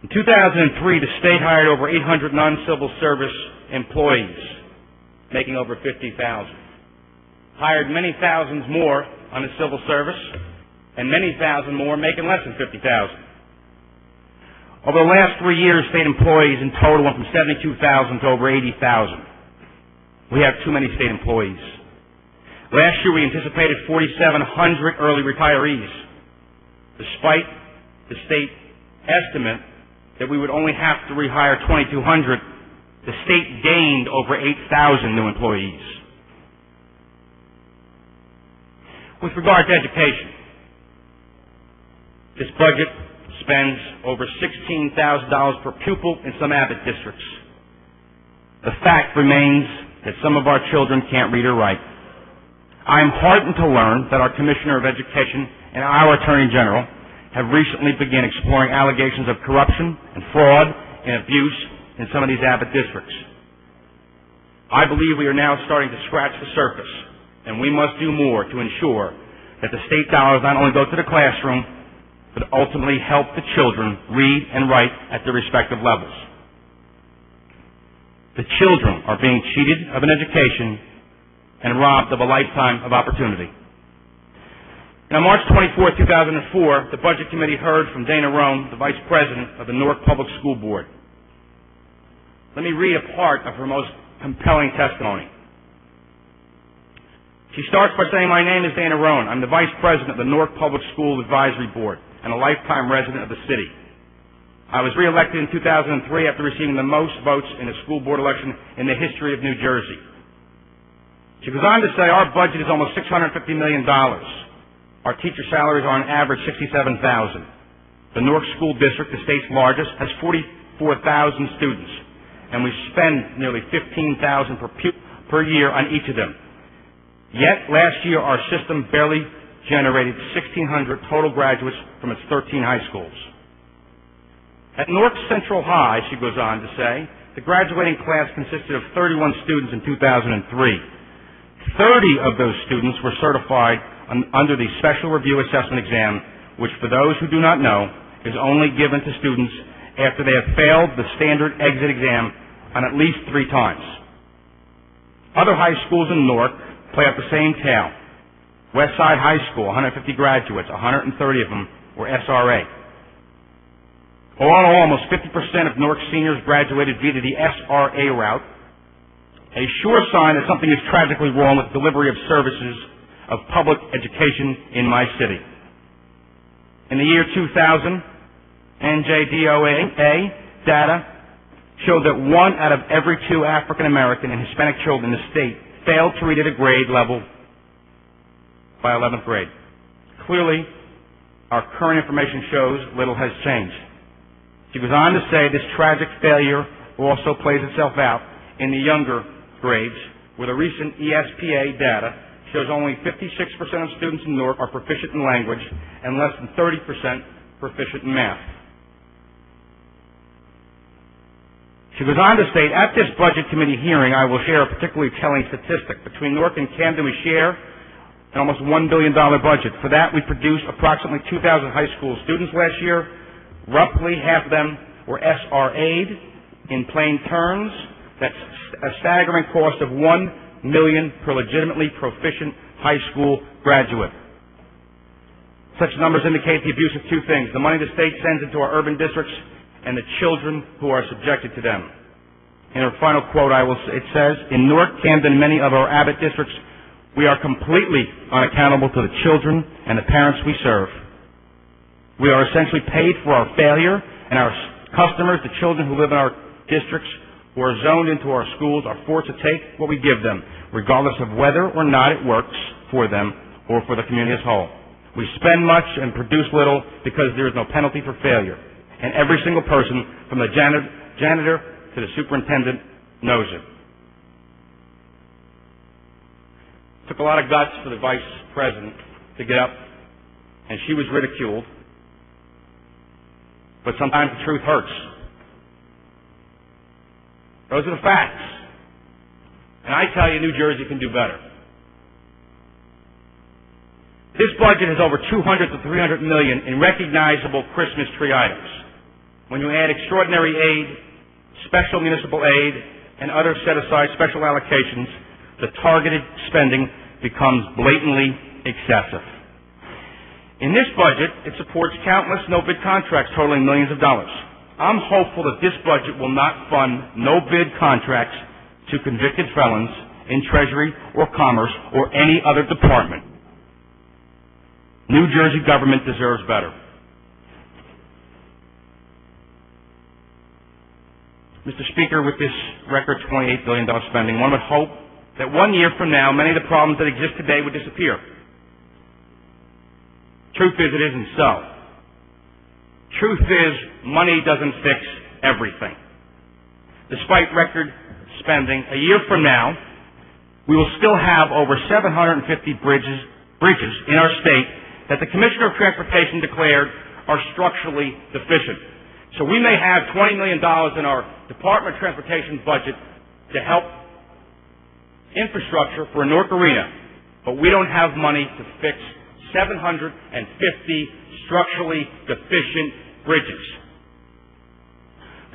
In 2003, the state hired over 800 non-civil service employees, making over $50,000. Hired many thousands more on the civil service, and many thousand more making less than $50,000. Over the last 3 years, state employees in total went from 72,000 to over 80,000. We have too many state employees. Last year, we anticipated 4,700 early retirees. Despite the state estimate that we would only have to rehire 2,200, the state gained over 8,000 new employees. With regard to education, this budget spends over $16,000 per pupil in some Abbott districts. The fact remains that some of our children can't read or write. I am heartened to learn that our Commissioner of Education and our Attorney General have recently begun exploring allegations of corruption and fraud and abuse in some of these Abbott districts. I believe we are now starting to scratch the surface, and we must do more to ensure that the state dollars not only go to the classroom, but ultimately help the children read and write at their respective levels. The children are being cheated of an education and robbed of a lifetime of opportunity. On March 24, 2004, the Budget Committee heard from Dana Roan, the Vice President of the Newark Public School Board. Let me read a part of her most compelling testimony. She starts by saying, "My name is Dana Roan. I'm the Vice President of the Newark Public School Advisory Board and a lifetime resident of the city. I was reelected in 2003 after receiving the most votes in a school board election in the history of New Jersey." She goes on to say, "Our budget is almost $650 million. Our teacher salaries are on average $67,000. The Newark School District, the state's largest, has 44,000 students, and we spend nearly $15,000 per year on each of them. Yet, last year, our system barely generated 1,600 total graduates from its 13 high schools. At Newark Central High," she goes on to say, "the graduating class consisted of 31 students in 2003. 30 of those students were certified under the Special Review Assessment Exam, which, for those who do not know, is only given to students after they have failed the standard exit exam on at least 3 times. Other high schools in Newark play out the same tale. Westside High School, 150 graduates, 130 of them were SRA. All in all, almost 50% of Newark seniors graduated via the SRA route, a sure sign that something is tragically wrong with the delivery of services of public education in my city. In the year 2000, NJDOA data showed that 1 out of every 2 African American and Hispanic children in the state failed to read at a grade level by 11th grade. Clearly, our current information shows little has changed." She goes on to say this tragic failure also plays itself out in the younger grades, where the recent ESPA data shows only 56% of students in Newark are proficient in language and less than 30% proficient in math. She goes on to state, "At this Budget Committee hearing, I will share a particularly telling statistic. Between Newark and Camden, we share an almost $1 billion budget. For that, we produced approximately 2,000 high school students last year. Roughly half of them were SRA'd. In plain terms, that's a staggering cost of $1 million per legitimately proficient high school graduate. Such numbers indicate the abuse of 2 things: the money the state sends into our urban districts and the children who are subjected to them." In her final quote, it says, "In Newark, Camden, and many of our Abbott districts, we are completely unaccountable to the children and the parents we serve. We are essentially paid for our failure, and our customers, the children who live in our districts, who are zoned into our schools, are forced to take what we give them, regardless of whether or not it works for them or for the community as a whole. We spend much and produce little because there is no penalty for failure. And every single person, from the janitor to the superintendent, knows it." It took a lot of guts for the vice president to get up, and she was ridiculed. But sometimes the truth hurts. Those are the facts. And I tell you, New Jersey can do better. This budget has over $200 to $300 million in recognizable Christmas tree items. when you add extraordinary aid, special municipal aid, and other set-aside special allocations, the targeted spending becomes blatantly excessive. In this budget, it supports countless no-bid contracts totaling millions of dollars. I'm hopeful that this budget will not fund no-bid contracts to convicted felons in Treasury or Commerce or any other department. New Jersey government deserves better. Mr. Speaker, with this record $28 billion spending, one would hope that 1 year from now, many of the problems that exist today would disappear. Truth is, it isn't so. Truth is, money doesn't fix everything. Despite record spending, a year from now, we will still have over 750 bridges in our state that the Commissioner of Transportation declared are structurally deficient. So we may have $20 million in our Department of Transportation budget to help infrastructure for Newark Arena, but we don't have money to fix 750 structurally deficient bridges.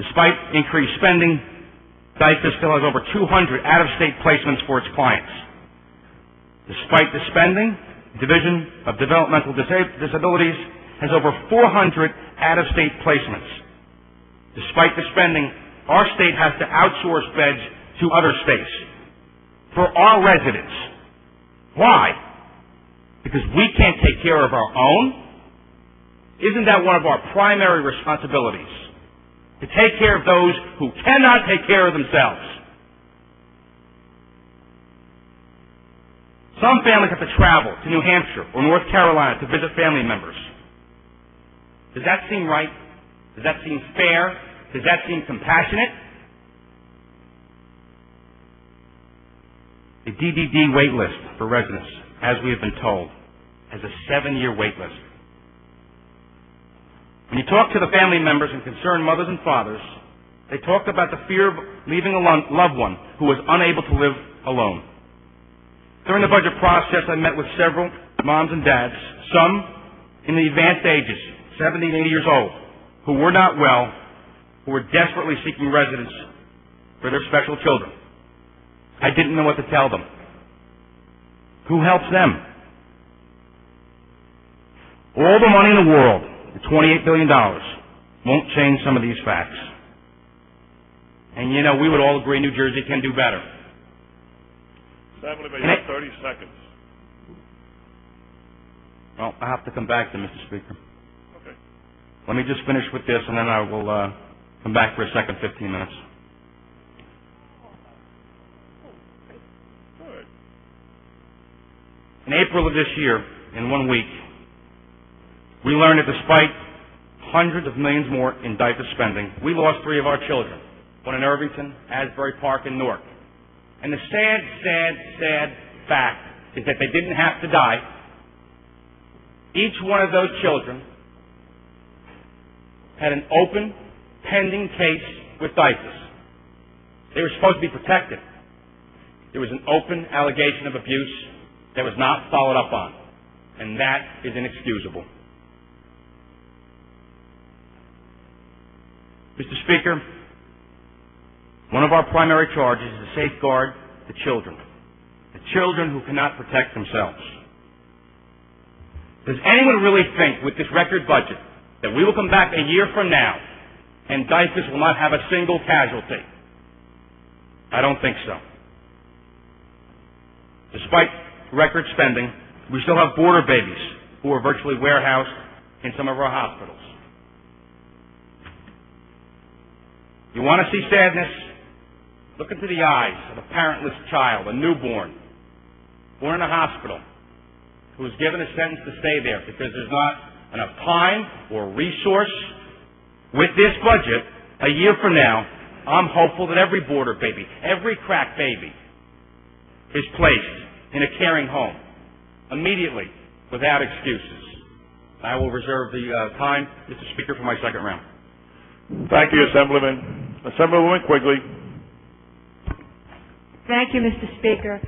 Despite increased spending, DYFS still has over 200 out-of-state placements for its clients. Despite the spending, Division of Developmental Disabilities has over 400 out-of-state placements. Despite the spending, our state has to outsource beds to other states for our residents. Why? Because we can't take care of our own? Isn't that one of our primary responsibilities? To take care of those who cannot take care of themselves. Some families have to travel to New Hampshire or North Carolina to visit family members. Does that seem right? Does that seem fair? Does that seem compassionate? The DDD wait list for residents, as we have been told, has a 7-year wait list. When you talk to the family members and concerned mothers and fathers, they talked about the fear of leaving a loved one who was unable to live alone. During the budget process, I met with several moms and dads, some in the advanced ages, 70 and 80 years old, who were not well, who were desperately seeking residence for their special children. I didn't know what to tell them. Who helps them? All the money in the world, the $28 billion, won't change some of these facts. And you know, we would all agree New Jersey can do better. Assemblyman, you have 30 seconds. Well, I have to come back to Mr. Speaker. Okay. Let me just finish with this, and then I will come back for a second 15 minutes. All right. In April of this year, in 1 week, we learned that despite hundreds of millions more in DYFS spending, we lost 3 of our children, one in Irvington, Asbury Park, and Newark. And the sad, sad, sad fact is that they didn't have to die. Each one of those children had an open, pending case with DYFS. They were supposed to be protected. There was an open allegation of abuse that was not followed up on, and that is inexcusable. Mr. Speaker, one of our primary charges is to safeguard the children who cannot protect themselves. Does anyone really think with this record budget that we will come back a year from now and DYFS will not have a single casualty? I don't think so. Despite record spending, we still have border babies who are virtually warehoused in some of our hospitals. You want to see sadness? Look into the eyes of a parentless child, a newborn, born in a hospital, who was given a sentence to stay there because there's not enough time or resource. With this budget, a year from now, I'm hopeful that every border baby, every crack baby, is placed in a caring home immediately without excuses. I will reserve the time, Mr. Speaker, for my second round. Thank you, Assemblyman. Assemblywoman Quigley. Thank you, Mr. Speaker.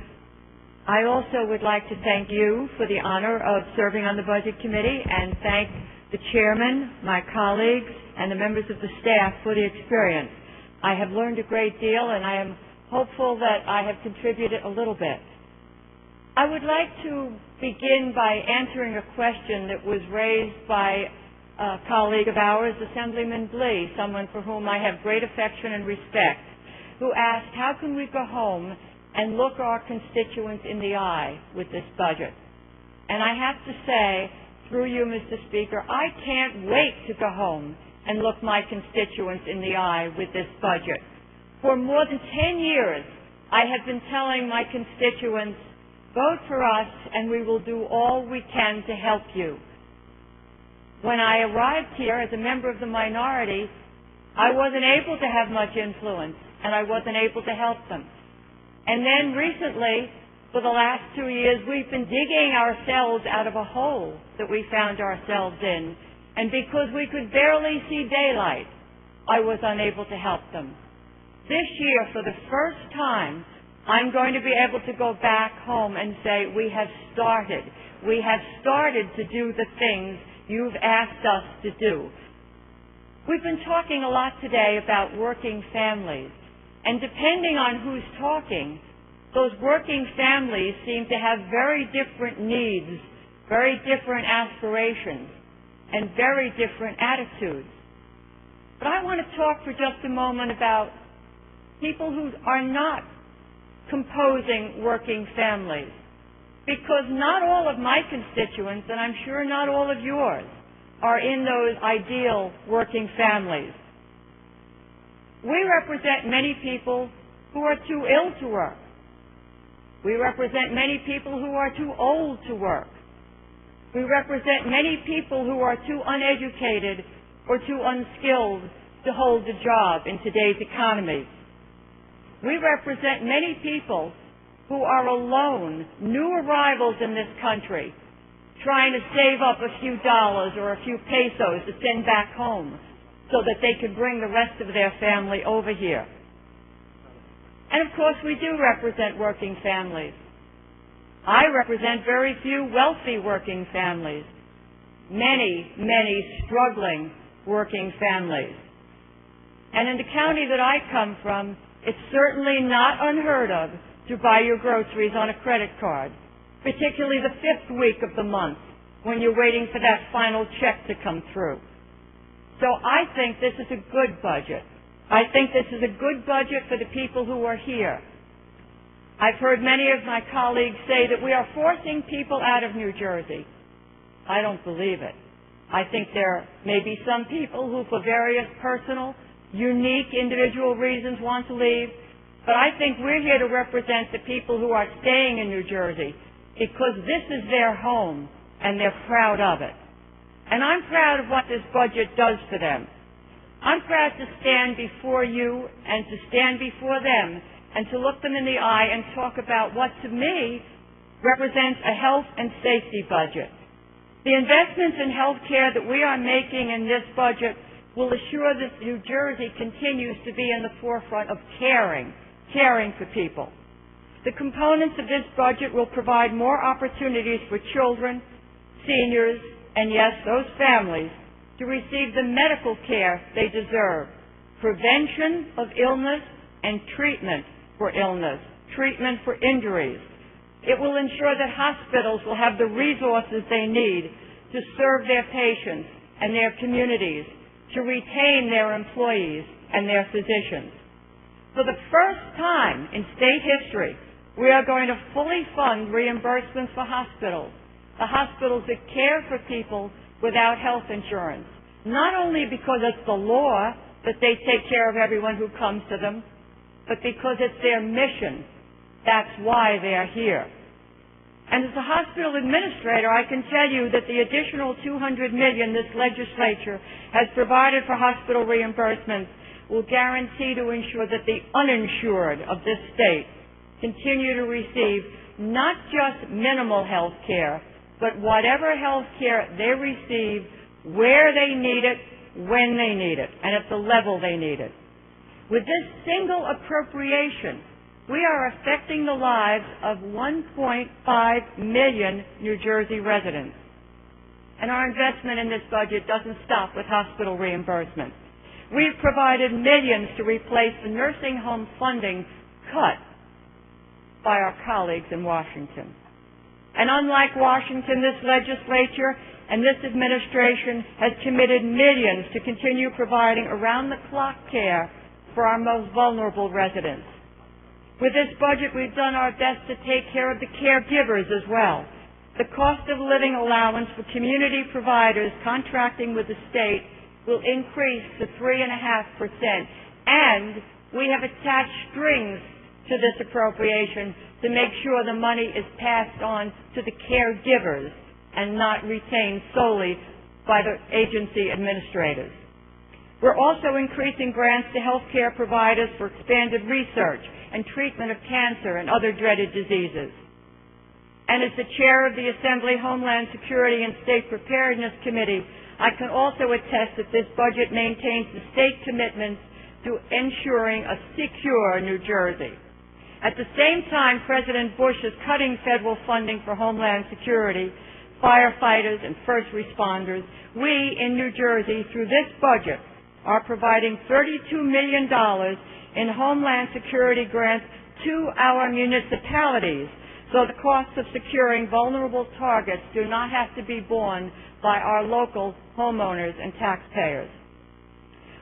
I also would like to thank you for the honor of serving on the Budget Committee and thank the Chairman, my colleagues, and the members of the staff for the experience. I have learned a great deal, and I am hopeful that I have contributed a little bit. I would like to begin by answering a question that was raised by a colleague of ours, Assemblyman Blee, someone for whom I have great affection and respect, who asked, how can we go home and look our constituents in the eye with this budget? And I have to say, through you, Mr. Speaker, I can't wait to go home and look my constituents in the eye with this budget. For more than 10 years, I have been telling my constituents, vote for us and we will do all we can to help you. When I arrived here as a member of the minority, I wasn't able to have much influence and I wasn't able to help them. And then recently, for the last 2 years, we've been digging ourselves out of a hole that we found ourselves in. And because we could barely see daylight, I was unable to help them. This year, for the first time, I'm going to be able to go back home and say, we have started. We have started to do the things you've asked us to do. We've been talking a lot today about working families. And depending on who's talking, those working families seem to have very different needs, very different aspirations, and very different attitudes. But I want to talk for just a moment about people who are not composing working families. Because not all of my constituents, and I'm sure not all of yours, are in those ideal working families. We represent many people who are too ill to work. We represent many people who are too old to work. We represent many people who are too uneducated or too unskilled to hold a job in today's economy. We represent many people who are alone, new arrivals in this country, trying to save up a few dollars or a few pesos to send back home so that they could bring the rest of their family over here. And of course, we do represent working families. I represent very few wealthy working families, many, many struggling working families. And in the county that I come from, it's certainly not unheard of to buy your groceries on a credit card, particularly the 5th week of the month when you're waiting for that final check to come through. So I think this is a good budget. I think this is a good budget for the people who are here. I've heard many of my colleagues say that we are forcing people out of New Jersey. I don't believe it. I think there may be some people who, for various personal, unique, individual reasons want to leave, but I think we're here to represent the people who are staying in New Jersey because this is their home and they're proud of it. And I'm proud of what this budget does for them. I'm proud to stand before you and to stand before them and to look them in the eye and talk about what to me represents a health and safety budget. The investments in health care that we are making in this budget will assure that New Jersey continues to be in the forefront of caring for people. The components of this budget will provide more opportunities for children, seniors, and yes, those families, to receive the medical care they deserve, prevention of illness and treatment for illness, treatment for injuries. It will ensure that hospitals will have the resources they need to serve their patients and their communities, to retain their employees and their physicians. For the first time in state history, we are going to fully fund reimbursements for hospitals, the hospitals that care for people without health insurance, not only because it's the law that they take care of everyone who comes to them, but because it's their mission. That's why they are here. And as a hospital administrator, I can tell you that the additional $200 million this legislature has provided for hospital reimbursements will guarantee to ensure that the uninsured of this state continue to receive not just minimal health care, but whatever health care they receive, where they need it, when they need it, and at the level they need it. With this single appropriation, we are affecting the lives of 1.5 million New Jersey residents. And our investment in this budget doesn't stop with hospital reimbursement. We've provided millions to replace the nursing home funding cut by our colleagues in Washington. And unlike Washington, this legislature and this administration has committed millions to continue providing around-the-clock care for our most vulnerable residents. With this budget, we've done our best to take care of the caregivers as well. The cost of living allowance for community providers contracting with the state will increase to 3.5%, and we have attached strings to this appropriation to make sure the money is passed on to the caregivers and not retained solely by the agency administrators. We're also increasing grants to healthcare providers for expanded research and treatment of cancer and other dreaded diseases. And as the chair of the Assembly Homeland Security and State Preparedness Committee, I can also attest that this budget maintains the state commitments to ensuring a secure New Jersey. At the same time, President Bush is cutting federal funding for Homeland Security, firefighters, and first responders. We in New Jersey, through this budget, are providing $32 million in Homeland Security grants to our municipalities, so the costs of securing vulnerable targets do not have to be borne by our local homeowners and taxpayers.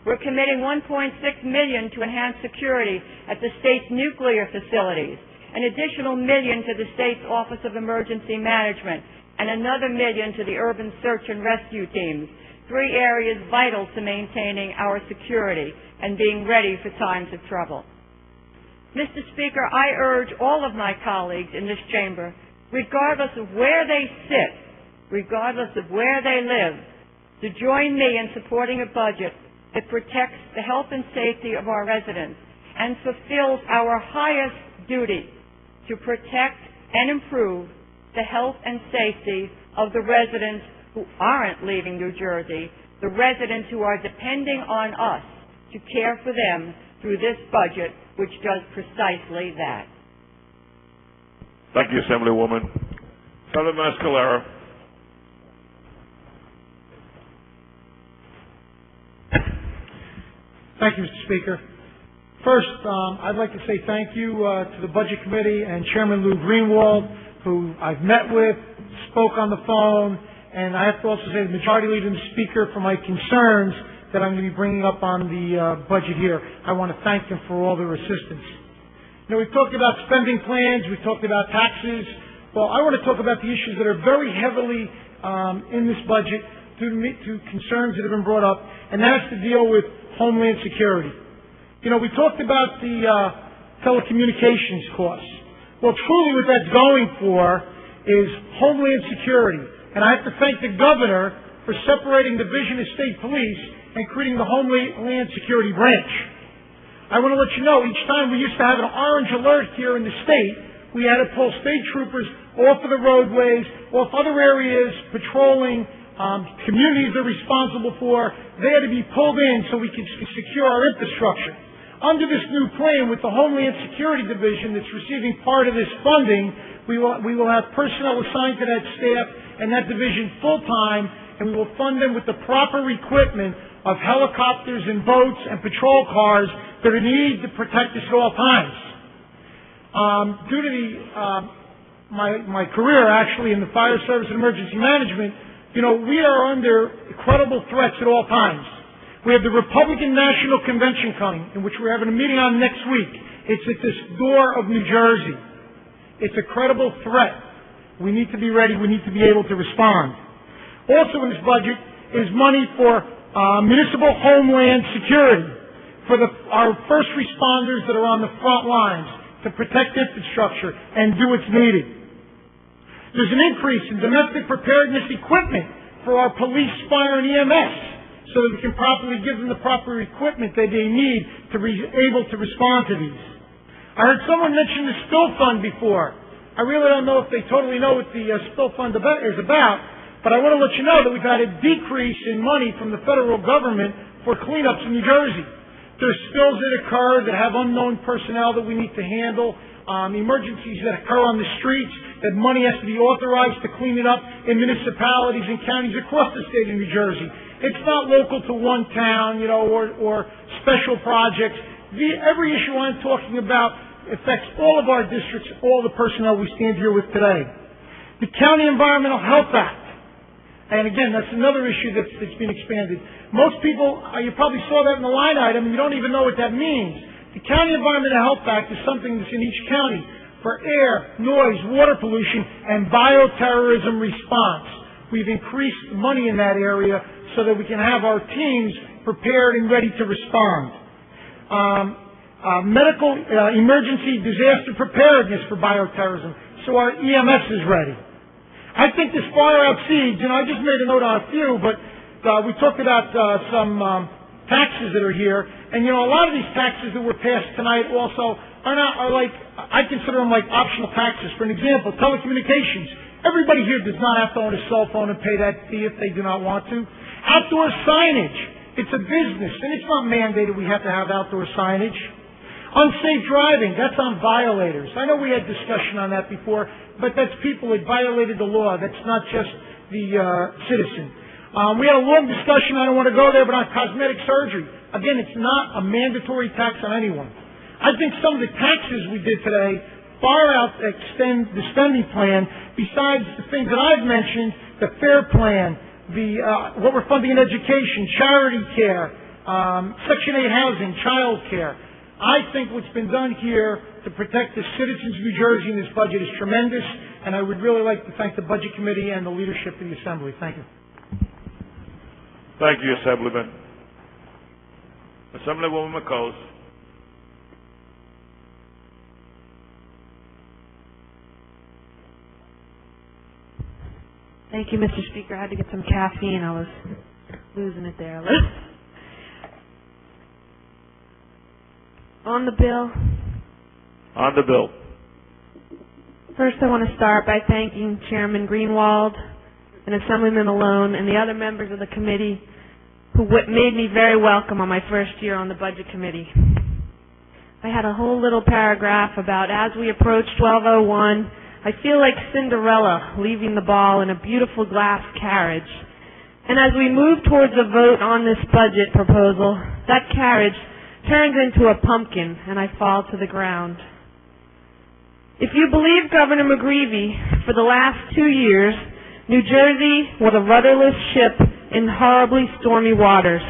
We're committing $1.6 million to enhance security at the state's nuclear facilities, an additional $1 million to the state's Office of Emergency Management, and another $1 million to the urban search and rescue teams, 3 areas vital to maintaining our security and being ready for times of trouble. Mr. Speaker, I urge all of my colleagues in this chamber, regardless of where they sit, regardless of where they live, to join me in supporting a budget that protects the health and safety of our residents and fulfills our highest duty to protect and improve the health and safety of the residents who aren't leaving New Jersey, the residents who are depending on us to care for them through this budget, which does precisely that. Thank you, Assemblywoman. Senator Mascalera. Thank you, Mr. Speaker. First, I'd like to say thank you to the Budget Committee and Chairman Lou Greenwald, who I've met with, spoke on the phone, and I have to also say the Majority Leader and the Speaker for my concerns that I'm going to be bringing up on the budget here. I want to thank them for all their assistance. You know, we've talked about spending plans, we've talked about taxes. Well, I want to talk about the issues that are very heavily in this budget to concerns that have been brought up, and that has to deal with Homeland Security. You know, we talked about the telecommunications costs. Well, truly what that's going for is Homeland Security. And I have to thank the governor for separating the Division of State Police and creating the Homeland Security branch. I want to let you know, each time we used to have an orange alert here in the state, we had to pull state troopers off of the roadways, off other areas, patrolling communities they're responsible for. They had to be pulled in so we could secure our infrastructure. Under this new plan with the Homeland Security Division that's receiving part of this funding, we will have personnel assigned to that staff and that division full-time, and we will fund them with the proper equipment of helicopters and boats and patrol cars that are needed to protect us at all times. Due to my career actually in the fire service and emergency management, you know, we are under incredible threats at all times. We have the Republican National Convention coming, in which we're having a meeting on next week. It's at this door of New Jersey. It's a credible threat. We need to be ready. We need to be able to respond. Also in this budget is money for municipal homeland security, for our first responders that are on the front lines to protect infrastructure and do what's needed. There's an increase in domestic preparedness equipment for our police, fire, and EMS, so that we can properly give them the proper equipment that they need to be able to respond to these. I heard someone mention the spill fund before. I really don't know if they totally know what the spill fund is about, but I want to let you know that we've had a decrease in money from the federal government for cleanups in New Jersey. There's spills that occur that have unknown personnel that we need to handle. emergencies that occur on the streets, that money has to be authorized to clean it up in municipalities and counties across the state of New Jersey. It's not local to one town, or special projects. Every issue I'm talking about affects all of our districts, all the personnel we stand here with today. The County Environmental Health Act. And again, that's another issue that's been expanded. Most people, you probably saw that in the line item, and you don't even know what that means. The County Environmental Health Act is something that's in each county for air, noise, water pollution, and bioterrorism response. We've increased money in that area so that we can have our teams prepared and ready to respond. Medical emergency disaster preparedness for bioterrorism, so our EMS is ready. I think this far exceeds, I just made a note on a few, but we talked about some taxes that are here, and a lot of these taxes that were passed tonight also are like, I consider them like optional taxes. For an example, telecommunications. Everybody here does not have to own a cell phone and pay that fee if they do not want to. Outdoor signage. It's a business, and it's not mandated we have to have outdoor signage. Unsafe driving, that's on violators. I know we had discussion on that before, but that's people that violated the law. That's not just the citizen. We had a long discussion, I don't want to go there, but on cosmetic surgery. Again, it's not a mandatory tax on anyone. I think some of the taxes we did today far out extend the spending plan, besides the things that I've mentioned, the FAIR plan, what we're funding in education, charity care, Section 8 housing, child care. I think what's been done here to protect the citizens of New Jersey in this budget is tremendous, and I would really like to thank the Budget Committee and the leadership of the Assembly. Thank you. Thank you, Assemblyman. Assemblywoman McCose. Thank you, Mr. Speaker. I had to get some caffeine. I was losing it there a little. On the bill. On the bill. First, I want to start by thanking Chairman Greenwald and Assemblyman Malone and the other members of the committee who made me very welcome on my first year on the Budget Committee. I had a whole little paragraph about as we approach 12:01, I feel like Cinderella leaving the ball in a beautiful glass carriage. And as we move towards a vote on this budget proposal, that carriage turns into a pumpkin and I fall to the ground. If you believe Governor McGreevey, for the last 2 years, New Jersey was a rudderless ship in horribly stormy waters.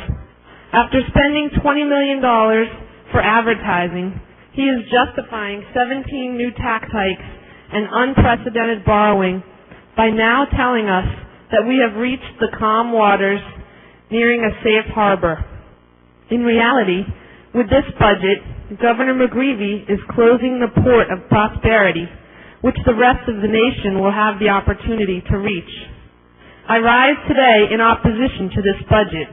After spending $20 million for advertising, he is justifying 17 new tax hikes and unprecedented borrowing by now telling us that we have reached the calm waters nearing a safe harbor. In reality, with this budget, Governor McGreevey is closing the port of prosperity, which the rest of the nation will have the opportunity to reach. I rise today in opposition to this budget.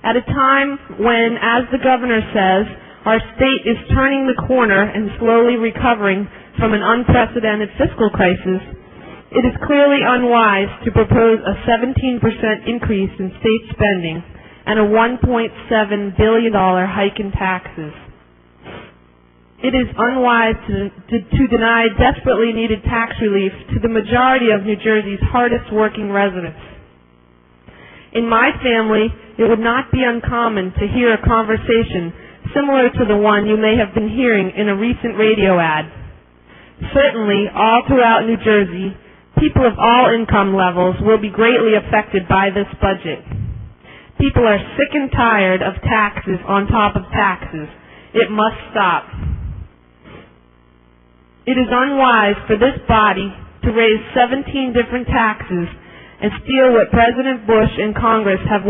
At a time when, as the governor says, our state is turning the corner and slowly recovering from an unprecedented fiscal crisis, it is clearly unwise to propose a 17% increase in state spending and a $1.7 billion hike in taxes. It is unwise to deny desperately needed tax relief to the majority of New Jersey's hardest working residents. In my family, it would not be uncommon to hear a conversation similar to the one you may have been hearing in a recent radio ad. Certainly, all throughout New Jersey, people of all income levels will be greatly affected by this budget. People are sick and tired of taxes on top of taxes. It must stop. It is unwise for this body to raise 17 different taxes and steal what President Bush and Congress have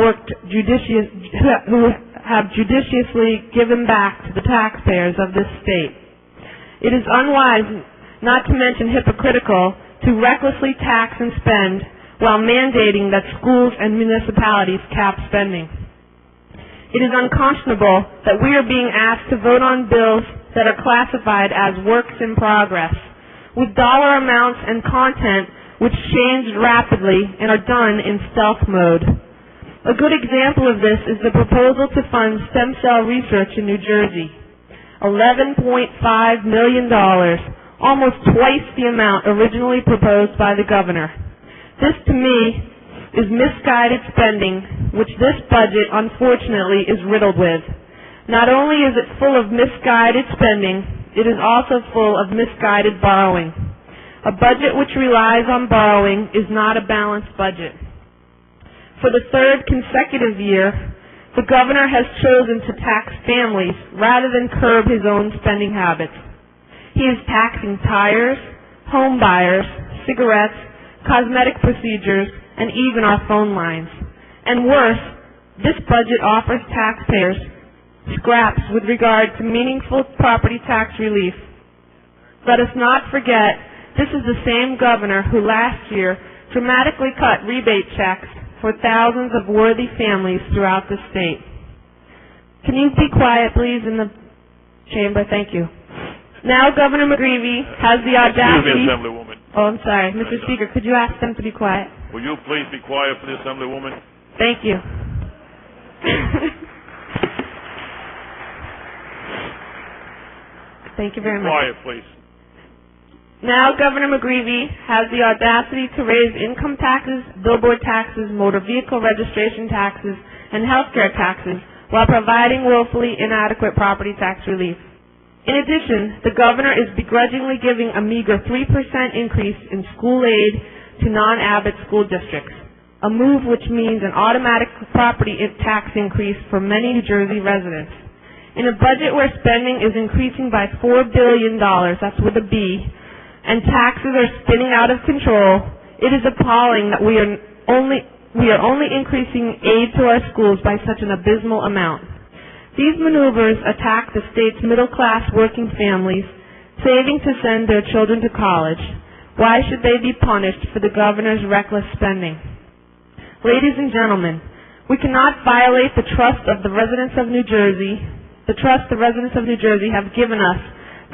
judiciously given back to the taxpayers of this state. It is unwise, not to mention hypocritical, to recklessly tax and spend while mandating that schools and municipalities cap spending. It is unconscionable that we are being asked to vote on bills that are classified as works in progress, with dollar amounts and content which change rapidly and are done in stealth mode. A good example of this is the proposal to fund stem cell research in New Jersey. $11.5 million, almost twice the amount originally proposed by the governor. This, to me, is misguided spending, which this budget, unfortunately, is riddled with. Not only is it full of misguided spending, it is also full of misguided borrowing. A budget which relies on borrowing is not a balanced budget. For the third consecutive year, the governor has chosen to tax families rather than curb his own spending habits. He is taxing tires, home buyers, cigarettes, cosmetic procedures, and even our phone lines. And worse, this budget offers taxpayers scraps with regard to meaningful property tax relief. Let us not forget, this is the same governor who last year dramatically cut rebate checks for thousands of worthy families throughout the state. Can you be quiet, please, in the chamber? Thank you. Now Governor McGreevey has the audacity... Excuse me, Assemblywoman. Oh, I'm sorry. Mr. Speaker, could you ask them to be quiet? Will you please be quiet for the Assemblywoman? Thank you. Thank you very much. Quiet, please. Now Governor McGreevey has the audacity to raise income taxes, billboard taxes, motor vehicle registration taxes, and health care taxes while providing woefully inadequate property tax relief. In addition, the governor is begrudgingly giving a meager 3% increase in school aid to non-Abbott school districts, a move which means an automatic property tax increase for many New Jersey residents. In a budget where spending is increasing by $4 billion, that's with a B, and taxes are spinning out of control, it is appalling that we are only increasing aid to our schools by such an abysmal amount. These maneuvers attack the state's middle-class working families, saving to send their children to college. Why should they be punished for the governor's reckless spending? Ladies and gentlemen, we cannot violate the trust of the residents of New Jersey, have given us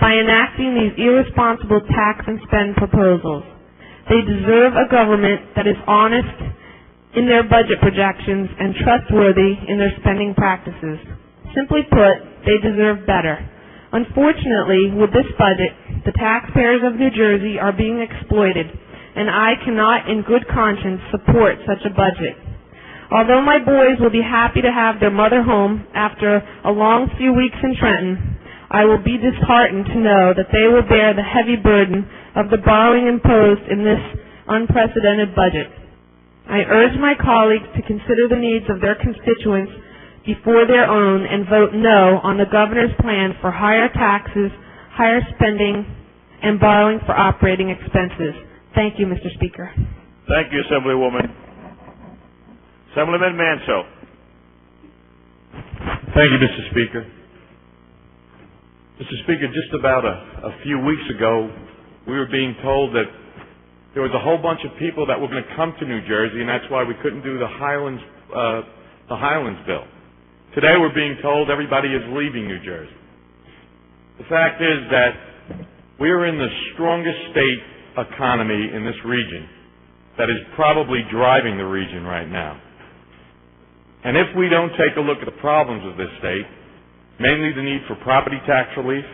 by enacting these irresponsible tax and spend proposals. They deserve a government that is honest in their budget projections and trustworthy in their spending practices. Simply put, they deserve better. Unfortunately, with this budget, the taxpayers of New Jersey are being exploited, and I cannot in good conscience support such a budget. Although my boys will be happy to have their mother home after a long few weeks in Trenton, I will be disheartened to know that they will bear the heavy burden of the borrowing imposed in this unprecedented budget. I urge my colleagues to consider the needs of their constituents before their own and vote no on the governor's plan for higher taxes, higher spending, and borrowing for operating expenses. Thank you, Mr. Speaker. Thank you, Assemblywoman. Assemblyman Manso. Thank you, Mr. Speaker. Mr. Speaker, just about a few weeks ago, we were being told that there was a whole bunch of people that were going to come to New Jersey, and that's why we couldn't do the Highlands bill. Today, we're being told everybody is leaving New Jersey. The fact is that we are in the strongest state economy in this region that is probably driving the region right now. And if we don't take a look at the problems of this state, mainly the need for property tax relief,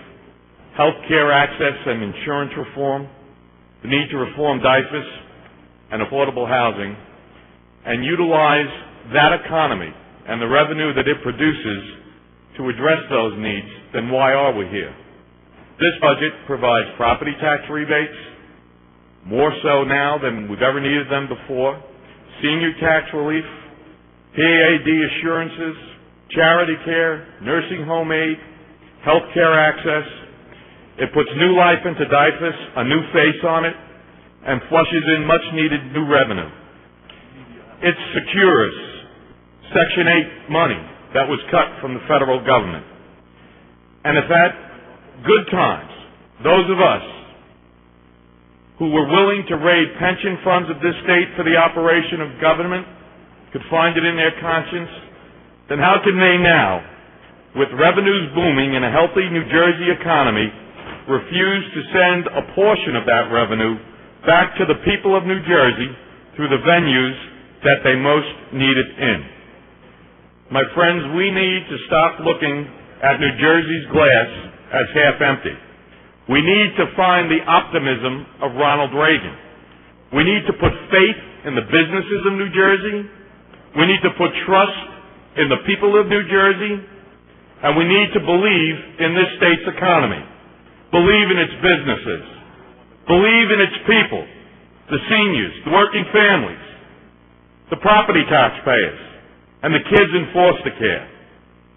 health care access and insurance reform, the need to reform DIFAS and affordable housing, and utilize that economy and the revenue that it produces to address those needs, then why are we here? This budget provides property tax rebates, more so now than we've ever needed them before, senior tax relief, PAD assurances, charity care, nursing home aid, health care access. It puts new life into DIFAS, a new face on it, and flushes in much-needed new revenue. It secures Section 8 money that was cut from the federal government. And if at good times, those of us who were willing to raid pension funds of this state for the operation of government could find it in their conscience, then how can they now, with revenues booming in a healthy New Jersey economy, refuse to send a portion of that revenue back to the people of New Jersey through the venues that they most need it in? My friends, we need to stop looking at New Jersey's glass as half empty. We need to find the optimism of Ronald Reagan. We need to put faith in the businesses of New Jersey. We need to put trust in the people of New Jersey. And we need to believe in this state's economy. Believe in its businesses. Believe in its people, the seniors, the working families, the property taxpayers, and the kids in foster care.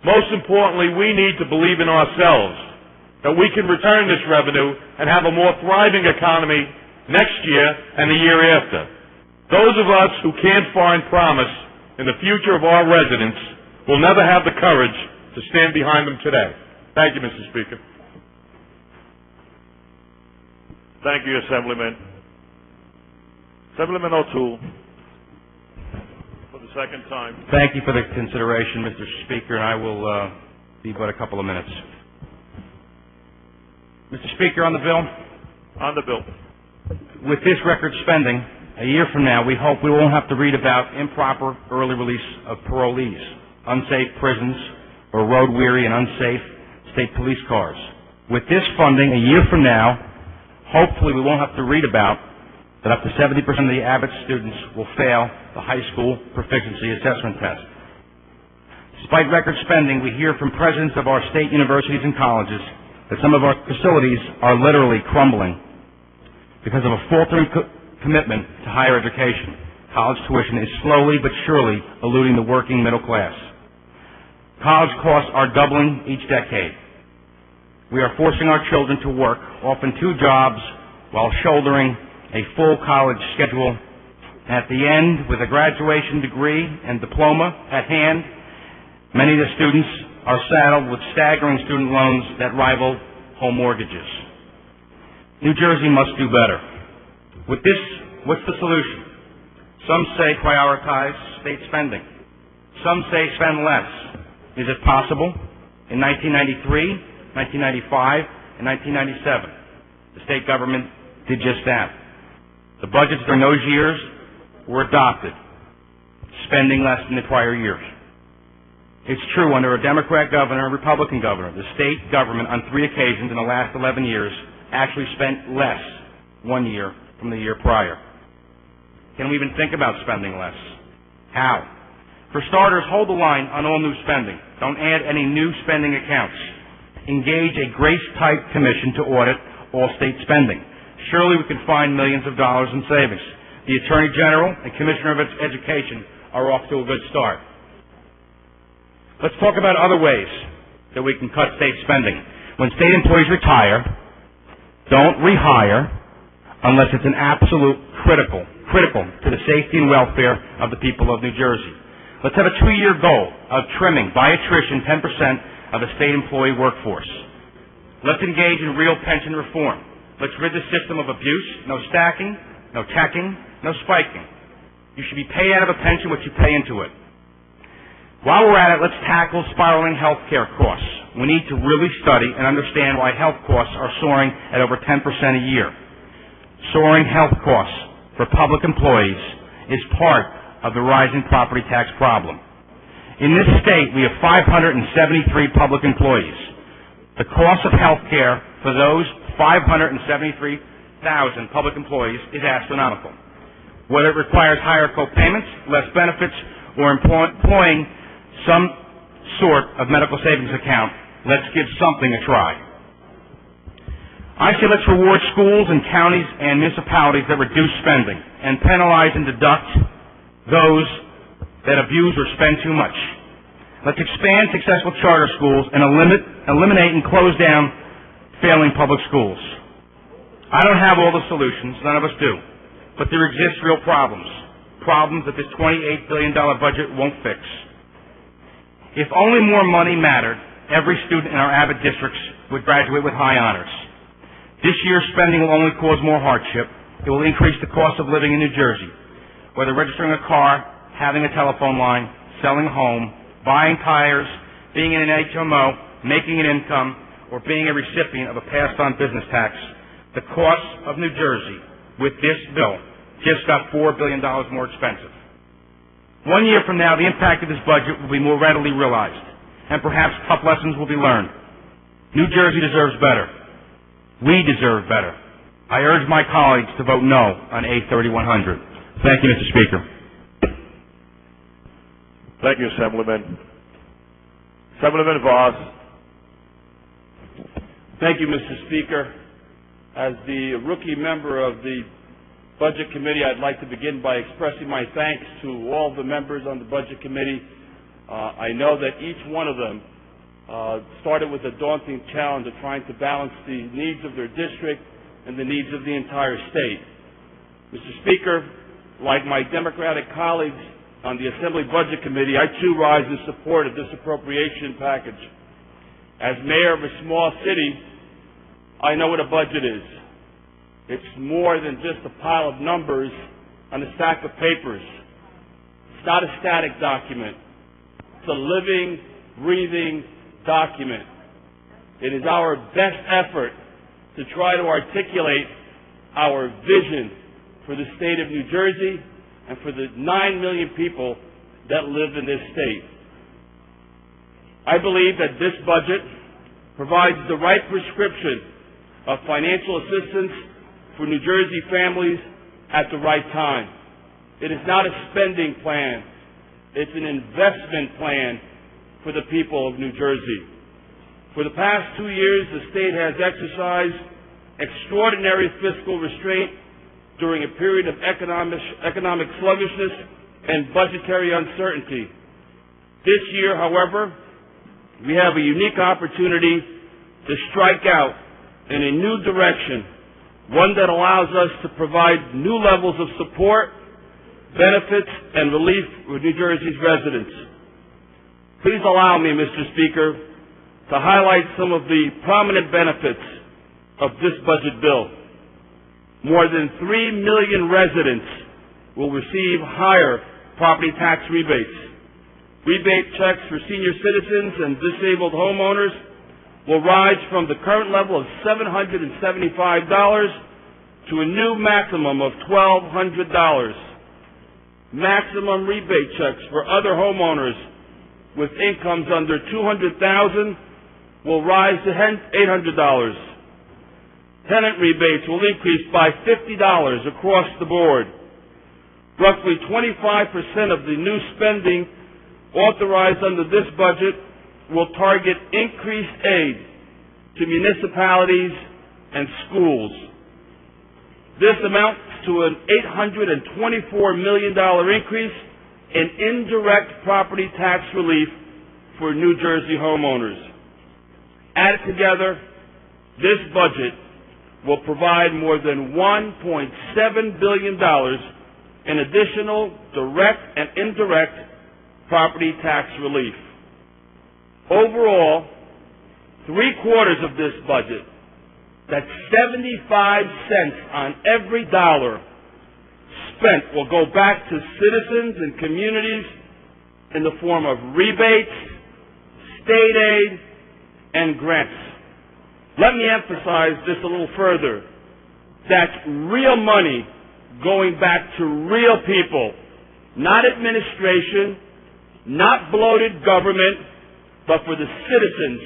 Most importantly, we need to believe in ourselves, that we can return this revenue and have a more thriving economy next year and the year after. Those of us who can't find promise in the future of our residents will never have the courage to stand behind them today. Thank you, Mr. Speaker. Thank you, Assemblyman. Assemblyman O'Toole, for the second time. Thank you for the consideration, Mr. Speaker, and I will be but a couple of minutes. Mr. Speaker, on the bill? On the bill. With this record spending, a year from now, we hope we won't have to read about improper early release of parolees, unsafe prisons, or road-weary and unsafe state police cars. With this funding, a year from now, hopefully we won't have to read about that up to 70% of the Abbott students will fail the high school proficiency assessment test. Despite record spending, we hear from presidents of our state universities and colleges that some of our facilities are literally crumbling because of a faltering commitment to higher education. College tuition is slowly but surely eluding the working middle class. College costs are doubling each decade. We are forcing our children to work, often 2 jobs, while shouldering a full college schedule. At the end, with a graduation degree and diploma at hand, many of the students are saddled with staggering student loans that rival home mortgages. New Jersey must do better. With this, what's the solution? Some say prioritize state spending. Some say spend less. Is it possible? In 1993, 1995, and 1997, the state government did just that. The budgets during those years were adopted, spending less than the prior years. It's true, under a Democrat governor and a Republican governor, the state government on 3 occasions in the last 11 years actually spent less 1 year from the year prior. Can we even think about spending less? How? For starters, hold the line on all new spending. Don't add any new spending accounts. Engage a grace-type commission to audit all state spending. Surely we can find millions of dollars in savings. The Attorney General and Commissioner of Education are off to a good start. Let's talk about other ways that we can cut state spending. When state employees retire, don't rehire unless it's an absolute critical to the safety and welfare of the people of New Jersey. Let's have a 2-year goal of trimming by attrition 10% of the state employee workforce. Let's engage in real pension reform. Let's rid the system of abuse, no stacking, no checking, no spiking. You should be paid out of a pension what you pay into it. While we're at it, let's tackle spiraling health care costs. We need to really study and understand why health costs are soaring at over 10% a year. Soaring health costs for public employees is part of the rising property tax problem. In this state, we have 573 public employees. The cost of health care for those 573,000 public employees is astronomical. Whether it requires higher co-payments, less benefits, or employing some sort of medical savings account, let's give something a try. I say let's reward schools and counties and municipalities that reduce spending and penalize and deduct those that abuse or spend too much. Let's expand successful charter schools and eliminate and close down failing public schools. I don't have all the solutions, none of us do, but there exist real problems that this $28 billion budget won't fix. If only more money mattered, every student in our Abbott districts would graduate with high honors. This year's spending will only cause more hardship. It will increase the cost of living in New Jersey. Whether registering a car, having a telephone line, selling a home, buying tires, being in an HMO, making an income, or being a recipient of a passed-on business tax, the cost of New Jersey with this bill just got $4 billion more expensive. 1 year from now, the impact of this budget will be more readily realized, and perhaps tough lessons will be learned. New Jersey deserves better. We deserve better. I urge my colleagues to vote no on A 3100. Thank you, Mr. Speaker. Thank you, Assemblyman. Assemblyman Voss. Thank you, Mr. Speaker. As the rookie member of the Budget Committee, I'd like to begin by expressing my thanks to all the members on the Budget Committee. I know that each one of them started with a daunting challenge of trying to balance the needs of their district and the needs of the entire state. Mr. Speaker, like my Democratic colleagues on the Assembly Budget Committee, I too rise in support of this appropriation package. As mayor of a small city, I know what a budget is. It's more than just a pile of numbers on a stack of papers. It's not a static document. It's a living, breathing document. It is our best effort to try to articulate our vision for the state of New Jersey and for the 9 million people that live in this state. I believe that this budget provides the right prescription of financial assistance for New Jersey families at the right time. It is not a spending plan. It's an investment plan for the people of New Jersey. For the past 2 years, the state has exercised extraordinary fiscal restraint during a period of economic sluggishness and budgetary uncertainty. This year, however, we have a unique opportunity to strike out in a new direction, one that allows us to provide new levels of support, benefits, and relief for New Jersey's residents. Please allow me, Mr. Speaker, to highlight some of the prominent benefits of this budget bill. More than 3 million residents will receive higher property tax rebates. Rebate checks for senior citizens and disabled homeowners will rise from the current level of $775 to a new maximum of $1,200. Maximum rebate checks for other homeowners with incomes under $200,000 will rise to $800. Tenant rebates will increase by $50 across the board. Roughly 25% of the new spending authorized under this budget will target increased aid to municipalities and schools. This amounts to an $824 million increase in indirect property tax relief for New Jersey homeowners. Added together, this budget will provide more than $1.7 billion in additional direct and indirect property tax relief. Overall, 3/4 of this budget, that's 75 cents on every dollar spent, will go back to citizens and communities in the form of rebates, state aid, and grants. Let me emphasize this a little further. That's real money going back to real people, not administration, not bloated government, but for the citizens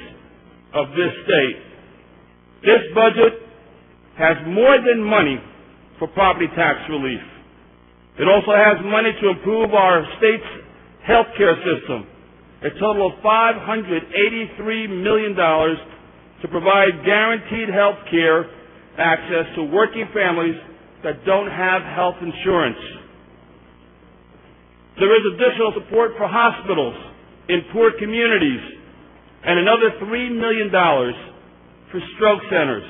of this state. This budget has more than money for property tax relief. It also has money to improve our state's health care system, a total of $583 million to provide guaranteed health care access to working families that don't have health insurance. There is additional support for hospitals in poor communities and another $3 million for stroke centers.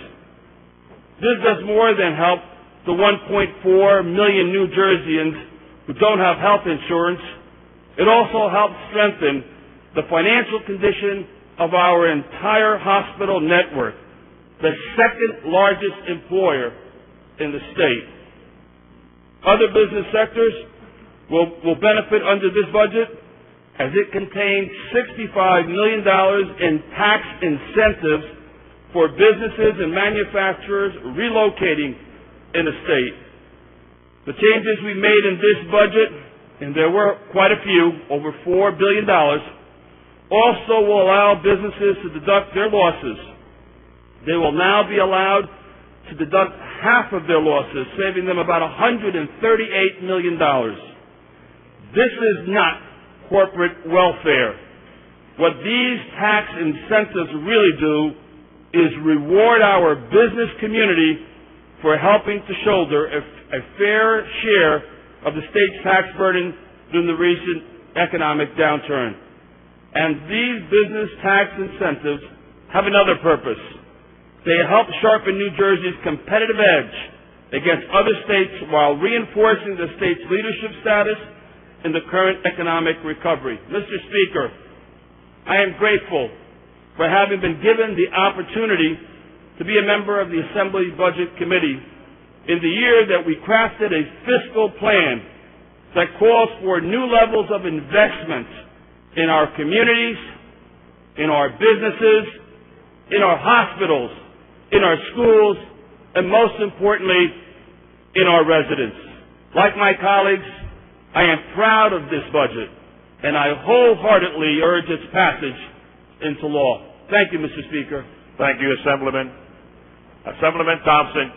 This does more than help the 1.4 million New Jerseyans who don't have health insurance. It also helps strengthen the financial condition of our entire hospital network, the second largest employer in the state. Other business sectors will benefit under this budget, as it contains $65 million in tax incentives for businesses and manufacturers relocating in the state. The changes we made in this budget, and there were quite a few, over $4 billion, also will allow businesses to deduct their losses They will now be allowed to deduct half of their losses, saving them about $138 million. This is not corporate welfare. What these tax incentives really do is reward our business community for helping to shoulder a fair share of the state's tax burden during the recent economic downturn. And these business tax incentives have another purpose. They help sharpen New Jersey's competitive edge against other states while reinforcing the state's leadership status in the current economic recovery. Mr. Speaker, I am grateful for having been given the opportunity to be a member of the Assembly Budget Committee in the year that we crafted a fiscal plan that calls for new levels of investment in our communities, in our businesses, in our hospitals, in our schools, and most importantly, in our residents. Like my colleagues, I am proud of this budget, and I wholeheartedly urge its passage into law. Thank you, Mr. Speaker. Thank you, Assemblyman. Assemblyman Thompson.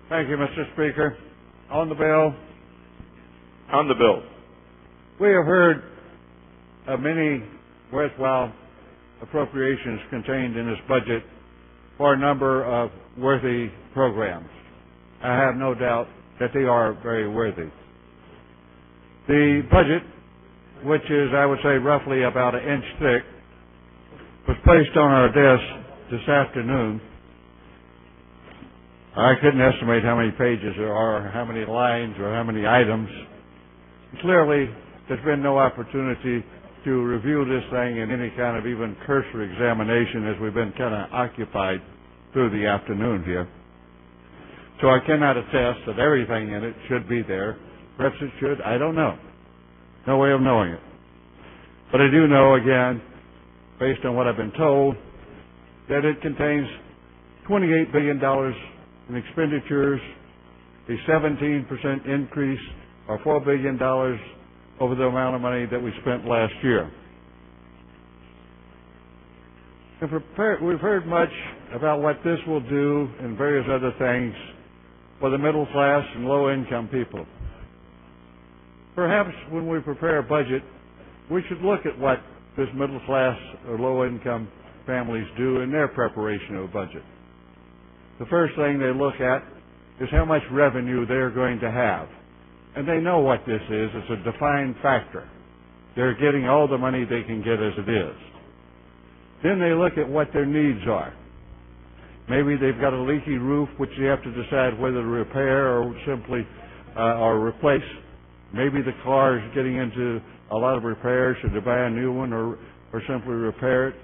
Thank you, Mr. Speaker. On the bill, On the bill. we have heard of many worthwhile appropriations contained in this budget for a number of worthy programs. I have no doubt that they are very worthy. The budget, which is, I would say, roughly about an inch thick, was placed on our desk this afternoon. I couldn't estimate how many pages there are, or how many lines, or how many items. Clearly, there's been no opportunity to review this thing in any kind of even cursory examination, as we've been kind of occupied through the afternoon here. So I cannot attest that everything in it should be there. Perhaps it should. I don't know. No way of knowing it. But I do know, again, based on what I've been told, that it contains $28 billion in expenditures, a 17% increase, or $4 billion over the amount of money that we spent last year. We've heard much about what this will do and various other things for the middle class and low-income people. Perhaps when we prepare a budget, we should look at what this middle class or low-income families do in their preparation of a budget. The first thing they look at is how much revenue they're going to have. And they know what this is. It's a defined factor. They're getting all the money they can get as it is. Then they look at what their needs are. Maybe they've got a leaky roof, which they have to decide whether to repair or simply or replace. Maybe the car is getting into a lot of repairs. Should they buy a new one or simply repair it?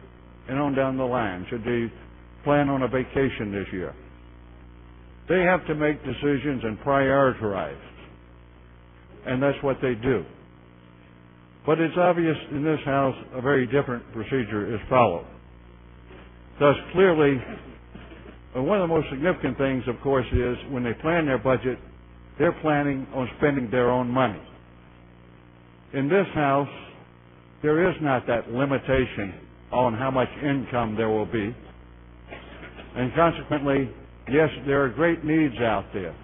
And on down the line. Should they plan on a vacation this year? They have to make decisions and prioritize. And that's what they do. But it's obvious in this House a very different procedure is followed. Thus, clearly, one of the most significant things, of course, is when they plan their budget, they're planning on spending their own money. In this House, there is not that limitation on how much income there will be. And consequently, yes, there are great needs out there.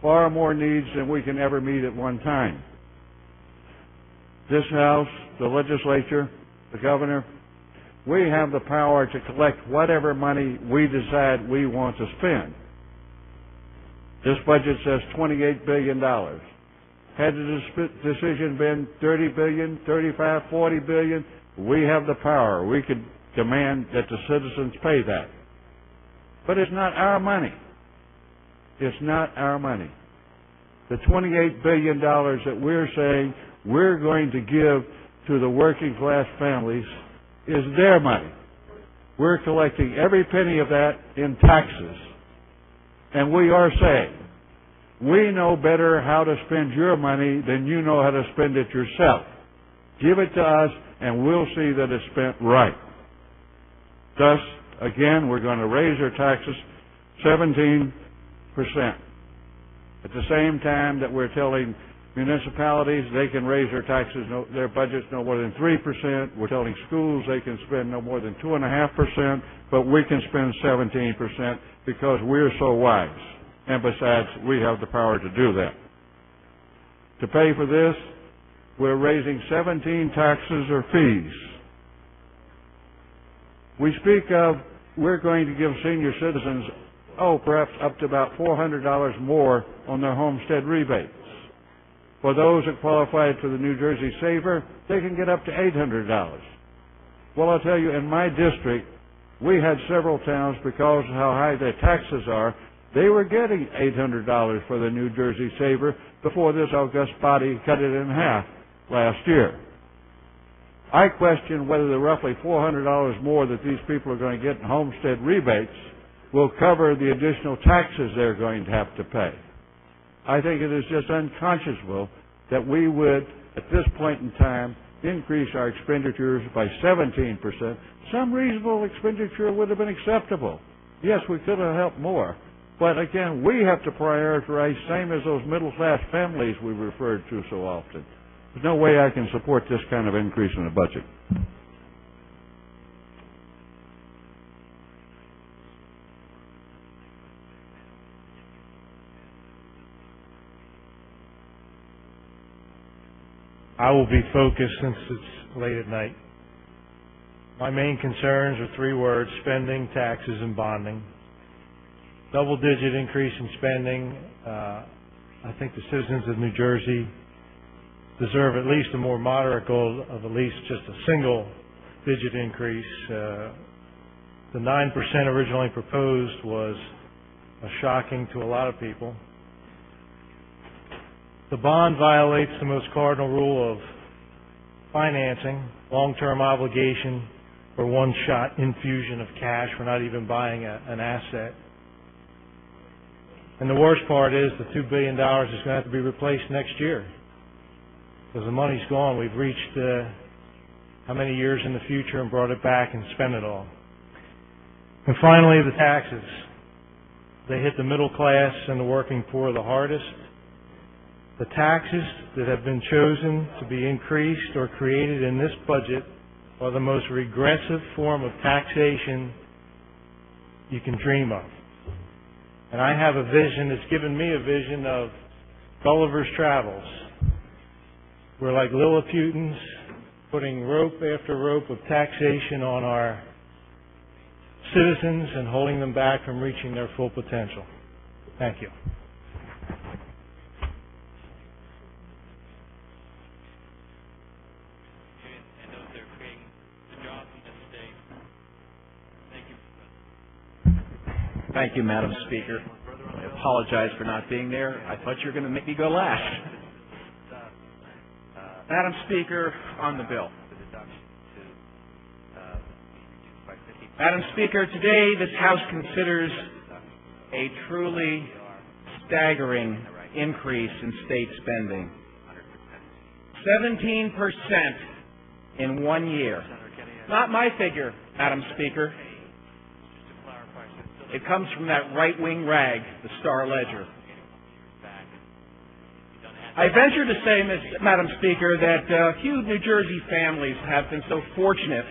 Far more needs than we can ever meet at one time. This House, the legislature, the governor, we have the power to collect whatever money we decide we want to spend. This budget says $28 billion. Had the decision been $30 billion, $35, $40 billion, we have the power. We could demand that the citizens pay that. But it's not our money. It's not our money. The $28 billion that we're saying we're going to give to the working class families is their money. We're collecting every penny of that in taxes. And we are saying, we know better how to spend your money than you know how to spend it yourself. Give it to us and we'll see that it's spent right. Thus, again, we're going to raise our taxes 17%. At the same time that we're telling Municipalities, they can raise their taxes, their budgets no more than 3%. We're telling schools they can spend no more than 2.5%, but we can spend 17% because we're so wise. And besides, we have the power to do that. To pay for this, we're raising 17 taxes or fees. We speak of we're going to give senior citizens, perhaps up to about $400 more on their homestead rebates. For those that qualify for the New Jersey Saver, they can get up to $800. Well, I'll tell you, in my district, we had several towns, because of how high their taxes are, they were getting $800 for the New Jersey Saver before this august body cut it in half last year. I question whether the roughly $400 more that these people are going to get in homestead rebates will cover the additional taxes they're going to have to pay. I think it is just unconscionable that we would, at this point in time, increase our expenditures by 17%. Some reasonable expenditure would have been acceptable. Yes, we could have helped more. But again, we have to prioritize, same as those middle-class families we referred to so often. There's no way I can support this kind of increase in the budget. I will be focused since it's late at night. My main concerns are three words: spending, taxes, and bonding. Double-digit increase in spending. I think the citizens of New Jersey deserve at least a more moderate goal of at least just a single-digit increase. The 9% originally proposed was shocking to a lot of people. The bond violates the most cardinal rule of financing, long-term obligation for one-shot infusion of cash. We're not even buying an asset. And the worst part is the $2 billion is going to have to be replaced next year. Because the money's gone. We've reached how many years in the future and brought it back and spent it all. And finally, the taxes. They hit the middle class and the working poor the hardest. The taxes that have been chosen to be increased or created in this budget are the most regressive form of taxation you can dream of. And I have a vision, it's given me a vision of Gulliver's Travels. We're like Lilliputans putting rope after rope of taxation on our citizens and holding them back from reaching their full potential. Thank you. Thank you, Madam Speaker. I apologize for not being there. I thought you were going to make me go last. Madam Speaker, on the bill. Madam Speaker, today this House considers a truly staggering increase in state spending. 17% in 1 year. Not my figure, Madam Speaker. It comes from that right-wing rag, the Star-Ledger. I venture to say, Madam Speaker, that few New Jersey families have been so fortunate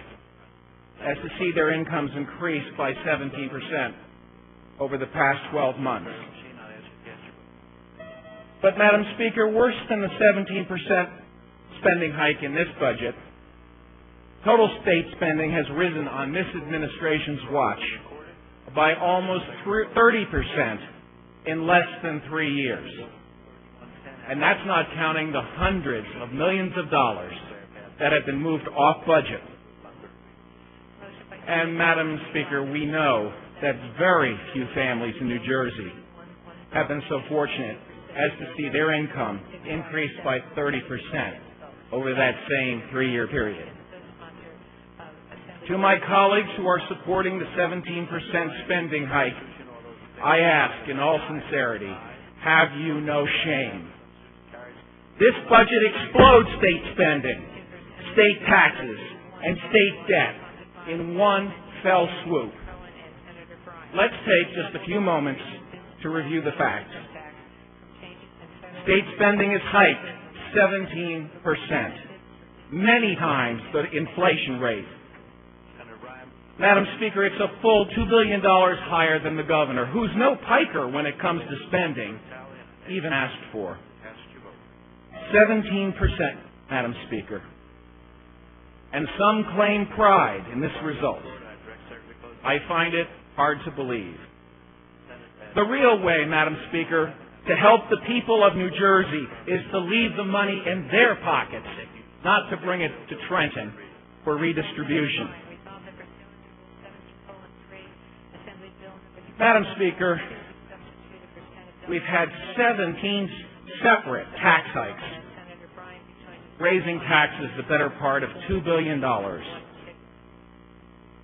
as to see their incomes increase by 17% over the past 12 months. But, Madam Speaker, worse than the 17% spending hike in this budget, total state spending has risen on this administration's watch by almost 30% in less than 3 years. And that's not counting the hundreds of millions of dollars that have been moved off budget. And, Madam Speaker, we know that very few families in New Jersey have been so fortunate as to see their income increase by 30% over that same 3-year period. To my colleagues who are supporting the 17% spending hike, I ask in all sincerity, have you no shame? This budget explodes state spending, state taxes, and state debt in one fell swoop. Let's take just a few moments to review the facts. state spending is hiked 17%, many times the inflation rate. Madam Speaker, it's a full $2 billion higher than the governor, who's no piker when it comes to spending, even asked for. 17%, Madam Speaker. And some claim pride in this result. I find it hard to believe. The real way, Madam Speaker, to help the people of New Jersey is to leave the money in their pockets, not to bring it to Trenton for redistribution. Madam Speaker, we've had 17 separate tax hikes, raising taxes the better part of $2 billion.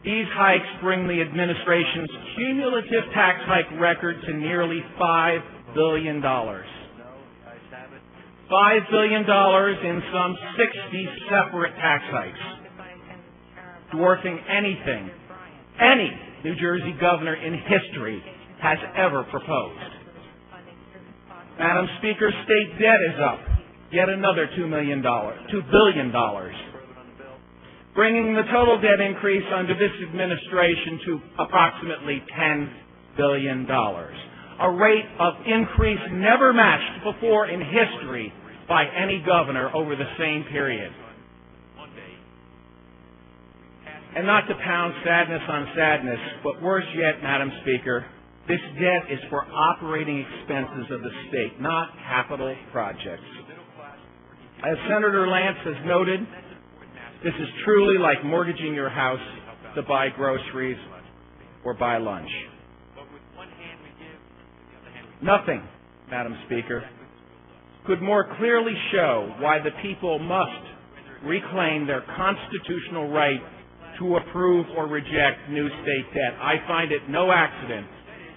These hikes bring the administration's cumulative tax hike record to nearly $5 billion. $5 billion in some 60 separate tax hikes, dwarfing anything any New Jersey governor in history has ever proposed. Madam Speaker, state debt is up yet another $2 billion, bringing the total debt increase under this administration to approximately $10 billion, a rate of increase never matched before in history by any governor over the same period. And not to pound sadness on sadness, but worse yet, Madam Speaker, this debt is for operating expenses of the state, not capital projects. As Senator Lance has noted, this is truly like mortgaging your house to buy groceries or buy lunch. Nothing, Madam Speaker, could more clearly show why the people must reclaim their constitutional right to approve or reject new state debt. I find it no accident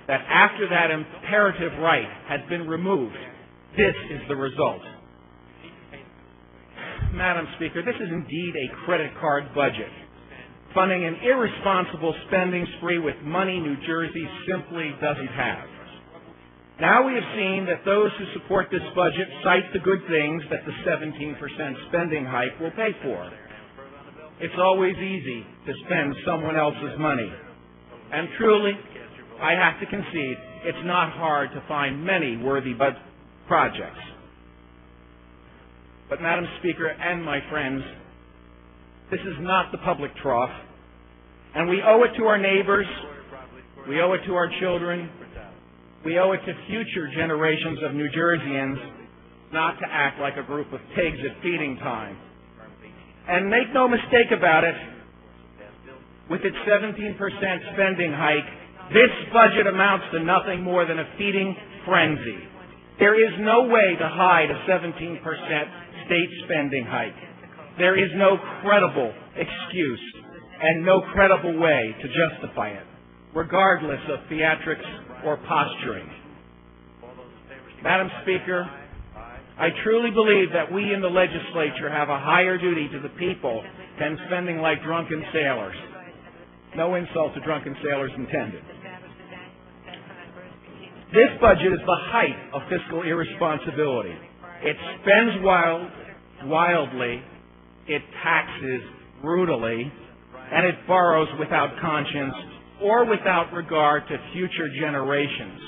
that after that imperative right has been removed, this is the result. Madam Speaker, this is indeed a credit card budget, funding an irresponsible spending spree with money New Jersey simply doesn't have. Now we have seen that those who support this budget cite the good things that the 17% spending hike will pay for. It's always easy to spend someone else's money. And truly, I have to concede, it's not hard to find many worthy projects. But Madam Speaker and my friends, this is not the public trough, and we owe it to our neighbors, we owe it to our children, we owe it to future generations of New Jerseyans not to act like a group of pigs at feeding time. And make no mistake about it, with its 17% spending hike, this budget amounts to nothing more than a feeding frenzy. There is no way to hide a 17% state spending hike. There is no credible excuse and no credible way to justify it, regardless of theatrics or posturing. Madam Speaker, I truly believe that we in the legislature have a higher duty to the people than spending like drunken sailors. No insult to drunken sailors intended. This budget is the height of fiscal irresponsibility. It spends wildly, it taxes brutally, and it borrows without conscience or without regard to future generations.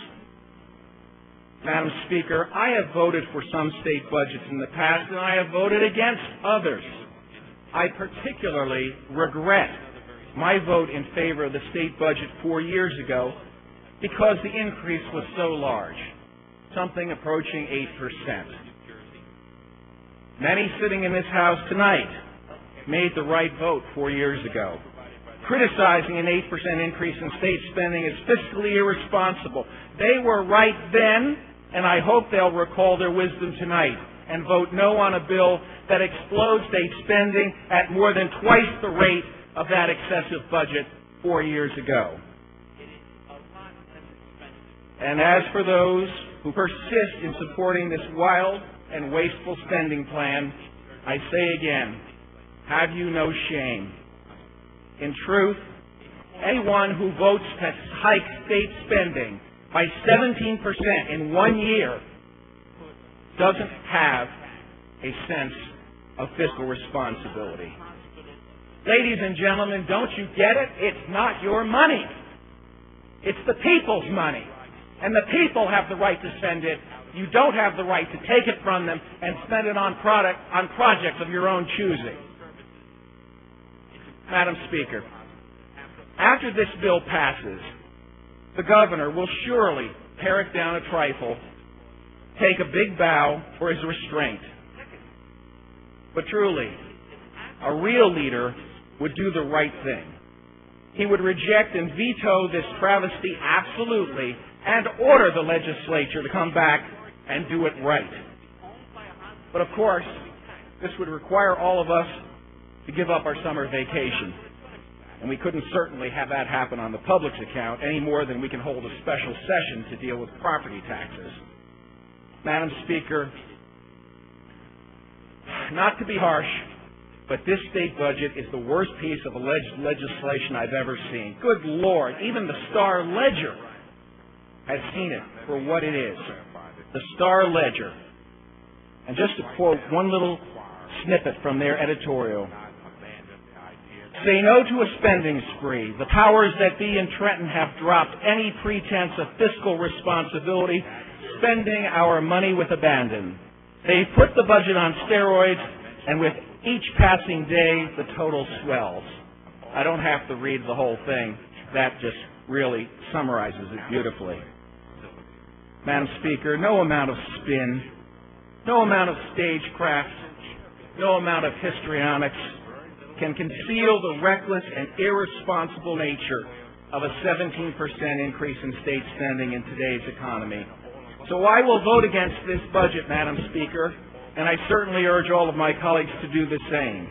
Madam Speaker, I have voted for some state budgets in the past, and I have voted against others. I particularly regret my vote in favor of the state budget 4 years ago because the increase was so large, something approaching 8%. Many sitting in this House tonight made the right vote 4 years ago, criticizing an 8% increase in state spending as fiscally irresponsible. They were right then, and I hope they'll recall their wisdom tonight and vote no on a bill that explodes state spending at more than twice the rate of that excessive budget 4 years ago. And as for those who persist in supporting this wild and wasteful spending plan, I say again, have you no shame? In truth, anyone who votes to hike state spending by 17% in 1 year doesn't have a sense of fiscal responsibility. Ladies and gentlemen, don't you get it? It's not your money. It's the people's money. And the people have the right to spend it. You don't have the right to take it from them and spend it on projects of your own choosing. Madam Speaker, after this bill passes, the governor will surely pare it down a trifle, take a big bow for his restraint. But truly, a real leader would do the right thing. He would reject and veto this travesty absolutely and order the legislature to come back and do it right. But of course, this would require all of us to give up our summer vacation. And we couldn't certainly have that happen on the public's account any more than we can hold a special session to deal with property taxes. Madam Speaker, not to be harsh, but this state budget is the worst piece of legislation I've ever seen. Good Lord, even the Star Ledger has seen it for what it is. The Star Ledger. And just to quote one little snippet from their editorial. Say no to a spending spree. The powers that be in Trenton have dropped any pretense of fiscal responsibility, spending our money with abandon. They put the budget on steroids, and with each passing day, the total swells. I don't have to read the whole thing. That just really summarizes it beautifully. Madam Speaker, no amount of spin, no amount of stagecraft, no amount of histrionics can conceal the reckless and irresponsible nature of a 17% increase in state spending in today's economy. So I will vote against this budget, Madam Speaker, and I certainly urge all of my colleagues to do the same.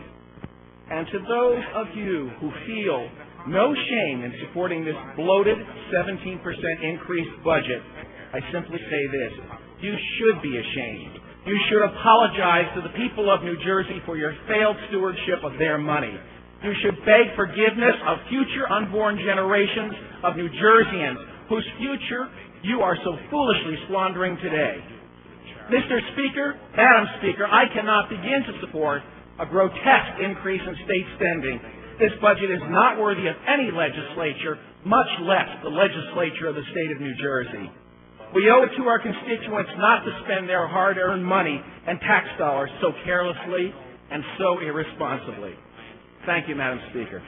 And to those of you who feel no shame in supporting this bloated 17% increased budget, I simply say this: you should be ashamed. You should apologize to the people of New Jersey for your failed stewardship of their money. You should beg forgiveness of future unborn generations of New Jerseyans whose future you are so foolishly squandering today. Mr. Speaker, Madam Speaker, I cannot begin to support a grotesque increase in state spending. This budget is not worthy of any legislature, much less the legislature of the state of New Jersey. We owe it to our constituents not to spend their hard-earned money and tax dollars so carelessly and so irresponsibly. Thank you, Madam Speaker.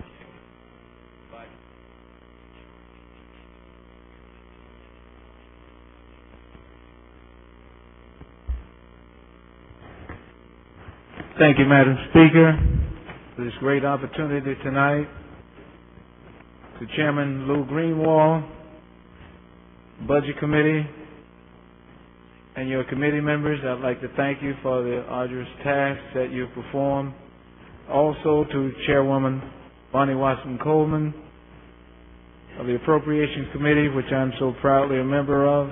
Thank you, Madam Speaker, for this great opportunity tonight. To Chairman Lou Greenwald, Budget Committee, and your committee members, I'd like to thank you for the arduous tasks that you've performed. Also to Chairwoman Bonnie Watson Coleman of the Appropriations Committee, which I'm so proudly a member of.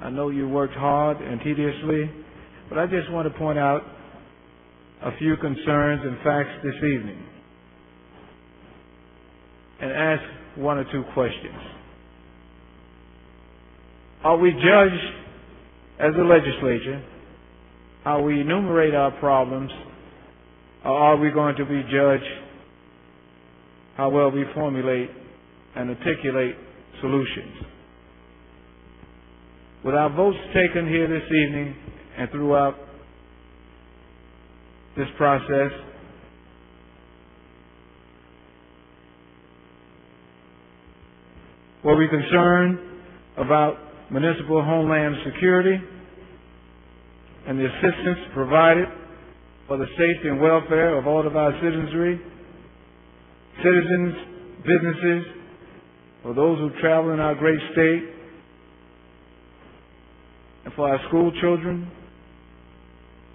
I know you worked hard and tediously, but I just want to point out a few concerns and facts this evening and ask one or two questions. Are we judged as a legislature how we enumerate our problems, or are we going to be judged how well we formulate and articulate solutions? With our votes taken here this evening and throughout this process, were we concerned about municipal homeland security and the assistance provided for the safety and welfare of all of our citizenry, citizens, businesses, for those who travel in our great state, and for our school children?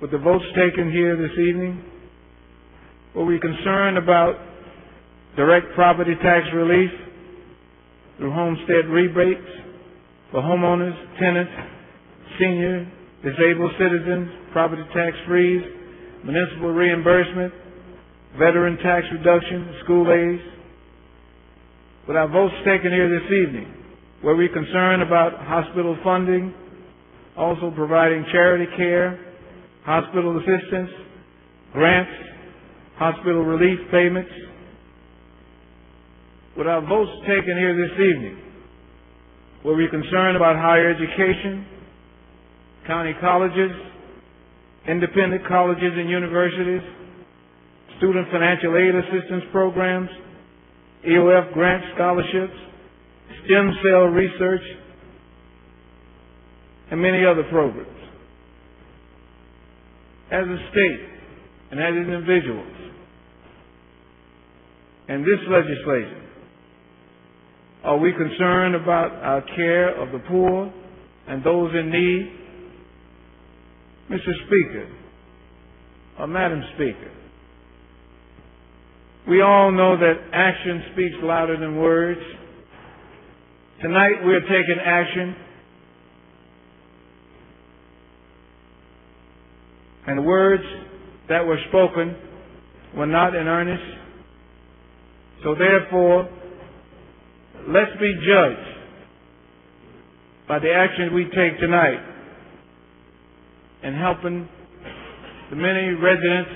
With the votes taken here this evening, were we concerned about direct property tax relief through homestead rebates for homeowners, tenants, senior, disabled citizens, property tax freeze, municipal reimbursement, veteran tax reduction, school aids? With our votes taken here this evening, were we concerned about hospital funding, also providing charity care, hospital assistance, grants, hospital relief payments. With our votes taken here this evening, were we concerned about higher education, county colleges, independent colleges and universities, student financial aid assistance programs, EOF grant scholarships, stem cell research, and many other programs? As a state and as individuals, and this legislation, are we concerned about our care of the poor and those in need? Mr. Speaker, or Madam Speaker, we all know that action speaks louder than words. Tonight we're taking action, and the words that were spoken were not in earnest. So therefore, let's be judged by the actions we take tonight in helping the many residents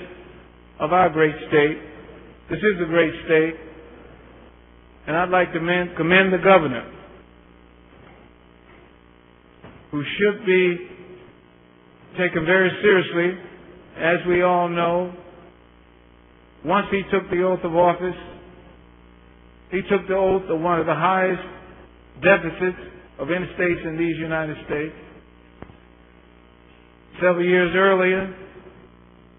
of our great state. This is a great state, and I'd like to commend the governor, who should be taken very seriously. As we all know, once he took the oath of office, he took the oath of one of the highest deficits of any states in these United States. Several years earlier,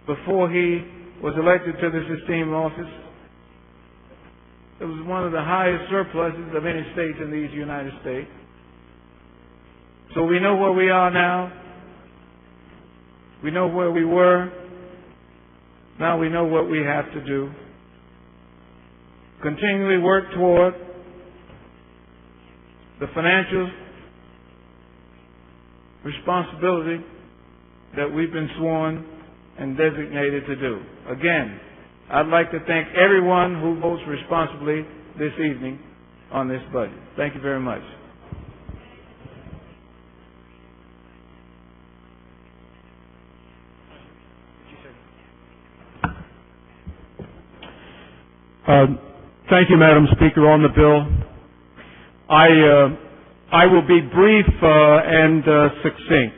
before he was elected to this esteemed office, it was one of the highest surpluses of any state in these United States. So we know where we are now. We know where we were. Now we know what we have to do. Continually work toward the financial responsibility that we've been sworn and designated to do. Again, I'd like to thank everyone who votes responsibly this evening on this budget. Thank you very much. Thank you, Madam Speaker. On the bill, I will be brief and succinct.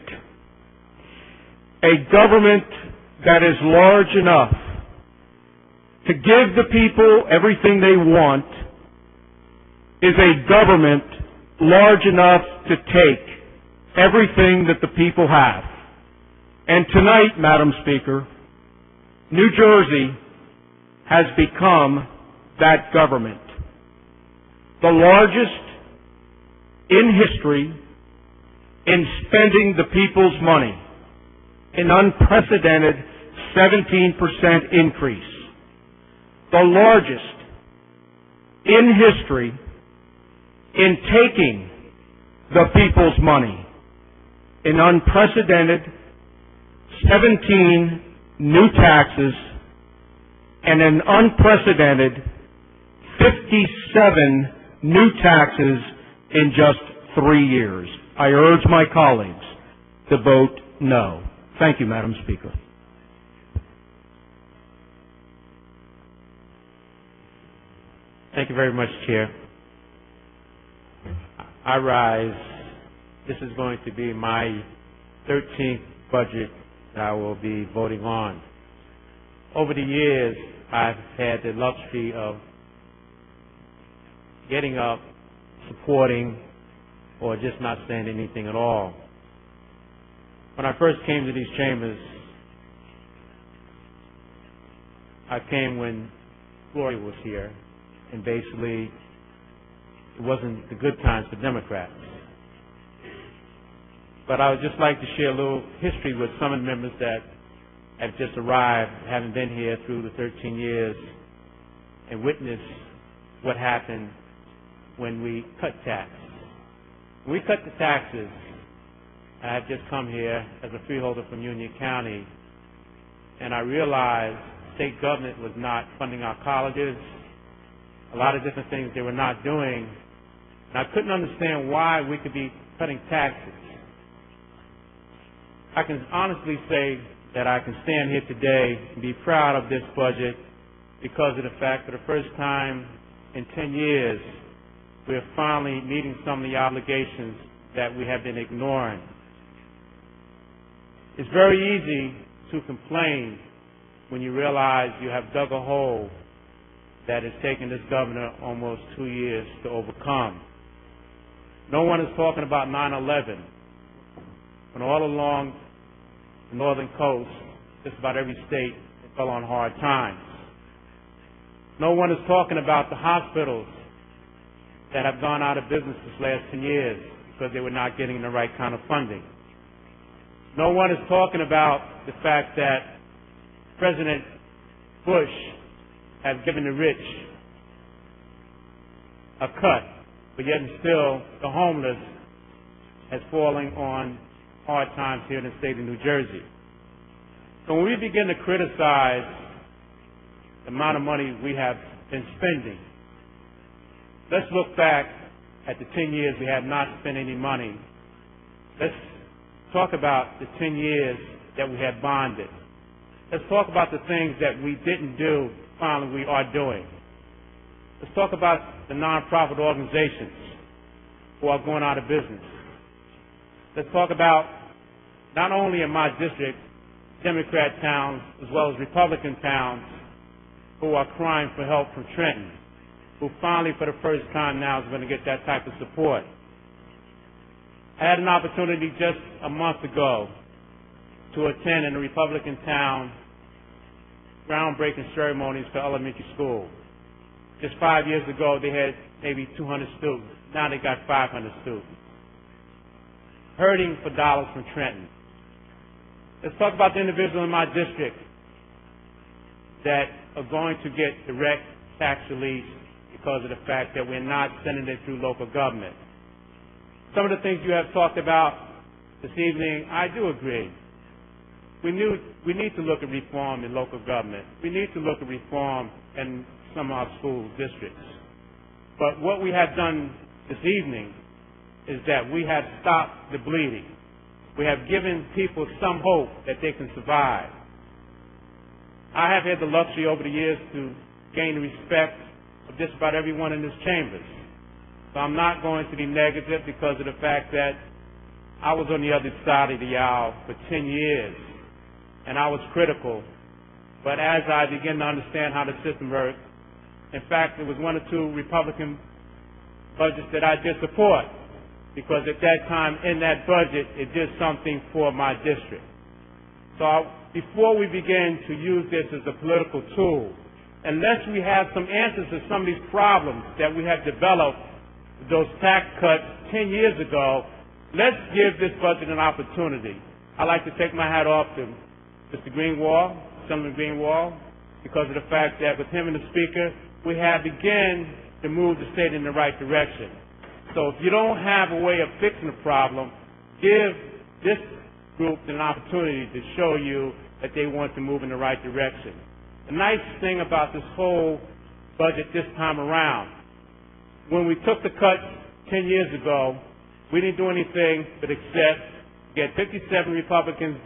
A government that is large enough to give the people everything they want is a government large enough to take everything that the people have. And tonight, Madam Speaker, New Jersey has become that government. The largest in history in spending the people's money. An unprecedented 17% increase. The largest in history in taking the people's money. An unprecedented 17 new taxes and an unprecedented 57 new taxes in just 3 years. I urge my colleagues to vote no. Thank you, Madam Speaker. Thank you very much, Chair. I rise. This is going to be my 13th budget that I will be voting on. Over the years, I've had the luxury of getting up, supporting, or just not saying anything at all. When I first came to these chambers, I came when Gloria was here, and basically it wasn't the good times for Democrats. But I would just like to share a little history with some of the members that have just arrived, haven't been here through the 13 years, and witnessed what happened when we cut taxes. When we cut the taxes, I have just come here as a freeholder from Union County, and I realized state government was not funding our colleges, a lot of different things they were not doing, and I couldn't understand why we could be cutting taxes I can honestly say that I can stand here today and be proud of this budget because of the fact that for the first time in 10 years, we're finally meeting some of the obligations that we have been ignoring. It's very easy to complain when you realize you have dug a hole that has taken this governor almost 2 years to overcome. No one is talking about 9/11, when all along the northern coast, just about every state fell on hard times. No one is talking about the hospitals that have gone out of business this last 10 years because they were not getting the right kind of funding. No one is talking about the fact that President Bush has given the rich a cut, but yet and still the homeless has fallen on hard times here in the state of New Jersey. So when we begin to criticize the amount of money we have been spending, let's look back at the 10 years we have not spent any money. Let's talk about the 10 years that we have bonded. Let's talk about the things that we didn't do, finally we are doing. Let's talk about the nonprofit organizations who are going out of business. Let's talk about not only in my district, Democrat towns as well as Republican towns who are crying for help from Trenton, who finally for the first time now is going to get that type of support. I had an opportunity just a month ago to attend in a Republican town groundbreaking ceremonies for elementary school. Just 5 years ago, they had maybe 200 students. Now they got 500 students. Hurting for dollars from Trenton. Let's talk about the individuals in my district that are going to get direct tax relief because of the fact that we're not sending it through local government. Some of the things you have talked about this evening, I do agree. We need to look at reform in local government. We need to look at reform in some of our school districts. But what we have done this evening is that we have stopped the bleeding. We have given people some hope that they can survive. I have had the luxury over the years to gain the respect of just about everyone in this chambers. So I'm not going to be negative because of the fact that I was on the other side of the aisle for 10 years, and I was critical. But as I began to understand how the system works, in fact, it was one or two Republican budgets that I did support, because at that time in that budget, it did something for my district. So before we begin to use this as a political tool, unless we have some answers to some of these problems that we have developed, those tax cuts 10 years ago, let's give this budget an opportunity. I'd like to take my hat off to Mr. Greenwald, Senator Greenwald, because of the fact that with him and the Speaker, we have begun to move the state in the right direction. So if you don't have a way of fixing the problem, give this group an opportunity to show you that they want to move in the right direction. The nice thing about this whole budget this time around, when we took the cuts 10 years ago, we didn't do anything but accept, get 57 Republicans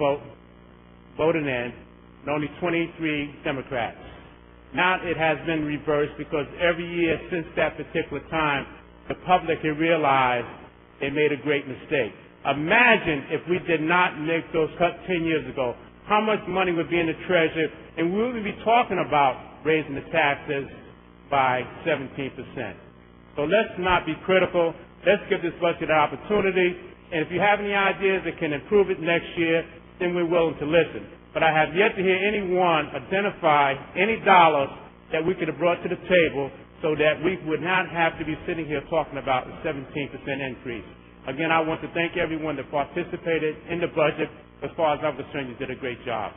voted in, and only 23 Democrats. Now it has been reversed because every year since that particular time, the public had realized they made a great mistake. Imagine if we did not make those cuts 10 years ago, how much money would be in the treasury, and we would be talking about raising the taxes by 17%. So let's not be critical. Let's give this budget an opportunity, and if you have any ideas that can improve it next year, then we're willing to listen. But I have yet to hear anyone identify any dollars that we could have brought to the table so that we would not have to be sitting here talking about a 17% increase. Again, I want to thank everyone that participated in the budget. As far as I'm concerned, you did a great job.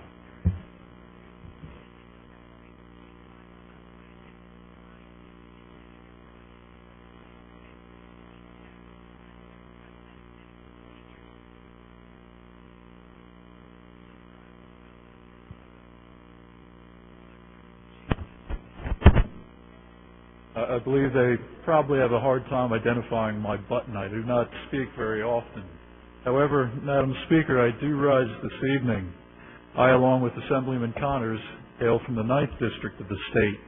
I believe they probably have a hard time identifying my button. I do not speak very often, However, Madam Speaker, I do rise this evening. I, along with Assemblyman Connors, hail from the 9th District of the state.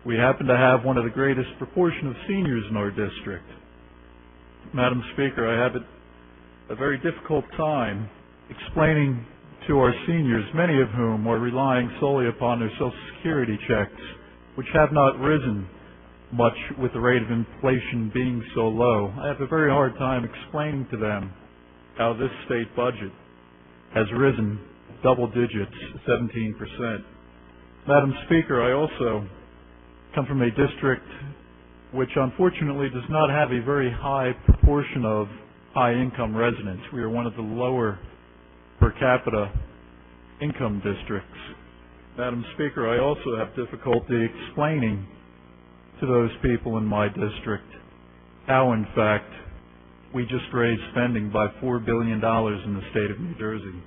We happen to have one of the greatest proportion of seniors in our district. Madam Speaker, I have a very difficult time explaining to our seniors, many of whom are relying solely upon their Social Security checks, which have not risen much with the rate of inflation being so low. I have a very hard time explaining to them how this state budget has risen double digits, 17%. Madam Speaker, I also come from a district which unfortunately does not have a very high proportion of high-income residents. We are one of the lower per capita income districts. Madam Speaker, I also have difficulty explaining to those people in my district how, in fact, we just raised spending by $4 billion in the state of New Jersey.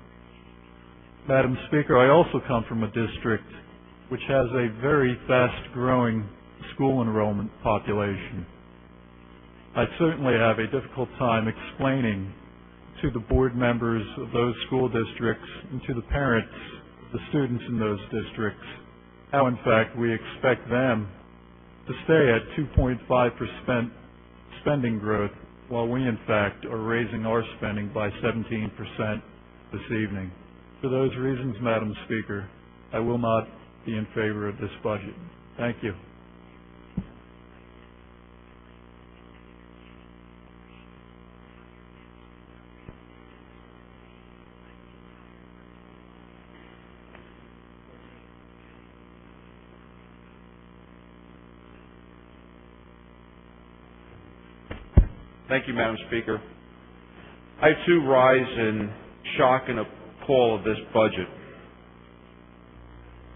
Madam Speaker, I also come from a district which has a very fast-growing school enrollment population. I certainly have a difficult time explaining to the board members of those school districts and to the parents of the students in those districts how, in fact, we expect them to stay at 2.5% spending growth while we, in fact, are raising our spending by 17% this evening. For those reasons, Madam Speaker, I will not be in favor of this budget. Thank you. Thank you, Madam Speaker. I, too, rise in shock and appall of this budget.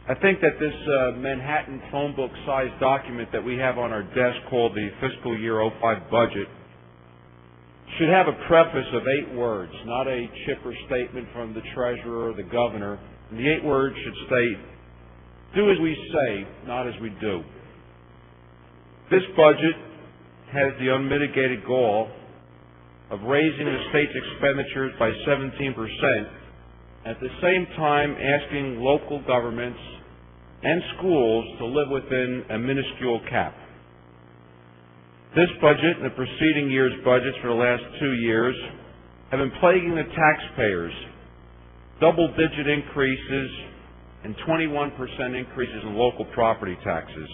I think that this Manhattan phone book-sized document that we have on our desk called the Fiscal Year 05 Budget should have a preface of 8 words, not a chipper statement from the Treasurer or the Governor. And the 8 words should state, do as we say, not as we do. This budget has the unmitigated goal of raising the state's expenditures by 17%, at the same time asking local governments and schools to live within a minuscule cap. This budget and the preceding year's budgets for the last 2 years have been plaguing the taxpayers. Double-digit increases and 21% increases in local property taxes.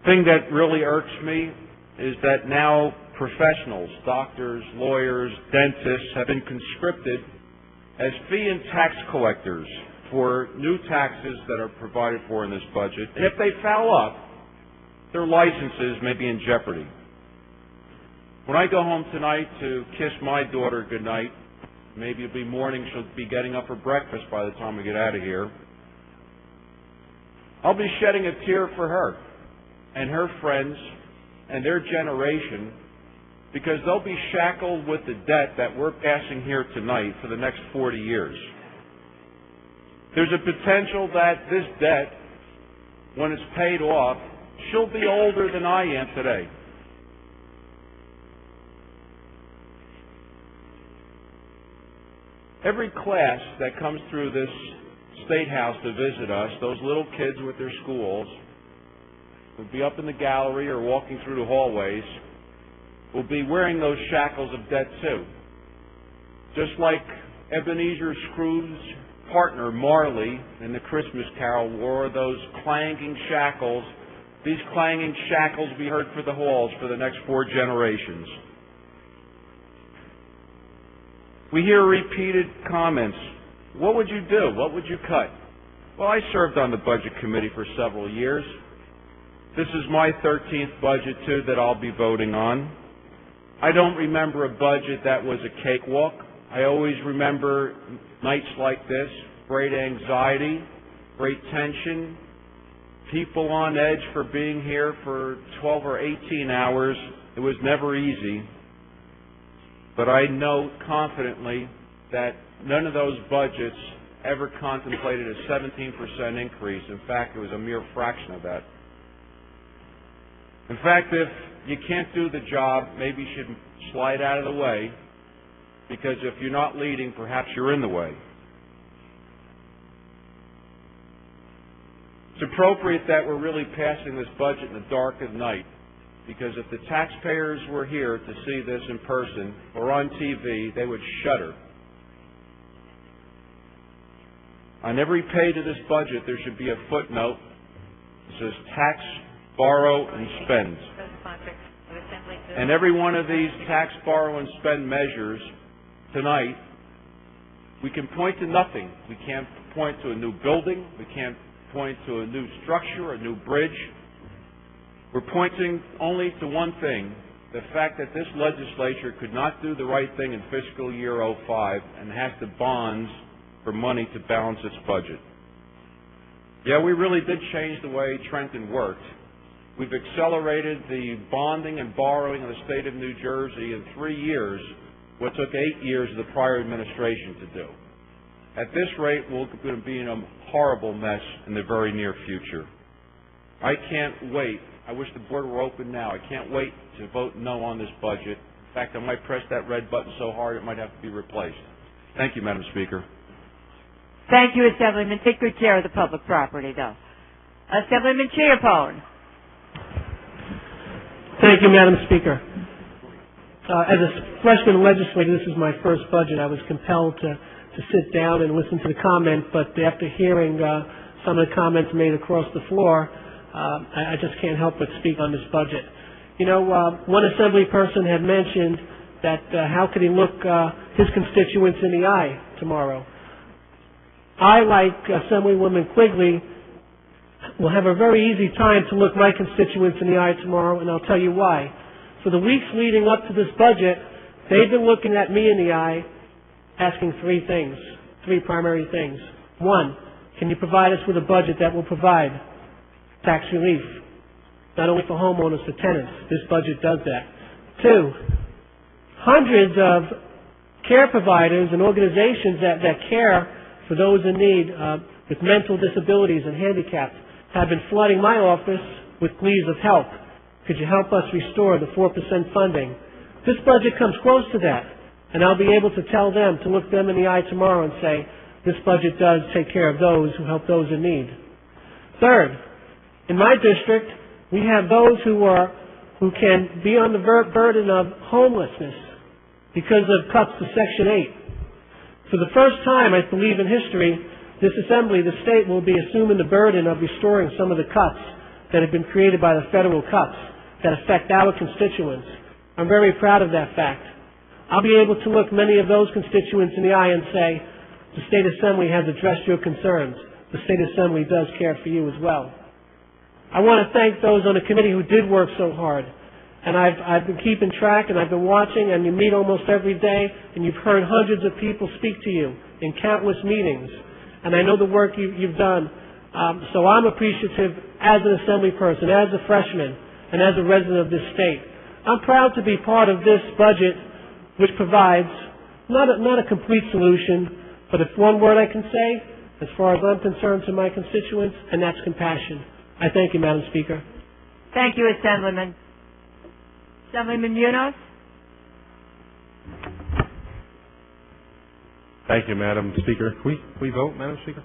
The thing that really irks me is that now professionals, doctors, lawyers, dentists have been conscripted as fee and tax collectors for new taxes that are provided for in this budget. And if they foul up, their licenses may be in jeopardy. When I go home tonight to kiss my daughter goodnight, maybe it'll be morning, she'll be getting up for breakfast by the time we get out of here, I'll be shedding a tear for her and her friends and their generation, because they'll be shackled with the debt that we're passing here tonight for the next 40 years. There's a potential that this debt, when it's paid off, she'll be older than I am today. Every class that comes through this State House to visit us, those little kids with their schools, will be up in the gallery or walking through the hallways, will be wearing those shackles of debt too. Just like Ebenezer Scrooge's partner Marley in the Christmas Carol wore those clanging shackles, these clanging shackles will be heard for the halls for the next 4 generations. We hear repeated comments. What would you do? What would you cut? Well, I served on the Budget Committee for several years. This is my 13th budget, too, that I'll be voting on. I don't remember a budget that was a cakewalk. I always remember nights like this, great anxiety, great tension, people on edge for being here for 12 or 18 hours. It was never easy. But I know confidently that none of those budgets ever contemplated a 17% increase. In fact, it was a mere fraction of that. In fact, if you can't do the job, maybe you should slide out of the way because if you're not leading, perhaps you're in the way. It's appropriate that we're really passing this budget in the dark of night, because if the taxpayers were here to see this in person or on TV, they would shudder. On every page of this budget, there should be a footnote that says tax, borrow, and spend. And every one of these tax, borrow, and spend measures tonight, we can point to nothing. We can't point to a new building. We can't point to a new structure, a new bridge. We're pointing only to one thing, the fact that this legislature could not do the right thing in fiscal year 05 and has to bonds for money to balance its budget. Yeah, we really did change the way Trenton worked. We've accelerated the bonding and borrowing in the state of New Jersey in 3 years, what took 8 years of the prior administration to do. At this rate, we're going to be in a horrible mess in the very near future. I can't wait. I wish the board were open now. I can't wait to vote no on this budget. In fact, I might press that red button so hard it might have to be replaced. Thank you, Madam Speaker. Thank you, Assemblyman. Take good care of the public property, though. Assemblyman Chiappone. Thank you, Madam Speaker. As a freshman legislator, this is my first budget. I was compelled to sit down and listen to the comment, but after hearing some of the comments made across the floor, I just can't help but speak on this budget. You know, one assembly person had mentioned that how could he look his constituents in the eye tomorrow. I, like Assemblywoman Quigley, will have a very easy time to look my constituents in the eye tomorrow, and I'll tell you why. For the weeks leading up to this budget, they've been looking at me in the eye, asking three primary things. One, can you provide us with a budget that will provide tax relief, not only for homeowners, for tenants? This budget does that. Two, hundreds of care providers and organizations that care for those in need with mental disabilities and handicaps have been flooding my office with pleas of help. Could you help us restore the 4% funding? This budget comes close to that, and I'll be able to tell them to look them in the eye tomorrow and say, this budget does take care of those who help those in need. Third, in my district, we have those who can be on the burden of homelessness because of cuts to Section 8. For the first time, I believe in history, this Assembly, the state, will be assuming the burden of restoring some of the cuts that have been created by the federal cuts that affect our constituents. I'm very proud of that fact. I'll be able to look many of those constituents in the eye and say, the State Assembly has addressed your concerns. The State Assembly does care for you as well. I want to thank those on the committee who did work so hard. And I've been keeping track, and I've been watching, and you meet almost every day, and you've heard hundreds of people speak to you in countless meetings. And I know the work you've done. So I'm appreciative as an Assembly person, as a freshman, and as a resident of this state. I'm proud to be part of this budget, which provides not a complete solution, but if one word I can say, as far as I'm concerned, to my constituents, and that's compassion. I thank you, Madam Speaker. Thank you, Assemblyman. Assemblyman Munoz? Thank you, Madam Speaker. Can we vote, Madam Speaker?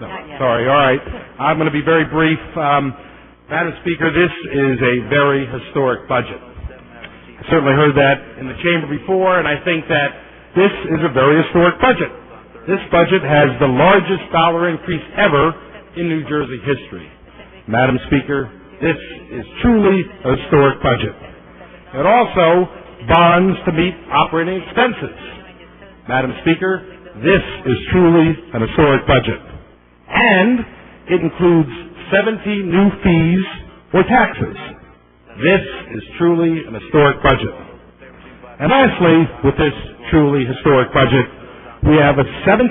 No, Not yet. sorry. All right. I'm going to be very brief. Madam Speaker, this is a very historic budget. I certainly heard that in the chamber before, and I think that this is a very historic budget. This budget has the largest dollar increase ever in New Jersey history. Madam Speaker, this is truly a historic budget. It also bonds to meet operating expenses. Madam Speaker, this is truly an historic budget. And it includes 70 new fees or taxes. This is truly an historic budget. And lastly, with this truly historic budget, we have a 17%,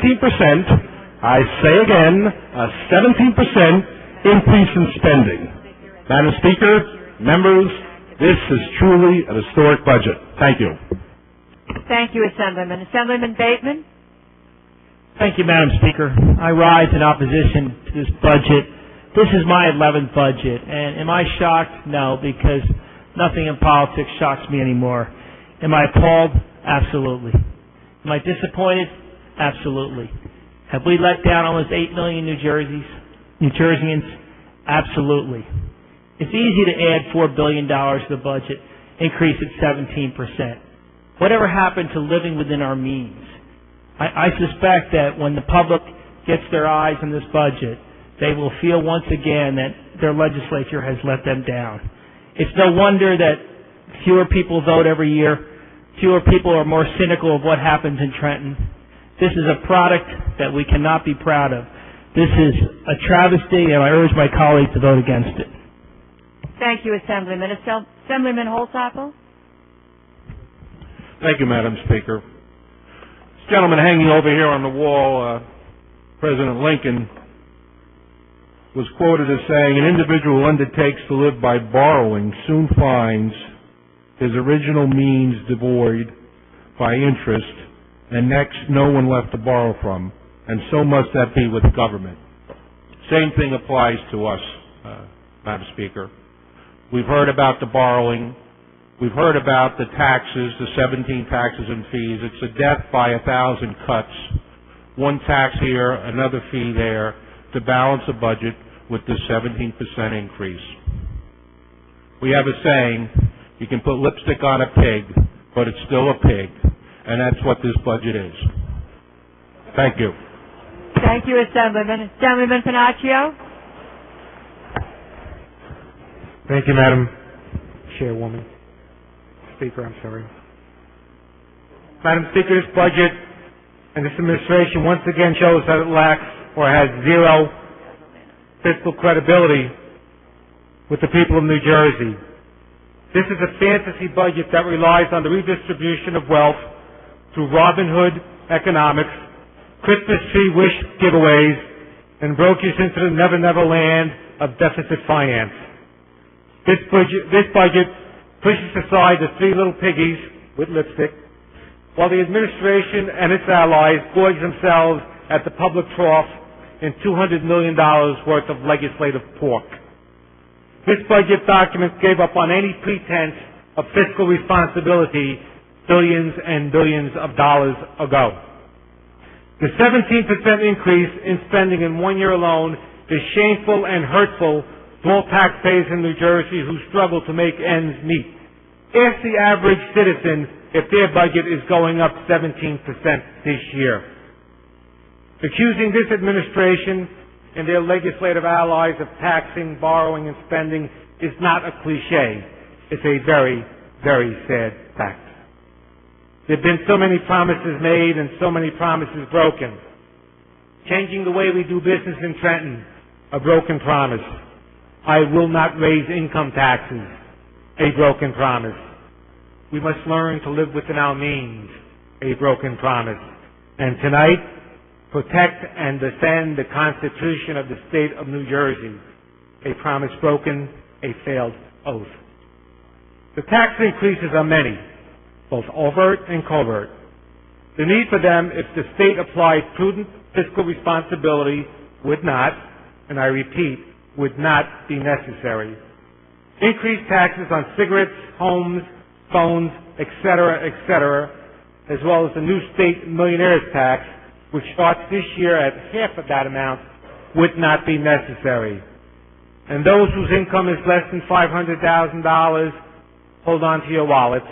I say again, a 17% increase in spending. Madam Speaker, members, this is truly an historic budget. Thank you. Thank you, Assemblyman. Assemblyman Bateman? Thank you, Madam Speaker. I rise in opposition to this budget. This is my 11th budget, and am I shocked? No, because nothing in politics shocks me anymore. Am I appalled? Absolutely. Am I disappointed? Absolutely. Have we let down almost 8 million New Jerseyans? Absolutely. It's easy to add $4 billion to the budget, increase it 17%. Whatever happened to living within our means? I suspect that when the public gets their eyes on this budget, they will feel once again that their legislature has let them down. It's no wonder that fewer people vote every year, fewer people are more cynical of what happens in Trenton. This is a product that we cannot be proud of. This is a travesty, and I urge my colleagues to vote against it. Thank you, Assemblyman. Assemblyman Holzapfel? Thank you, Madam Speaker. This gentleman hanging over here on the wall, President Lincoln, was quoted as saying, "An individual who undertakes to live by borrowing soon finds his original means devoid by interest, and next no one left to borrow from, and so must that be with government." Same thing applies to us, Madam Speaker. We've heard about the borrowing. We've heard about the taxes, the 17 taxes and fees. It's a death by 1,000 cuts. One tax here, another fee there, to balance a budget with this 17% increase. We have a saying, you can put lipstick on a pig, but it's still a pig. And that's what this budget is. Thank you. Thank you, Assemblyman. Assemblyman Panaccio? Thank you, Madam Chairwoman. Speaker, I'm sorry. Madam Speaker, this budget and this administration once again shows that it lacks or has zero fiscal credibility with the people of New Jersey. This is a fantasy budget that relies on the redistribution of wealth through Robin Hood economics, Christmas tree wish giveaways, and brokers into the never land of deficit finance. This budget pushes aside the three little piggies with lipstick, while the administration and its allies gorge themselves at the public trough in $200 million worth of legislative pork. This budget document gave up on any pretense of fiscal responsibility billions and billions of dollars ago. The 17% increase in spending in 1 year alone is shameful and hurtful to all taxpayers in New Jersey who struggle to make ends meet. Ask the average citizen if their budget is going up 17% this year. Accusing this administration and their legislative allies of taxing, borrowing, and spending is not a cliche. It's a very, very sad fact. There have been so many promises made and so many promises broken. Changing the way we do business in Trenton, a broken promise. I will not raise income taxes, a broken promise. We must learn to live within our means, a broken promise. And tonight, protect and defend the Constitution of the state of New Jersey, a promise broken, a failed oath. The tax increases are many, both overt and covert. The need for them, if the state applied prudent fiscal responsibility, would not, and I repeat, would not be necessary. Increased taxes on cigarettes, homes, phones, etc., as well as the new state millionaires tax, which starts this year at half of that amount, would not be necessary. And those whose income is less than $500,000, hold on to your wallets.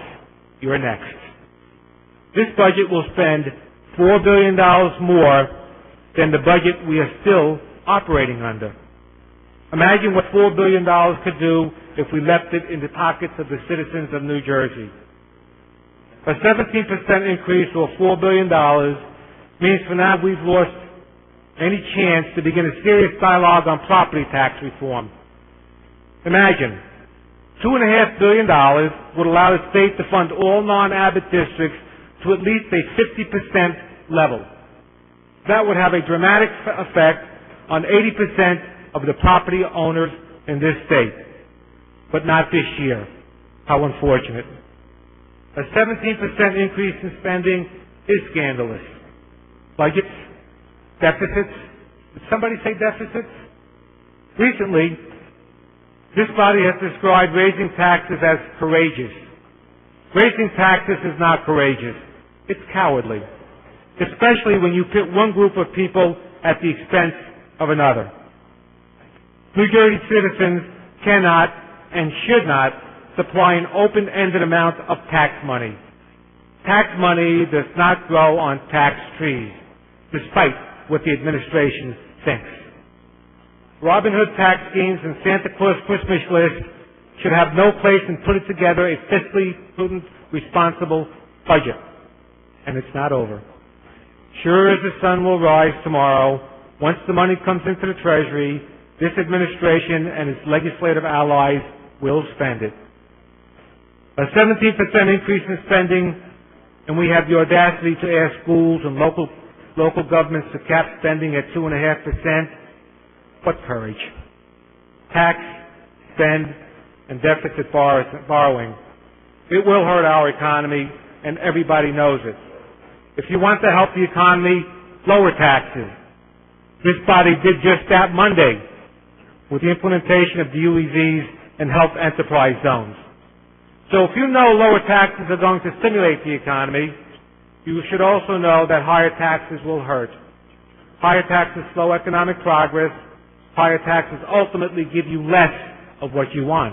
You're next. This budget will spend $4 billion more than the budget we are still operating under. Imagine what $4 billion could do if we left it in the pockets of the citizens of New Jersey. A 17% increase or $4 billion means for now we've lost any chance to begin a serious dialogue on property tax reform. Imagine, $2.5 billion would allow the state to fund all non-Abbott districts to at least a 50% level. That would have a dramatic effect on 80% of the property owners in this state. But not this year. How unfortunate. A 17% increase in spending is scandalous. Budgets, deficits. Did somebody say deficits? Recently, this body has described raising taxes as courageous. Raising taxes is not courageous. It's cowardly, especially when you pit one group of people at the expense of another. New Jersey citizens cannot and should not supply an open-ended amount of tax money. Tax money does not grow on tax trees, despite what the administration thinks. Robin Hood tax schemes and Santa Claus Christmas lists should have no place in putting together a fiscally prudent, responsible budget. And it's not over. Sure as the sun will rise tomorrow, once the money comes into the Treasury, this administration and its legislative allies will spend it. A 17% increase in spending, and we have the audacity to ask schools and local governments to cap spending at 2.5%. What courage. Tax, spend, and deficit borrowing. It will hurt our economy, and everybody knows it. If you want to help the economy, lower taxes. This body did just that Monday with the implementation of DUEZs and health enterprise zones. So if you know lower taxes are going to stimulate the economy, you should also know that higher taxes will hurt. Higher taxes slow economic progress. Higher taxes ultimately give you less of what you want.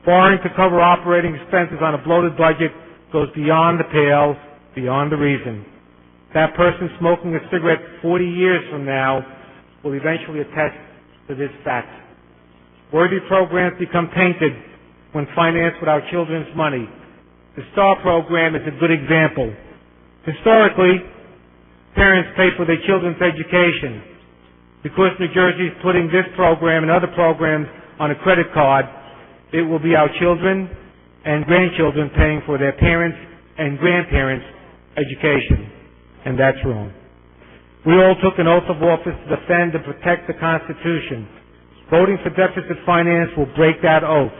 Borrowing to cover operating expenses on a bloated budget goes beyond the pale, beyond the reason. That person smoking a cigarette 40 years from now will eventually attest to this fact. Worthy programs become tainted when financed with our children's money. The STAR program is a good example. Historically, parents pay for their children's education. Because New Jersey is putting this program and other programs on a credit card, it will be our children and grandchildren paying for their parents' and grandparents' education. And that's wrong. We all took an oath of office to defend and protect the Constitution. Voting for deficit finance will break that oath.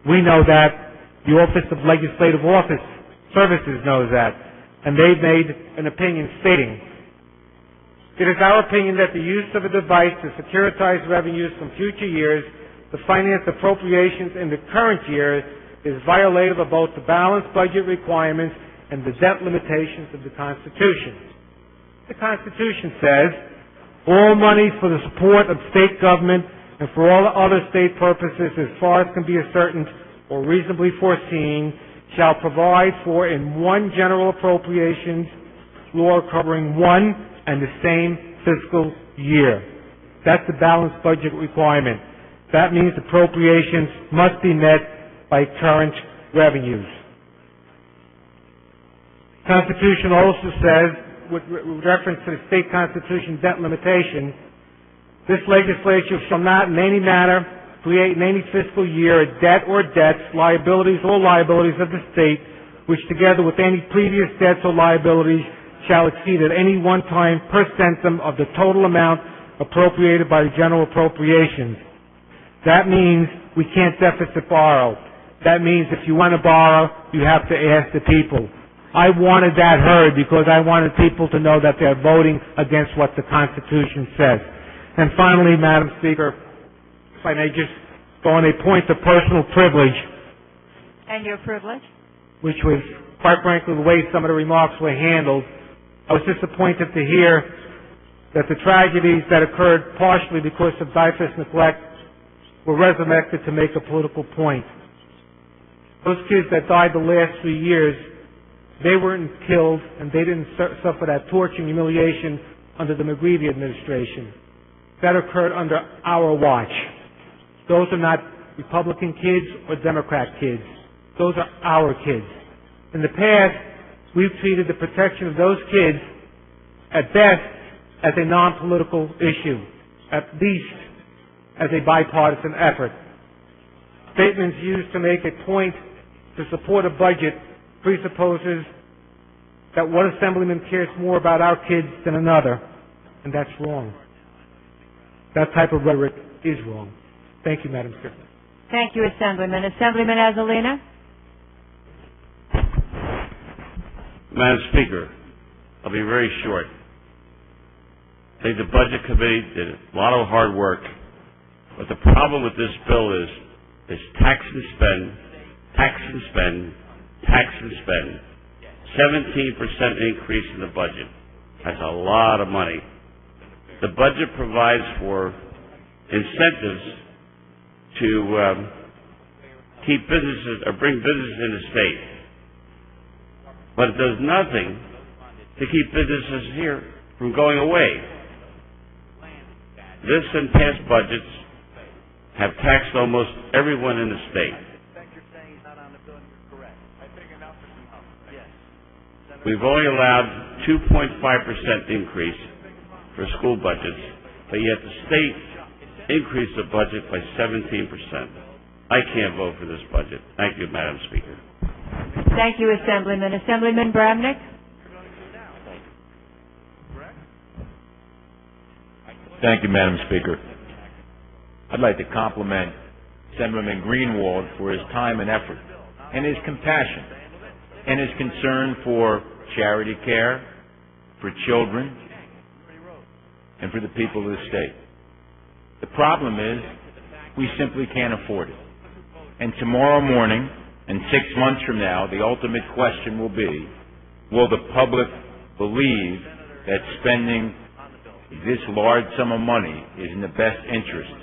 We know that. The Office of Legislative Services knows that. And they've made an opinion stating, it is our opinion that the use of a device to securitize revenues from future years to finance appropriations in the current year is violative of both the balanced budget requirements and the debt limitations of the Constitution. The Constitution says, all money for the support of state government and for all other state purposes as far as can be ascertained or reasonably foreseen shall provide for in one general appropriations law covering one and the same fiscal year. That's the balanced budget requirement. That means appropriations must be met by current revenues. The Constitution also says, with reference to the state constitution debt limitation, this legislature shall not in any manner create in any fiscal year a debt or debts, liabilities or liabilities of the state, which together with any previous debts or liabilities shall exceed at any one time per centum of the total amount appropriated by the general appropriations. That means we can't deficit borrow. That means if you want to borrow, you have to ask the people. I wanted that heard because I wanted people to know that they're voting against what the Constitution says. And finally, Madam Speaker, if I may just go on a point of personal privilege. And your privilege? Which was, quite frankly, the way some of the remarks were handled. I was disappointed to hear that the tragedies that occurred partially because of DYFS neglect were resurrected to make a political point. Those kids that died the last 3 years, they weren't killed and they didn't suffer that torture and humiliation under the McGreevey administration. That occurred under our watch. Those are not Republican kids or Democrat kids. Those are our kids. In the past, we've treated the protection of those kids at best as a non-political issue, at least as a bipartisan effort. Statements used to make a point to support a budget presupposes that one assemblyman cares more about our kids than another, and that's wrong. That type of rhetoric is wrong. Thank you, Madam Speaker. Thank you, Assemblyman. Assemblyman Azzolina? Madam Speaker, I'll be very short. I think the Budget Committee did a lot of hard work, but the problem with this bill is tax and spend, tax and spend. 17% increase in the budget. That's a lot of money. The budget provides for incentives to keep businesses or bring businesses in the state. But it does nothing to keep businesses here from going away. This and past budgets have taxed almost everyone in the state. We've only allowed 2.5% increase for school budgets, but yet the state increased the budget by 17%. I can't vote for this budget. Thank you, Madam Speaker. Thank you, Assemblyman. Assemblyman Bramnick? Thank you, Madam Speaker. I'd like to compliment Assemblyman Greenwald for his time and effort and his compassion and his concern for charity care, for children, and for the people of the state. The problem is we simply can't afford it. And tomorrow morning and 6 months from now, the ultimate question will be, will the public believe that spending this large sum of money is in the best interest?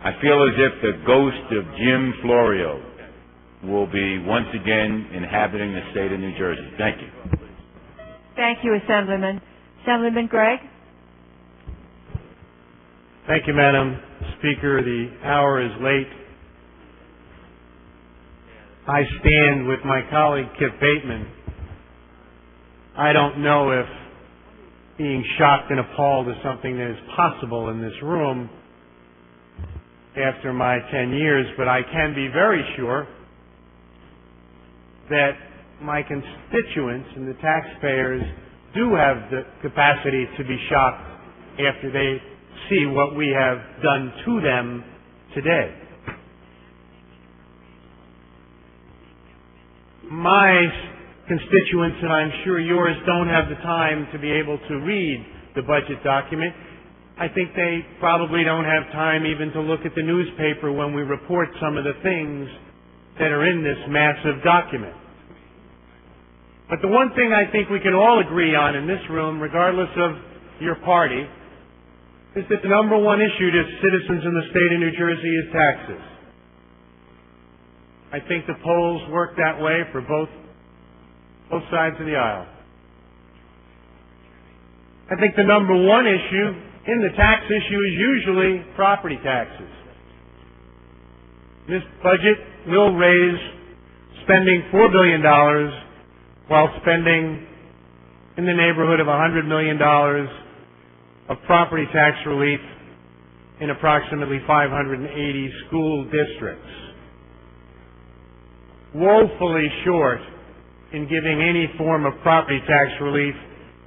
I feel as if the ghost of Jim Florio will be once again inhabiting the state of New Jersey. Thank you. Thank you, Assemblyman. Assemblyman Gregg? Thank you, Madam Speaker. The hour is late. I stand with my colleague Kip Bateman. I don't know if being shocked and appalled is something that is possible in this room after my 10 years, but I can be very sure that my constituents and the taxpayers do have the capacity to be shocked after they see what we have done to them today. My constituents, and I'm sure yours, don't have the time to be able to read the budget document. I think they probably don't have time even to look at the newspaper when we report some of the things that are in this massive document. But the one thing I think we can all agree on in this room, regardless of your party, is that the number one issue to citizens in the state of New Jersey is taxes. I think the polls work that way for both sides of the aisle. I think the number one issue in the tax issue is usually property taxes. This budget will raise spending $4 billion while spending in the neighborhood of $100 million of property tax relief in approximately 580 school districts. Woefully short in giving any form of property tax relief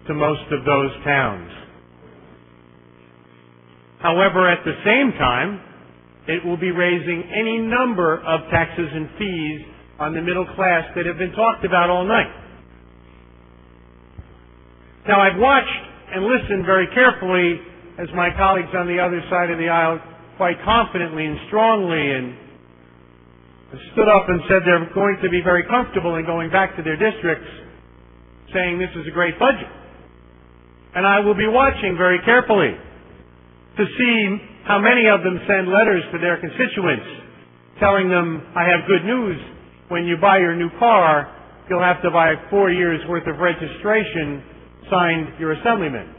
to most of those towns. However, at the same time, it will be raising any number of taxes and fees on the middle class that have been talked about all night. Now, I've watched and listened very carefully as my colleagues on the other side of the aisle quite confidently and strongly and stood up and said they're going to be very comfortable in going back to their districts saying this is a great budget. And I will be watching very carefully to see how many of them send letters to their constituents telling them, I have good news, when you buy your new car, you'll have to buy 4 years worth of registration, signed your assemblyman.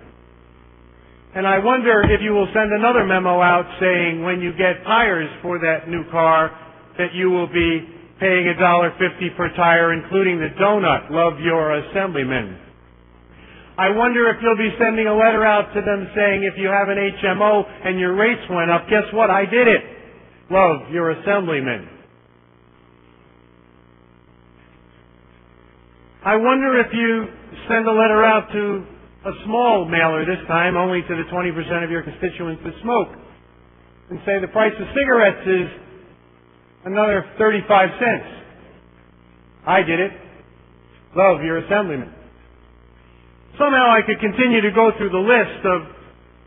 And I wonder if you will send another memo out saying when you get tires for that new car, that you will be paying $1.50 per tire, including the donut. Love, your assemblyman. I wonder if you'll be sending a letter out to them saying if you have an HMO and your rates went up, guess what? I did it. Love, your assemblyman. I wonder if you send a letter out to a small mailer this time, only to the 20% of your constituents that smoke, and say the price of cigarettes is another 35 cents. I did it. Love, your assemblyman. Somehow I could continue to go through the list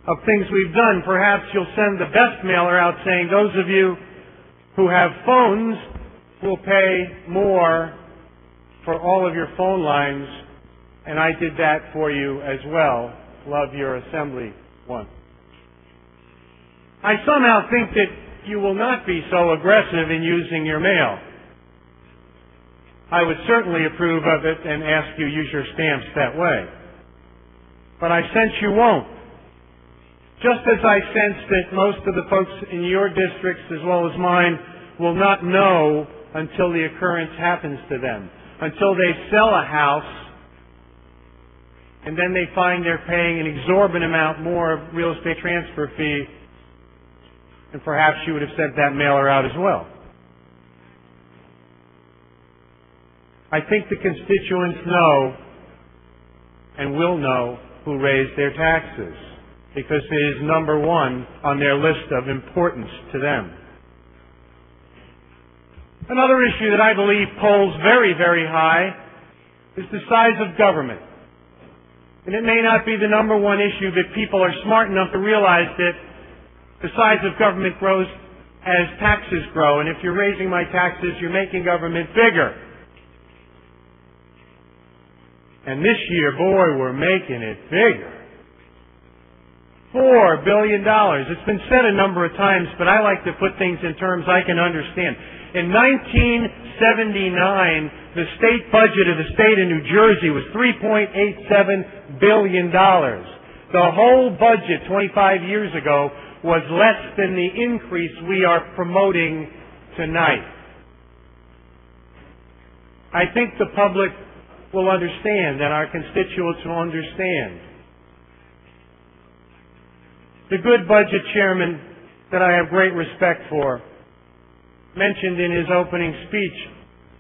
of things we've done. Perhaps you'll send the best mailer out saying those of you who have phones will pay more for all of your phone lines, and I did that for you as well. Love your assembly one. I somehow think that you will not be so aggressive in using your mail. I would certainly approve of it and ask you use your stamps that way. But I sense you won't. Just as I sense that most of the folks in your districts as well as mine will not know until the occurrence happens to them, until they sell a house and then they find they're paying an exorbitant amount more of real estate transfer fee, and perhaps you would have sent that mailer out as well. I think the constituents know and will know who raised their taxes, because it is number one on their list of importance to them. Another issue that I believe polls very, very high is the size of government. And it may not be the number one issue, but people are smart enough to realize that the size of government grows as taxes grow. And if you're raising my taxes, you're making government bigger. And this year, boy, we're making it bigger. $4 billion. It's been said a number of times, but I like to put things in terms I can understand. In 1979, the state budget of the state of New Jersey was $3.87 billion. The whole budget 25 years ago was less than the increase we are promoting tonight. I think the public will understand, and our constituents will understand. The good budget chairman that I have great respect for mentioned in his opening speech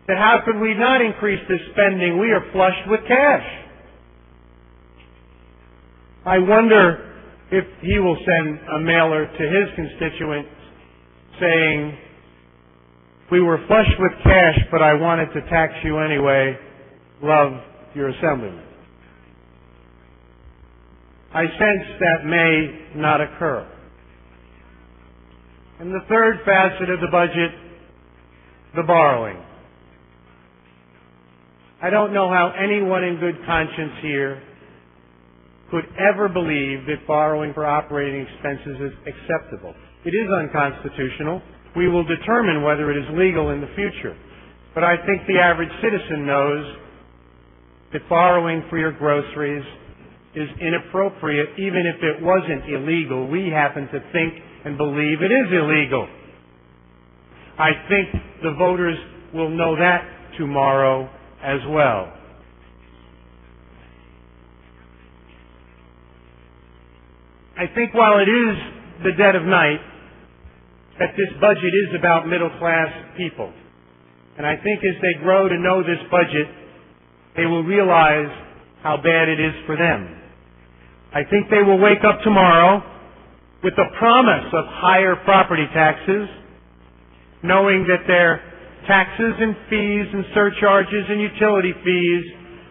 that how could we not increase this spending? We are flushed with cash. I wonder if he will send a mailer to his constituents saying, we were flushed with cash, but I wanted to tax you anyway. Love, your assemblyman. I sense that may not occur. And the third facet of the budget, the borrowing. I don't know how anyone in good conscience here could ever believe that borrowing for operating expenses is acceptable. It is unconstitutional. We will determine whether it is legal in the future. But I think the average citizen knows that borrowing for your groceries is inappropriate, even if it wasn't illegal. We happen to think and believe it is illegal. I think the voters will know that tomorrow as well. I think while it is the dead of night, that this budget is about middle-class people. And I think as they grow to know this budget, they will realize how bad it is for them. I think they will wake up tomorrow with the promise of higher property taxes, knowing that their taxes and fees and surcharges and utility fees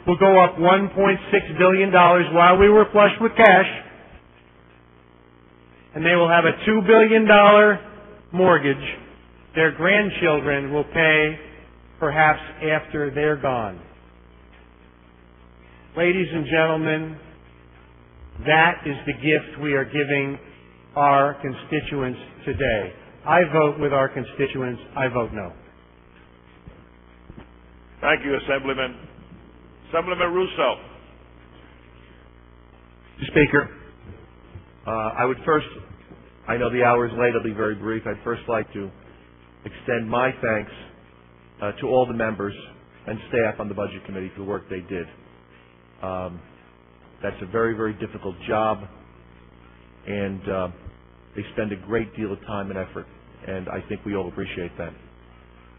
will go up $1.6 billion while we were flush with cash, and they will have a $2 billion mortgage their grandchildren will pay perhaps after they're gone. Ladies and gentlemen, that is the gift we are giving our constituents today. I vote with our constituents. I vote no. Thank you, Assemblyman. Assemblyman Russo. Mr. Speaker, I would first, I know the hour is late, I'll be very brief. I'd first like to extend my thanks to all the members and staff on the Budget Committee for the work they did. That's a very, very difficult job, and they spend a great deal of time and effort, and I think we all appreciate that.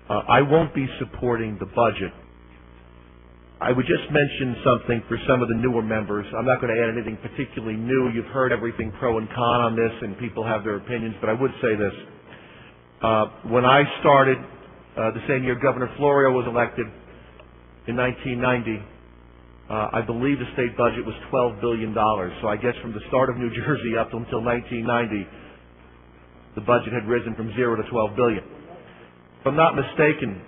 I won't be supporting the budget. I would just mention something for some of the newer members. I'm not going to add anything particularly new. You've heard everything pro and con on this, and people have their opinions, but I would say this. When I started, the same year Governor Florio was elected in 1990, I believe the state budget was $12 billion. So I guess from the start of New Jersey up until 1990, the budget had risen from 0 to $12 billion. If I'm not mistaken,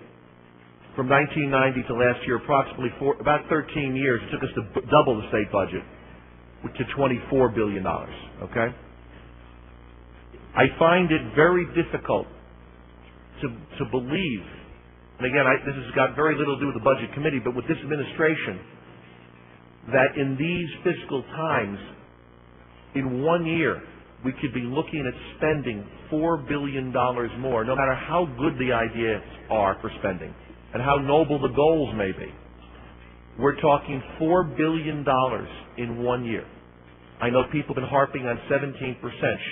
from 1990 to last year, approximately about 13 years, it took us to double the state budget to $24 billion, okay? I find it very difficult to believe, and again, this has got very little to do with the Budget Committee, but with this administration, that in these fiscal times, in 1 year, we could be looking at spending $4 billion more, no matter how good the ideas are for spending and how noble the goals may be. We're talking $4 billion in 1 year. I know people have been harping on 17%.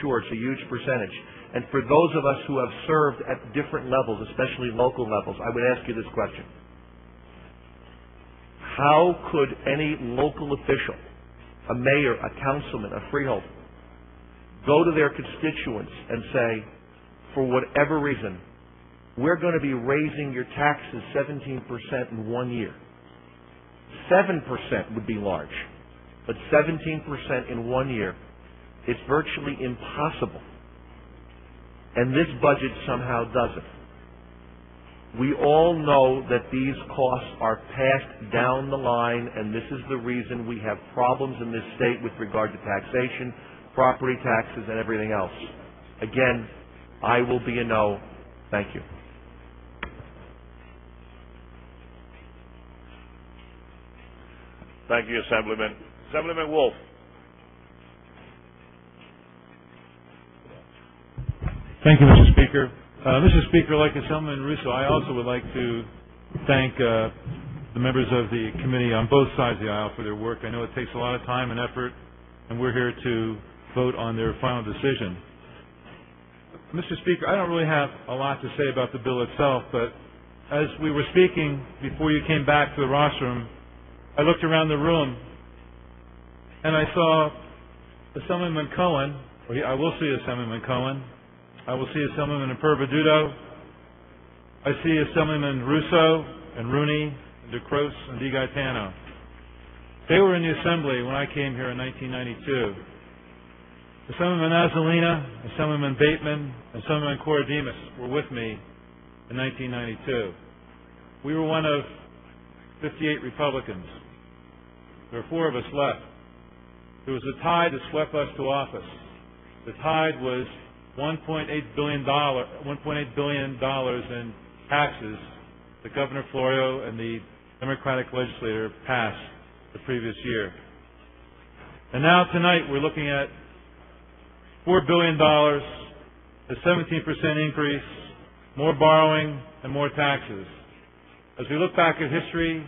Sure, it's a huge percentage. And for those of us who have served at different levels, especially local levels, I would ask you this question. How could any local official, a mayor, a councilman, a freeholder, go to their constituents and say, for whatever reason, we're going to be raising your taxes 17% in 1 year? 7% would be large, but 17% in 1 year, it's virtually impossible. And this budget somehow does it. We all know that these costs are passed down the line, and this is the reason we have problems in this state with regard to taxation, property taxes, and everything else. Again, I will be a no. Thank you. Thank you, Assemblyman. Assemblyman Wolf. Thank you, Mr. Speaker. Mr. Speaker, like Assemblyman Russo, I also would like to thank the members of the committee on both sides of the aisle for their work. I know it takes a lot of time and effort, and we're here to vote on their final decision. Mr. Speaker, I don't really have a lot to say about the bill itself, but as we were speaking before you came back to the rostrum, I looked around the room and I saw Assemblyman Cohen, I will see Assemblyman Cohen, I will see Assemblyman Imperveduto, I see Assemblyman Russo and Rooney, and DeCroce and DiGaetano. They were in the Assembly when I came here in 1992. Assemblyman Azzolina, Assemblyman Bateman, and Assemblyman Corradimos were with me in 1992. We were one of 58 Republicans. There were 4 of us left. There was a tide that swept us to office. The tide was $1.8 billion in taxes that Governor Florio and the Democratic legislature passed the previous year. And now tonight we're looking at $4 billion, a 17% increase, more borrowing, and more taxes. As we look back at history,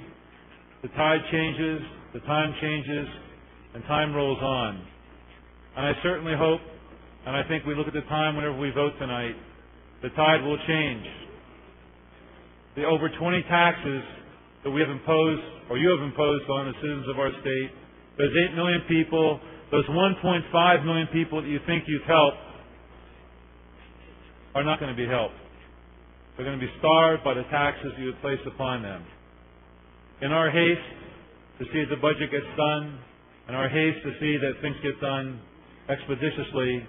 the tide changes, the time changes, and time rolls on. And I certainly hope, and I think we look at the time whenever we vote tonight, the tide will change. The over 20 taxes that we have imposed, or you have imposed on the citizens of our state, those 8 million people, those 1.5 million people that you think you've helped, are not going to be helped. They're going to be starved by the taxes you have placed upon them. In our haste to see that the budget gets done, and our haste to see that things get done expeditiously,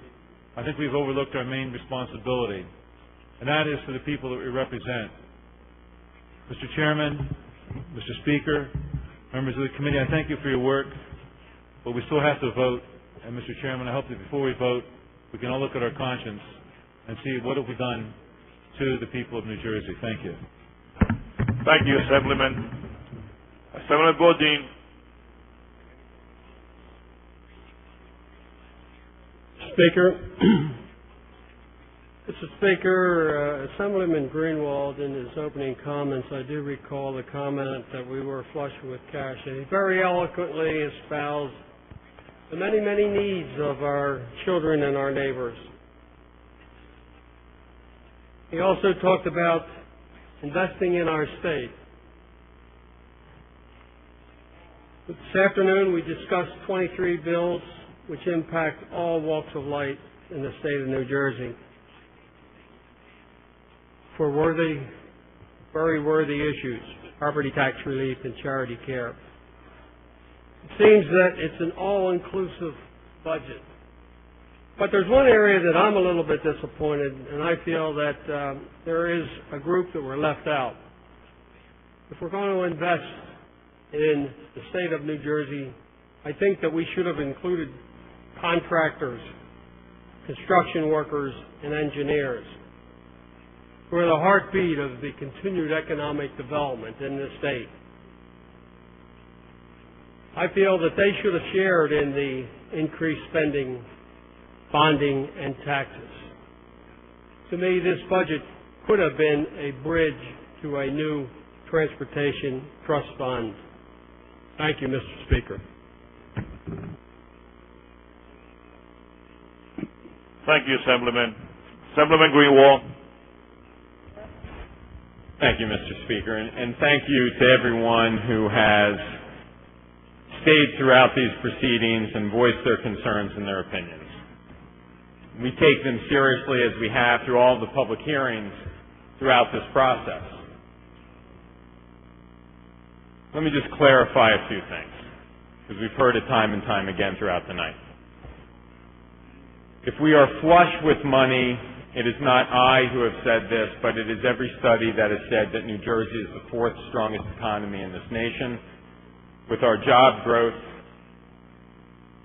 I think we've overlooked our main responsibility, and that is to the people that we represent. Mr. Chairman, Mr. Speaker, members of the committee, I thank you for your work, but we still have to vote. And Mr. Chairman, I hope that before we vote, we can all look at our conscience and see what have we done to the people of New Jersey. Thank you. Thank you, Assemblyman. Assemblyman Bodine. Speaker, Mr. Speaker, Assemblyman Greenwald, in his opening comments, I do recall the comment that we were flush with cash, and he very eloquently espoused the many, many needs of our children and our neighbors. He also talked about investing in our state. This afternoon we discussed 23 bills which impact all walks of life in the state of New Jersey for very worthy issues, property tax relief and charity care. It seems that it's an all-inclusive budget. But there's one area that I'm a little bit disappointed, and I feel that there is a group that were left out. if we're going to invest in the state of New Jersey, I think that we should have included contractors, construction workers, and engineers, who are the heartbeat of the continued economic development in this state. I feel that they should have shared in the increased spending, bonding, and taxes. To me, this budget could have been a bridge to a new transportation trust fund. Thank you, Mr. Speaker. Thank you, Assemblyman. Assemblyman Greenwald. Thank you, Mr. Speaker, and thank you to everyone who has stayed throughout these proceedings and voiced their concerns and their opinions. We take them seriously, as we have through all the public hearings throughout this process. Let me just clarify a few things, because we've heard it time and time again throughout the night. If we are flush with money, it is not I who have said this, but it is every study that has said that New Jersey is the fourth strongest economy in this nation. With our job growth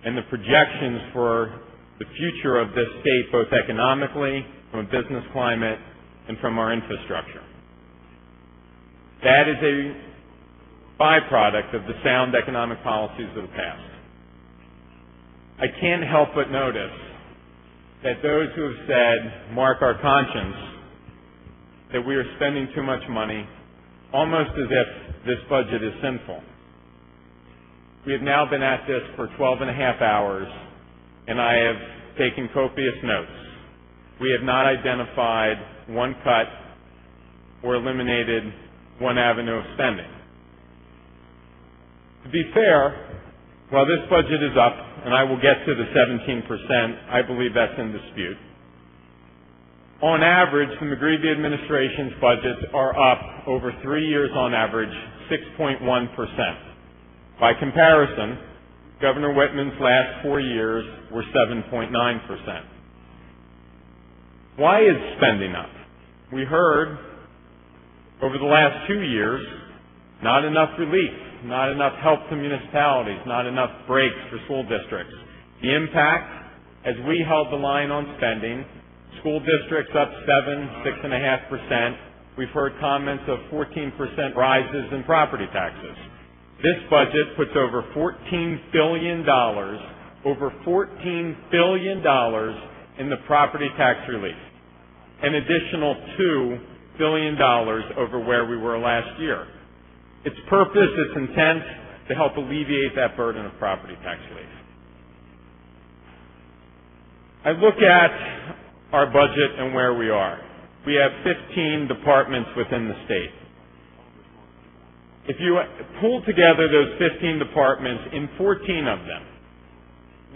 and the projections for the future of this state, both economically, from a business climate, and from our infrastructure. That is a byproduct of the sound economic policies of the past. I can't help but notice that those who have said, mark our conscience, that we are spending too much money, almost as if this budget is sinful. We have now been at this for 12 and a half hours, and I have taken copious notes. We have not identified one cut or eliminated one avenue of spending. To be fair, while this budget is up, and I will get to the 17%, I believe that's in dispute. On average, the McGreevey administration's budgets are up over 3 years on average, 6.1%. By comparison, Governor Whitman's last 4 years were 7.9%. Why is spending up? We heard over the last 2 years, not enough relief, not enough help to municipalities, not enough breaks for school districts. The impact, as we held the line on spending, school districts up 6.5%. We've heard comments of 14% rises in property taxes. This budget puts over $14 billion in the property tax relief. An additional $2 billion over where we were last year. Its purpose, its intent, to help alleviate that burden of property tax relief. I look at our budget and where we are. We have 15 departments within the state. If you pull together those 15 departments, in 14 of them,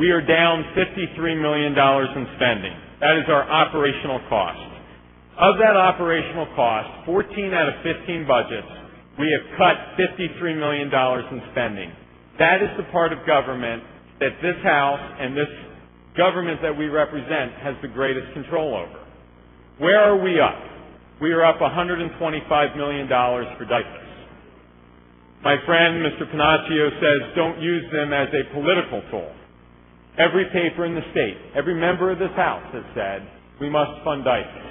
we are down $53 million in spending. That is our operational cost. Of that operational cost, 14 out of 15 budgets, we have cut $53 million in spending. That is the part of government that this House and this government that we represent has the greatest control over. Where are we up? We are up $125 million for DIFAS. My friend, Mr. Panaccio, says don't use them as a political tool. Every paper in the state, every member of this House has said we must fund DIFAS.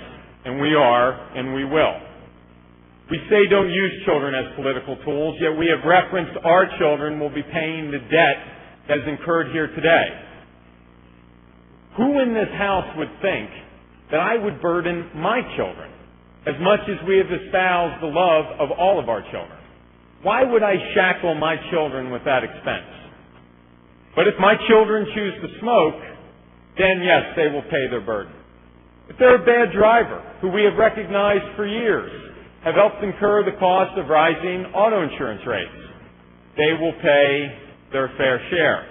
And we are, and we will. We say don't use children as political tools, yet we have referenced our children will be paying the debt that is incurred here today. Who in this House would think that I would burden my children as much as we have espoused the love of all of our children? Why would I shackle my children with that expense? But if my children choose to smoke, then yes, they will pay their burden. If they're a bad driver, who we have recognized for years, have helped incur the cost of rising auto insurance rates, they will pay their fair share.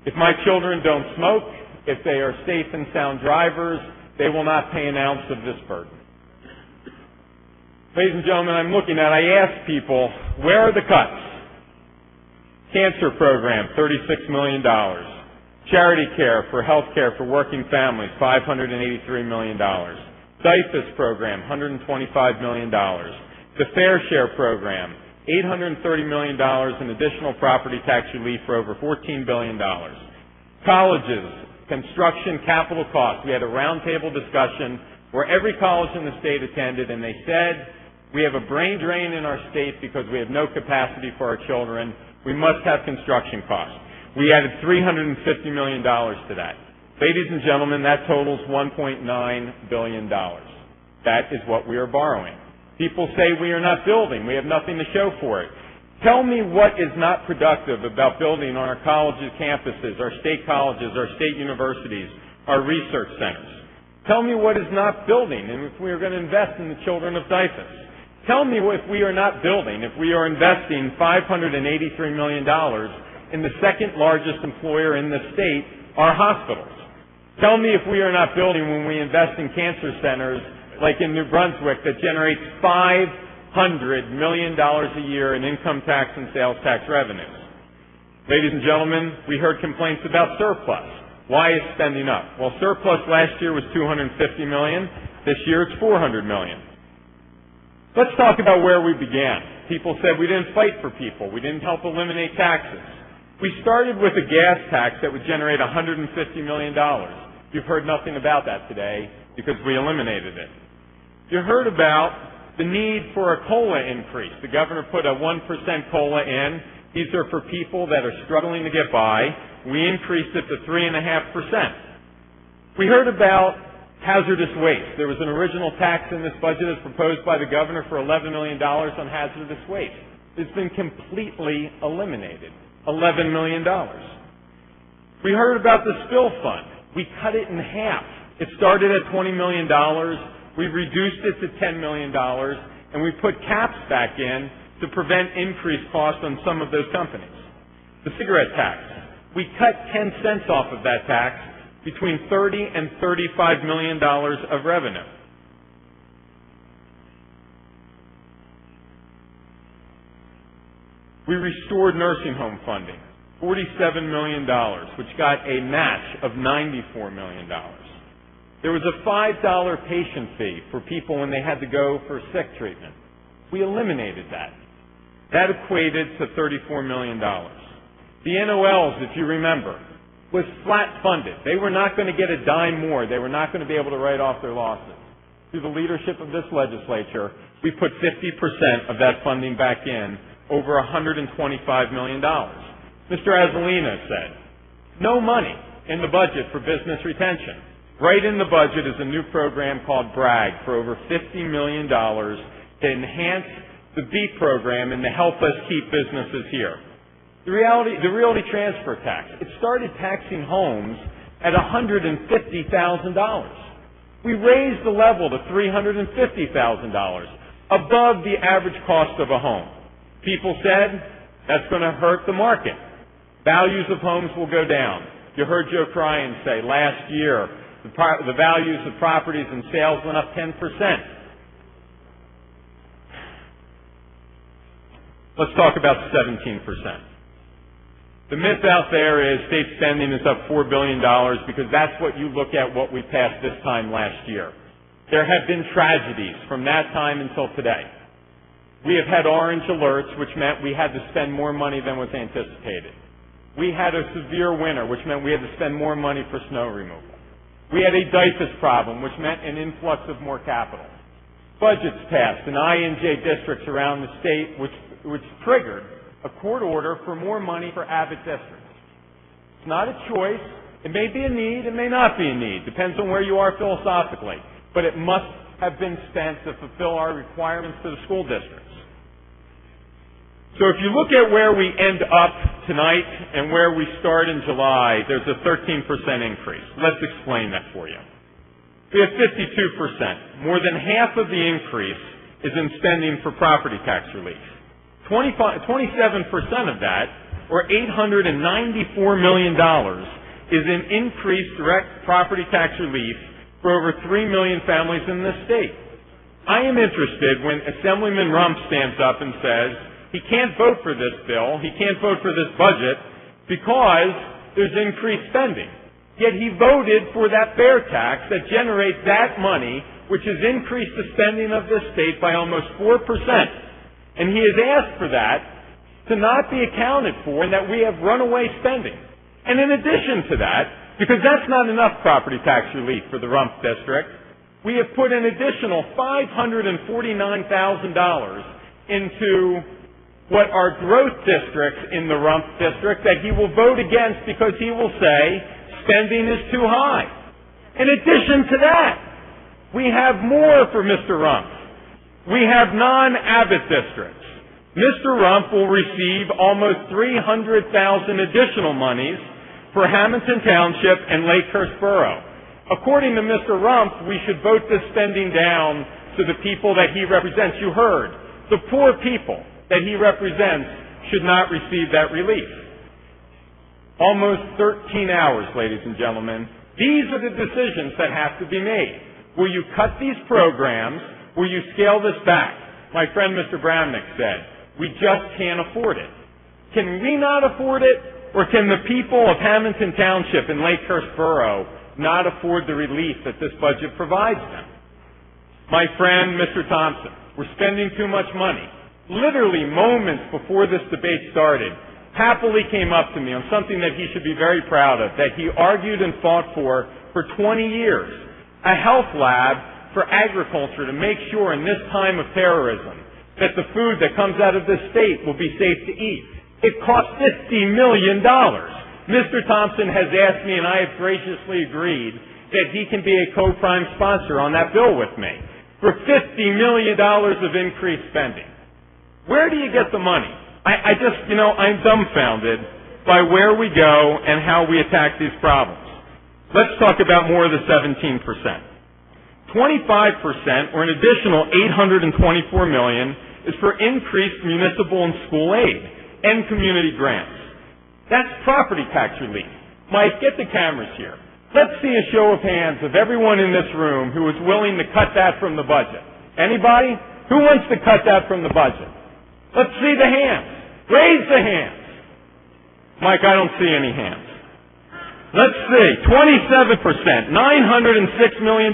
If my children don't smoke, if they are safe and sound drivers, they will not pay an ounce of this burden. Ladies and gentlemen, I'm looking at, I asked people, where are the cuts? Cancer program, $36 million. Charity care for health care for working families, $583 million. DIFAS program, $125 million. The Fair Share Program, $830 million in additional property tax relief for over $14 billion. Colleges, construction capital costs. We had a roundtable discussion where every college in the state attended, and they said, we have a brain drain in our state because we have no capacity for our children. We must have construction costs. We added $350 million to that. Ladies and gentlemen, that totals $1.9 billion. That is what we are borrowing. People say we are not building. We have nothing to show for it. Tell me what is not productive about building on our colleges, campuses, our state colleges, our state universities, our research centers. Tell me what is not building and if we are going to invest in the children of DYFS. Tell me if we are not building, if we are investing $583 million in the second largest employer in the state, our hospitals. Tell me if we are not building when we invest in cancer centers like in New Brunswick that generates $500 million a year in income tax and sales tax revenues. Ladies and gentlemen, we heard complaints about surplus. Why is spending up? Well, surplus last year was $250 million. This year it's $400 million. Let's talk about where we began. People said we didn't fight for people. We didn't help eliminate taxes. We started with a gas tax that would generate $150 million. You've heard nothing about that today because we eliminated it. You heard about the need for a COLA increase. The governor put a 1% COLA in. These are for people that are struggling to get by. We increased it to 3.5%. We heard about hazardous waste. There was an original tax in this budget as proposed by the governor for $11 million on hazardous waste. It's been completely eliminated. $11 million. We heard about the spill fund. We cut it in half. It started at $20 million. We reduced it to $10 million, and we put caps back in to prevent increased costs on some of those companies. The cigarette tax. We cut 10 cents off of that tax, between $30 and $35 million of revenue. We restored nursing home funding, $47 million, which got a match of $94 million. There was a $5 patient fee for people when they had to go for sick treatment. We eliminated that. That equated to $34 million. The NOLs, if you remember, was flat funded. They were not going to get a dime more. They were not going to be able to write off their losses. Through the leadership of this legislature, we put 50% of that funding back in, over $125 million. Mr. Azzolina said, no money in the budget for business retention. Right in the budget is a new program called BRAG for over $50 million to enhance the BEAT program and to help us keep businesses here. The realty transfer tax, it started taxing homes at $150,000. We raised the level to $350,000, above the average cost of a home. People said, that's going to hurt the market. Values of homes will go down. You heard Joe Cryan say last year, the values of properties and sales went up 10%. Let's talk about 17%. The myth out there is state spending is up $4 billion because that's what you look at what we passed this time last year. There have been tragedies from that time until today. We have had orange alerts, which meant we had to spend more money than was anticipated. We had a severe winter, which meant we had to spend more money for snow removal. We had a DYFS problem, which meant an influx of more capital. Budgets passed in I&J districts around the state, which triggered a court order for more money for Abbott districts. It's not a choice. It may be a need. It may not be a need. Depends on where you are philosophically. But it must have been spent to fulfill our requirements to the school districts. So if you look at where we end up tonight and where we start in July, there's a 13% increase. Let's explain that for you. We have 52%. More than half of the increase is in spending for property tax relief. 27% of that, or $894 million, is in increased direct property tax relief for over 3 million families in this state. I am interested when Assemblyman Rump stands up and says he can't vote for this bill, he can't vote for this budget because there's increased spending. Yet he voted for that fair tax that generates that money which has increased the spending of this state by almost 4%. And he has asked for that to not be accounted for and that we have runaway spending. And in addition to that, because that's not enough property tax relief for the Rump District, we have put an additional $549,000 into what are growth districts in the Rump District that he will vote against because he will say spending is too high. In addition to that, we have more for Mr. Rump. We have non-Abbott districts. Mr. Rump will receive almost $300,000 additional monies for Hamilton Township and Lakehurst Borough. According to Mr. Rump, we should vote this spending down to the people that he represents. You heard, the poor people that he represents should not receive that relief. Almost 13 hours, ladies and gentlemen. These are the decisions that have to be made. Will you cut these programs? Will you scale this back? My friend Mr. Bramnick said, we just can't afford it. Can we not afford it? Or can the people of Hamilton Township and Lakehurst Borough not afford the relief that this budget provides them? My friend Mr. Thompson, we're spending too much money. Literally moments before this debate started, happily came up to me on something that he should be very proud of, that he argued and fought for 20 years. A health lab for agriculture to make sure in this time of terrorism that the food that comes out of this state will be safe to eat. It cost $50 million. Mr. Thompson has asked me, and I have graciously agreed, that he can be a co-prime sponsor on that bill with me for $50 million of increased spending. Where do you get the money? I'm dumbfounded by where we go and how we attack these problems. Let's talk about more of the 17%. 25%, or an additional $824 million, is for increased municipal and school aid and community grants. That's property tax relief. Mike, get the cameras here. Let's see a show of hands of everyone in this room who is willing to cut that from the budget. Anybody? Who wants to cut that from the budget? Let's see the hands. Raise the hands. Mike, I don't see any hands. Let's see. 27%, $906 million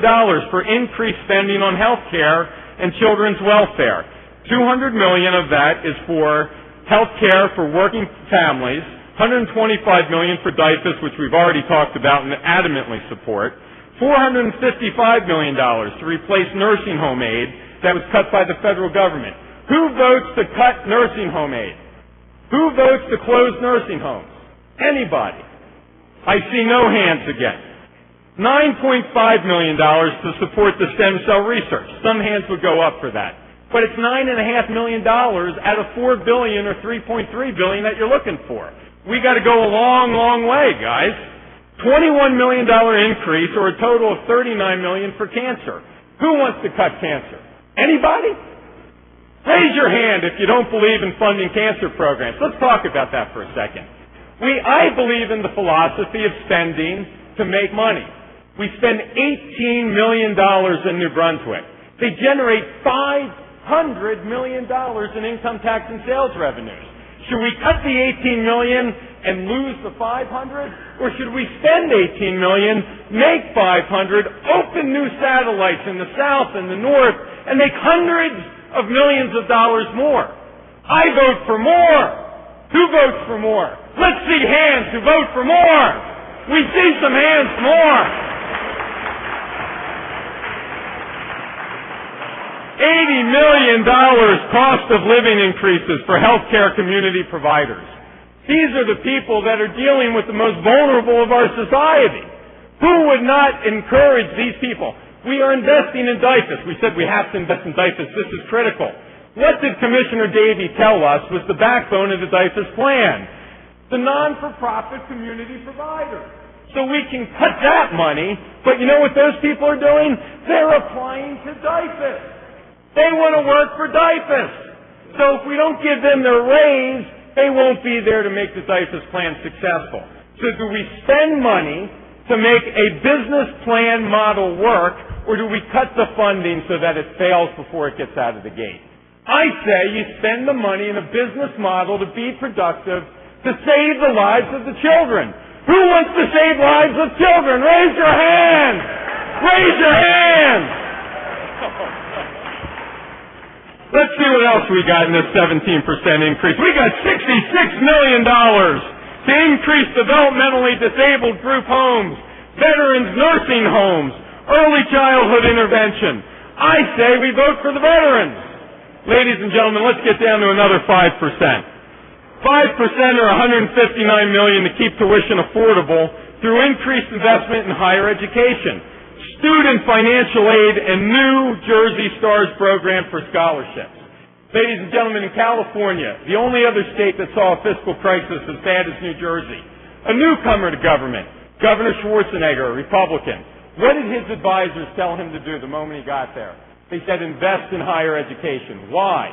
for increased spending on health care and children's welfare. $200 million of that is for health care for working families. $125 million for DIFAS, which we've already talked about and adamantly support. $455 million to replace nursing home aid that was cut by the federal government. Who votes to cut nursing home aid? Who votes to close nursing homes? Anybody? I see no hands again. $9.5 million to support the stem cell research. Some hands would go up for that. But it's $9.5 million out of $4 billion or $3.3 billion that you're looking for. We got to go a long, long way, guys. $21 million increase, or a total of $39 million for cancer. Who wants to cut cancer? Anybody? Raise your hand if you don't believe in funding cancer programs. Let's talk about that for a second. I believe in the philosophy of spending to make money. We spend $18 million in New Brunswick. They generate $500 million in income tax and sales revenues. Should we cut the $18 million and lose the $500? Or should we spend $18 million, make $500, open new satellites in the south and the north, and make hundreds of millions of dollars more? I vote for more. Who votes for more? Let's see hands who vote for more. We see some hands for more. $80 million cost of living increases for healthcare community providers. These are the people that are dealing with the most vulnerable of our society. Who would not encourage these people? We are investing in DIFAS. We said we have to invest in DIFAS. This is critical. What did Commissioner Davey tell us was the backbone of the DIFAS plan? The non-for-profit community providers. So we can cut that money, but you know what those people are doing? They're applying to DIFAS. They want to work for DIFAS. So if we don't give them their raise, they won't be there to make the DIFAS plan successful. So do we spend money to make a business plan model work, or do we cut the funding so that it fails before it gets out of the gate? I say you spend the money in a business model to be productive, to save the lives of the children. Who wants to save lives of children? Raise your hand! Raise your hand! Let's see what else we got in this 17% increase. We got $66 million to increase developmentally disabled group homes, veterans nursing homes, early childhood intervention. I say we vote for the veterans. Ladies and gentlemen, let's get down to another 5%. 5% or $159 million to keep tuition affordable through increased investment in higher education, student financial aid, and new Jersey Stars program for scholarships. Ladies and gentlemen, in California, the only other state that saw a fiscal crisis as bad as New Jersey, a newcomer to government, Governor Schwarzenegger, a Republican. What did his advisors tell him to do the moment he got there? They said invest in higher education. Why?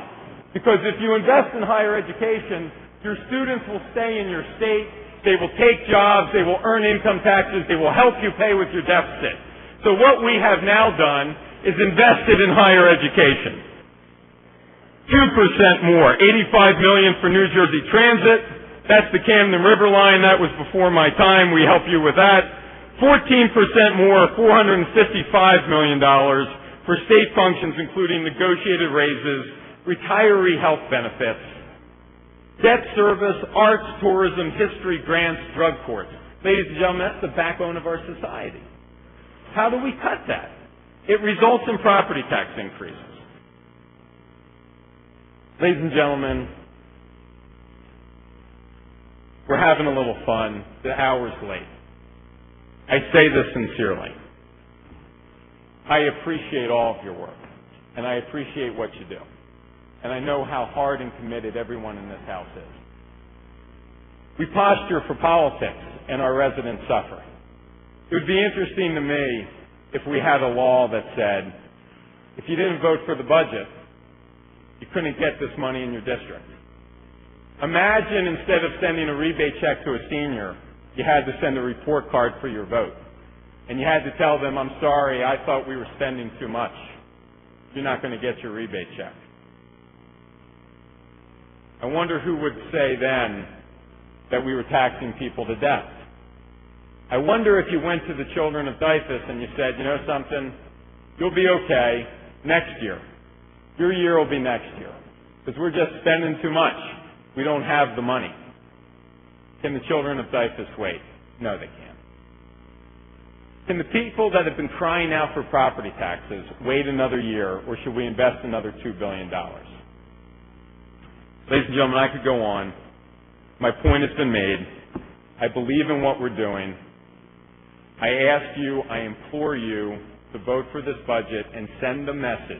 Because if you invest in higher education, your students will stay in your state, they will take jobs, they will earn income taxes, they will help you pay with your deficit. So what we have now done is invested in higher education. 2% more, $85 million for New Jersey Transit. That's the Camden River line. That was before my time. We help you with that. 14% more, $455 million for state functions, including negotiated raises, retiree health benefits, debt service, arts, tourism, history, grants, drug courts. Ladies and gentlemen, that's the backbone of our society. How do we cut that? It results in property tax increases. Ladies and gentlemen, we're having a little fun. The hour's late. I say this sincerely. I appreciate all of your work, and I appreciate what you do. And I know how hard and committed everyone in this house is. We posture for politics, and our residents suffer. It would be interesting to me if we had a law that said, if you didn't vote for the budget, you couldn't get this money in your district. Imagine instead of sending a rebate check to a senior, you had to send a report card for your vote. And you had to tell them, I'm sorry, I thought we were spending too much. You're not going to get your rebate check. I wonder who would say then that we were taxing people to death. I wonder if you went to the children of DYFS and you said, you know something, you'll be okay next year. Your year will be next year. Because we're just spending too much. We don't have the money. Can the children of DYFS wait? No, they can't. Can the people that have been crying out for property taxes wait another year, or should we invest another $2 billion? Ladies and gentlemen, I could go on. My point has been made. I believe in what we're doing. I ask you, I implore you to vote for this budget and send the message.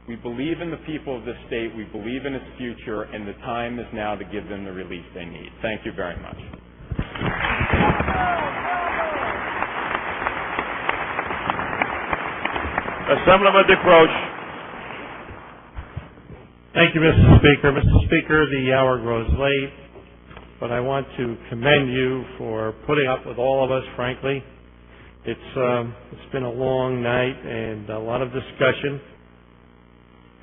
We believe in the people of this state. We believe in its future, and the time is now to give them the relief they need. Thank you very much. Assemblyman DeCroce. Thank you, Mr. Speaker. Mr. Speaker, the hour grows late, but I want to commend you for putting up with all of us, frankly. It's been a long night and a lot of discussion.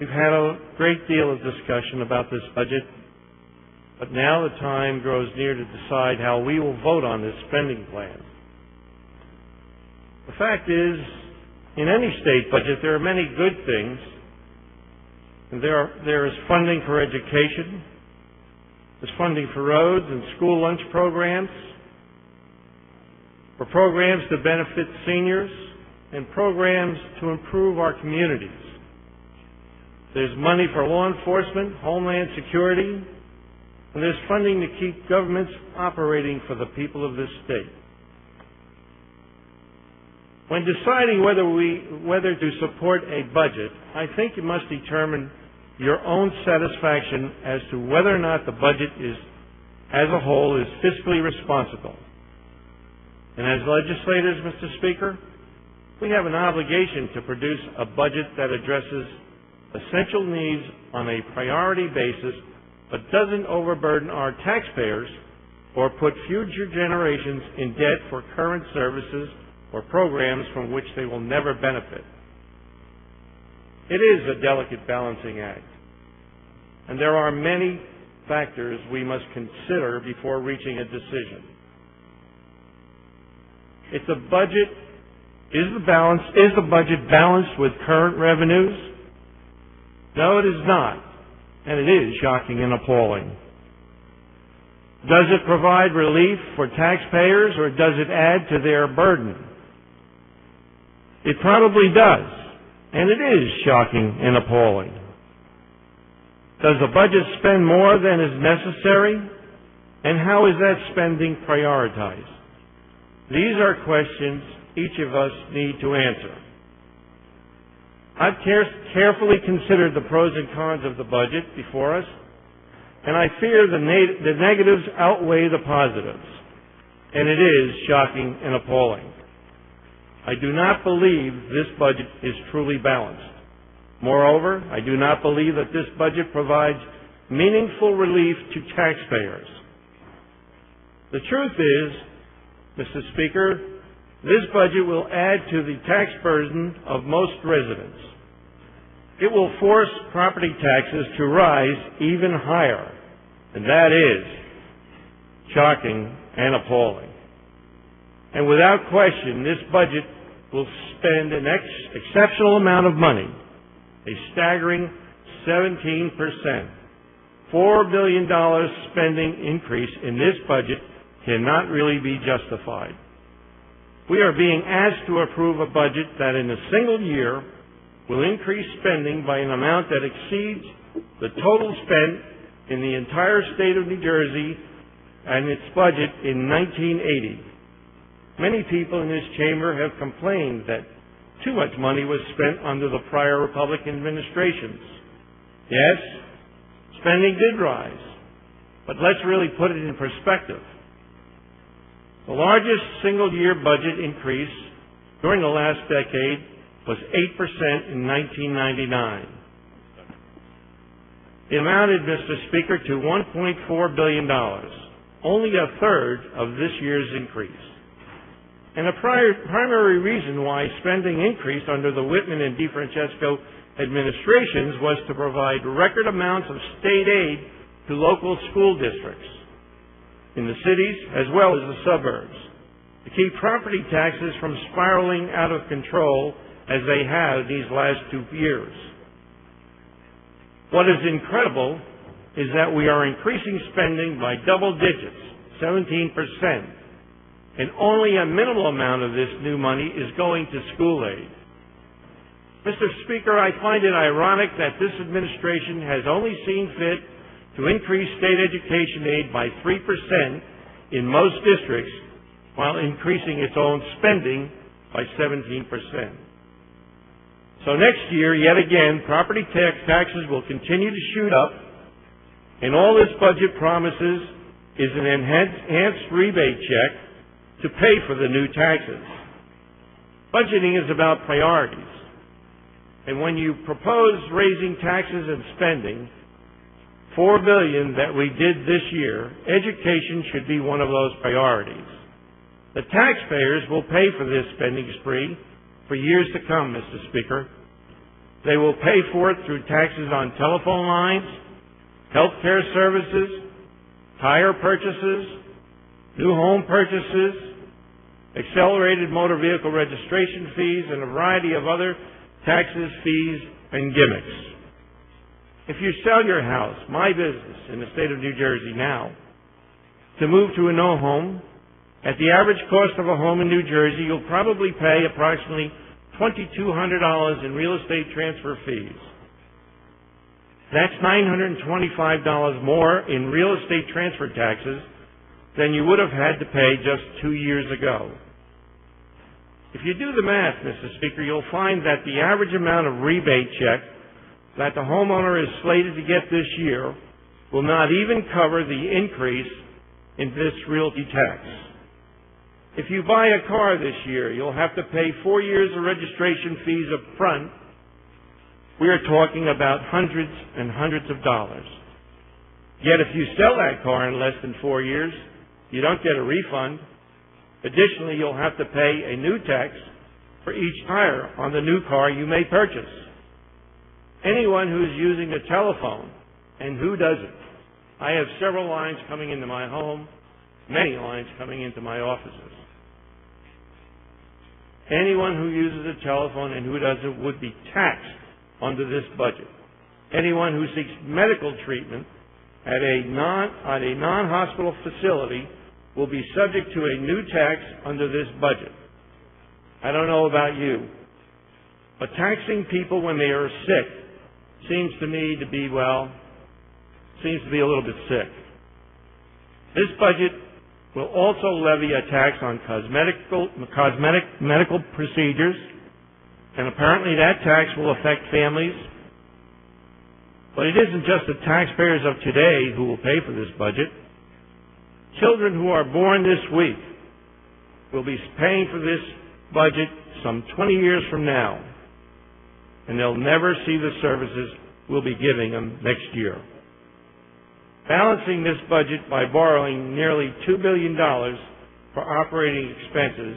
We've had a great deal of discussion about this budget, but now the time grows near to decide how we will vote on this spending plan. The fact is, in any state budget, there are many good things. And there is funding for education, there's funding for roads and school lunch programs, for programs to benefit seniors, and programs to improve our communities. There's money for law enforcement, homeland security, and there's funding to keep governments operating for the people of this state. When deciding whether to support a budget, I think you must determine your own satisfaction as to whether or not the budget as a whole, is fiscally responsible. And as legislators, Mr. Speaker, we have an obligation to produce a budget that addresses essential needs on a priority basis, but doesn't overburden our taxpayers or put future generations in debt for current services or programs from which they will never benefit. It is a delicate balancing act, and there are many factors we must consider before reaching a decision. It's a budget Is the budget balanced with current revenues? No, it is not, and it is shocking and appalling. Does it provide relief for taxpayers, or does it add to their burden? It probably does, and it is shocking and appalling. Does the budget spend more than is necessary? And how is that spending prioritized? These are questions each of us need to answer. I've carefully considered the pros and cons of the budget before us, and I fear the negatives outweigh the positives, and it is shocking and appalling. I do not believe this budget is truly balanced. Moreover, I do not believe that this budget provides meaningful relief to taxpayers. The truth is, Mr. Speaker, this budget will add to the tax burden of most residents. It will force property taxes to rise even higher, and that is shocking and appalling. And without question, this budget will spend an exceptional amount of money, a staggering 17%. $4 billion spending increase in this budget cannot really be justified. We are being asked to approve a budget that in a single year will increase spending by an amount that exceeds the total spent in the entire state of New Jersey and its budget in 1980. Many people in this chamber have complained that too much money was spent under the prior Republican administrations. Yes, spending did rise, but let's really put it in perspective. The largest single-year budget increase during the last decade was 8% in 1999. It amounted, Mr. Speaker, to $1.4 billion, only a third of this year's increase. And the primary reason why spending increased under the Whitman and DeFrancesco administrations was to provide record amounts of state aid to local school districts in the cities as well as the suburbs, to keep property taxes from spiraling out of control as they have these last 2 years. What is incredible is that we are increasing spending by double digits, 17%, and only a minimal amount of this new money is going to school aid. Mr. Speaker, I find it ironic that this administration has only seen fit to increase state education aid by 3% in most districts, while increasing its own spending by 17%. So next year, yet again, property taxes will continue to shoot up, and all this budget promises is an enhanced rebate check to pay for the new taxes. Budgeting is about priorities, and when you propose raising taxes and spending, $4 billion that we did this year, education should be one of those priorities. The taxpayers will pay for this spending spree for years to come, Mr. Speaker. They will pay for it through taxes on telephone lines, health care services, tire purchases, new home purchases, accelerated motor vehicle registration fees, and a variety of other taxes, fees, and gimmicks. If you sell your house, my business, in the state of New Jersey now, to move to a no home, at the average cost of a home in New Jersey, you'll probably pay approximately $2,200 in real estate transfer fees. That's $925 more in real estate transfer taxes than you would have had to pay just 2 years ago. If you do the math, Mr. Speaker, you'll find that the average amount of rebate check that the homeowner is slated to get this year will not even cover the increase in this realty tax. If you buy a car this year, you'll have to pay 4 years of registration fees up front. We are talking about hundreds and hundreds of dollars. Yet if you sell that car in less than 4 years, you don't get a refund. Additionally, you'll have to pay a new tax for each tire on the new car you may purchase. Anyone who's using a telephone, and who doesn't? I have several lines coming into my home, many lines coming into my offices. Anyone who uses a telephone and who doesn't would be taxed under this budget. Anyone who seeks medical treatment at a non-hospital facility will be subject to a new tax under this budget. I don't know about you, but taxing people when they are sick seems to me to be, seems to be a little bit sick. This budget will also levy a tax on cosmetic medical procedures, and apparently that tax will affect families. But it isn't just the taxpayers of today who will pay for this budget. Children who are born this week will be paying for this budget some 20 years from now, and they'll never see the services we'll be giving them next year. Balancing this budget by borrowing nearly $2 billion for operating expenses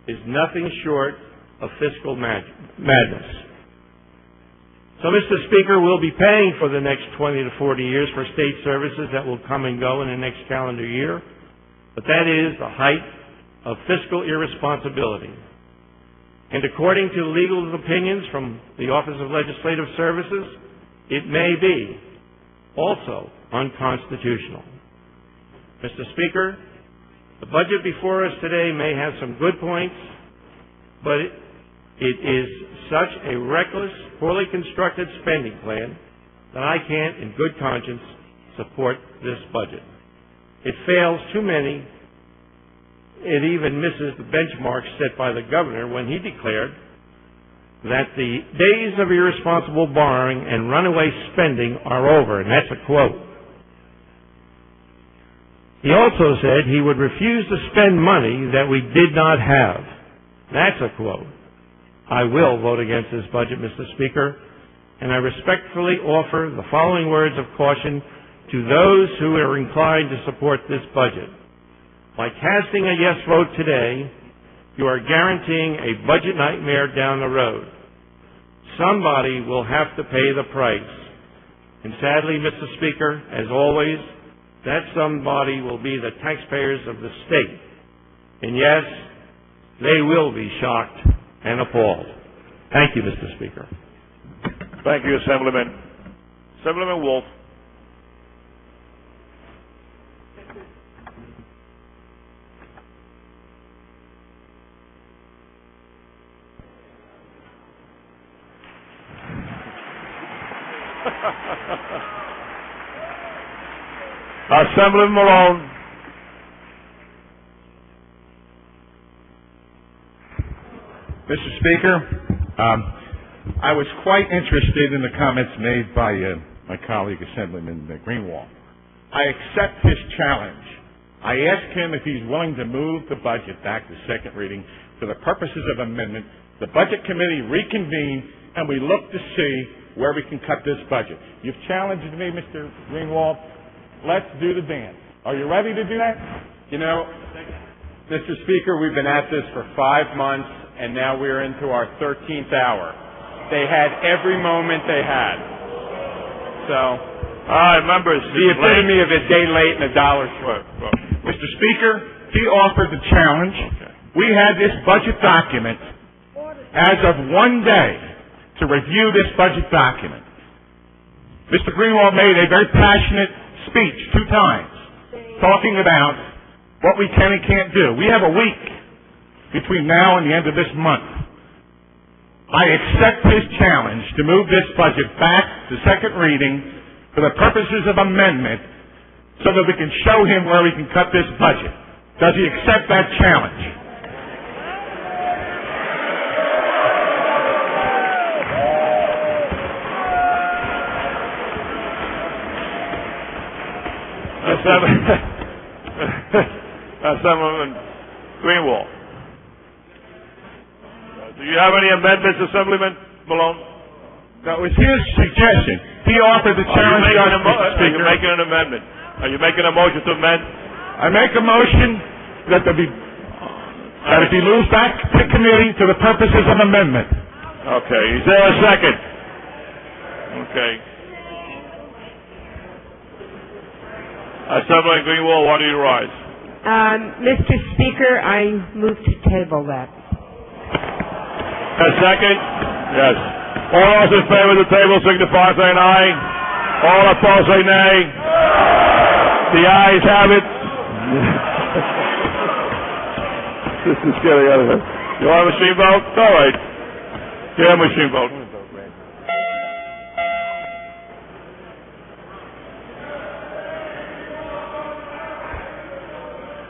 is nothing short of fiscal madness. So, Mr. Speaker, we'll be paying for the next 20 to 40 years for state services that will come and go in the next calendar year, but that is the height of fiscal irresponsibility. And according to legal opinions from the Office of Legislative Services, it may be also unconstitutional. Mr. Speaker, the budget before us today may have some good points, but it is such a reckless, poorly constructed spending plan that I can't, in good conscience, support this budget. It fails too many. It even misses the benchmarks set by the governor when he declared that the days of irresponsible borrowing and runaway spending are over, and that's a quote. He also said he would refuse to spend money that we did not have. That's a quote. I will vote against this budget, Mr. Speaker, and I respectfully offer the following words of caution to those who are inclined to support this budget. By casting a yes vote today, you are guaranteeing a budget nightmare down the road. Somebody will have to pay the price. And sadly, Mr. Speaker, as always, that somebody will be the taxpayers of the state. And yes, they will be shocked and appalled. Thank you, Mr. Speaker. Thank you, Assemblyman. Assemblyman Wolf. Assemblyman Malone. Mr. Speaker, I was quite interested in the comments made by my colleague, Assemblyman Greenwald. I accept his challenge. I asked him if he's willing to move the budget back to second reading for the purposes of amendment. The Budget Committee reconvened, and we looked to see where we can cut this budget. You've challenged me, Mr. Greenwald. Let's do the dance. Are you ready to do that? You know, Mr. Speaker, we've been at this for 5 months, and now we're into our 13th hour. They had every moment they had. So, all right, members, the epitome of a day late and a dollar short. Mr. Speaker, he offered the challenge. Okay. We had this budget document as of one day to review this budget document. Mr. Greenwald made a very passionate speech 2 times talking about what we can and can't do. We have a week between now and the end of this month. I accept his challenge to move this budget back to second reading for the purposes of amendment so that we can show him where we can cut this budget. Does he accept that challenge? Assemblyman Greenwald. Do you have any amendments, Assemblyman Malone? That was his suggestion. He offered the challenge. Are you making an amendment? Are you making a motion to amend? I make a motion that it be moved back to committee to the purposes of amendment. Okay. Is there a second? Okay. Assemblyman Greenwald, why do you rise? Mr. Speaker, I move to table that. A second? Yes. All those in favor of the table signify by saying aye. All opposed say nay. The ayes have it. This is getting out of here. You want a machine vote? All right. Yeah, machine vote.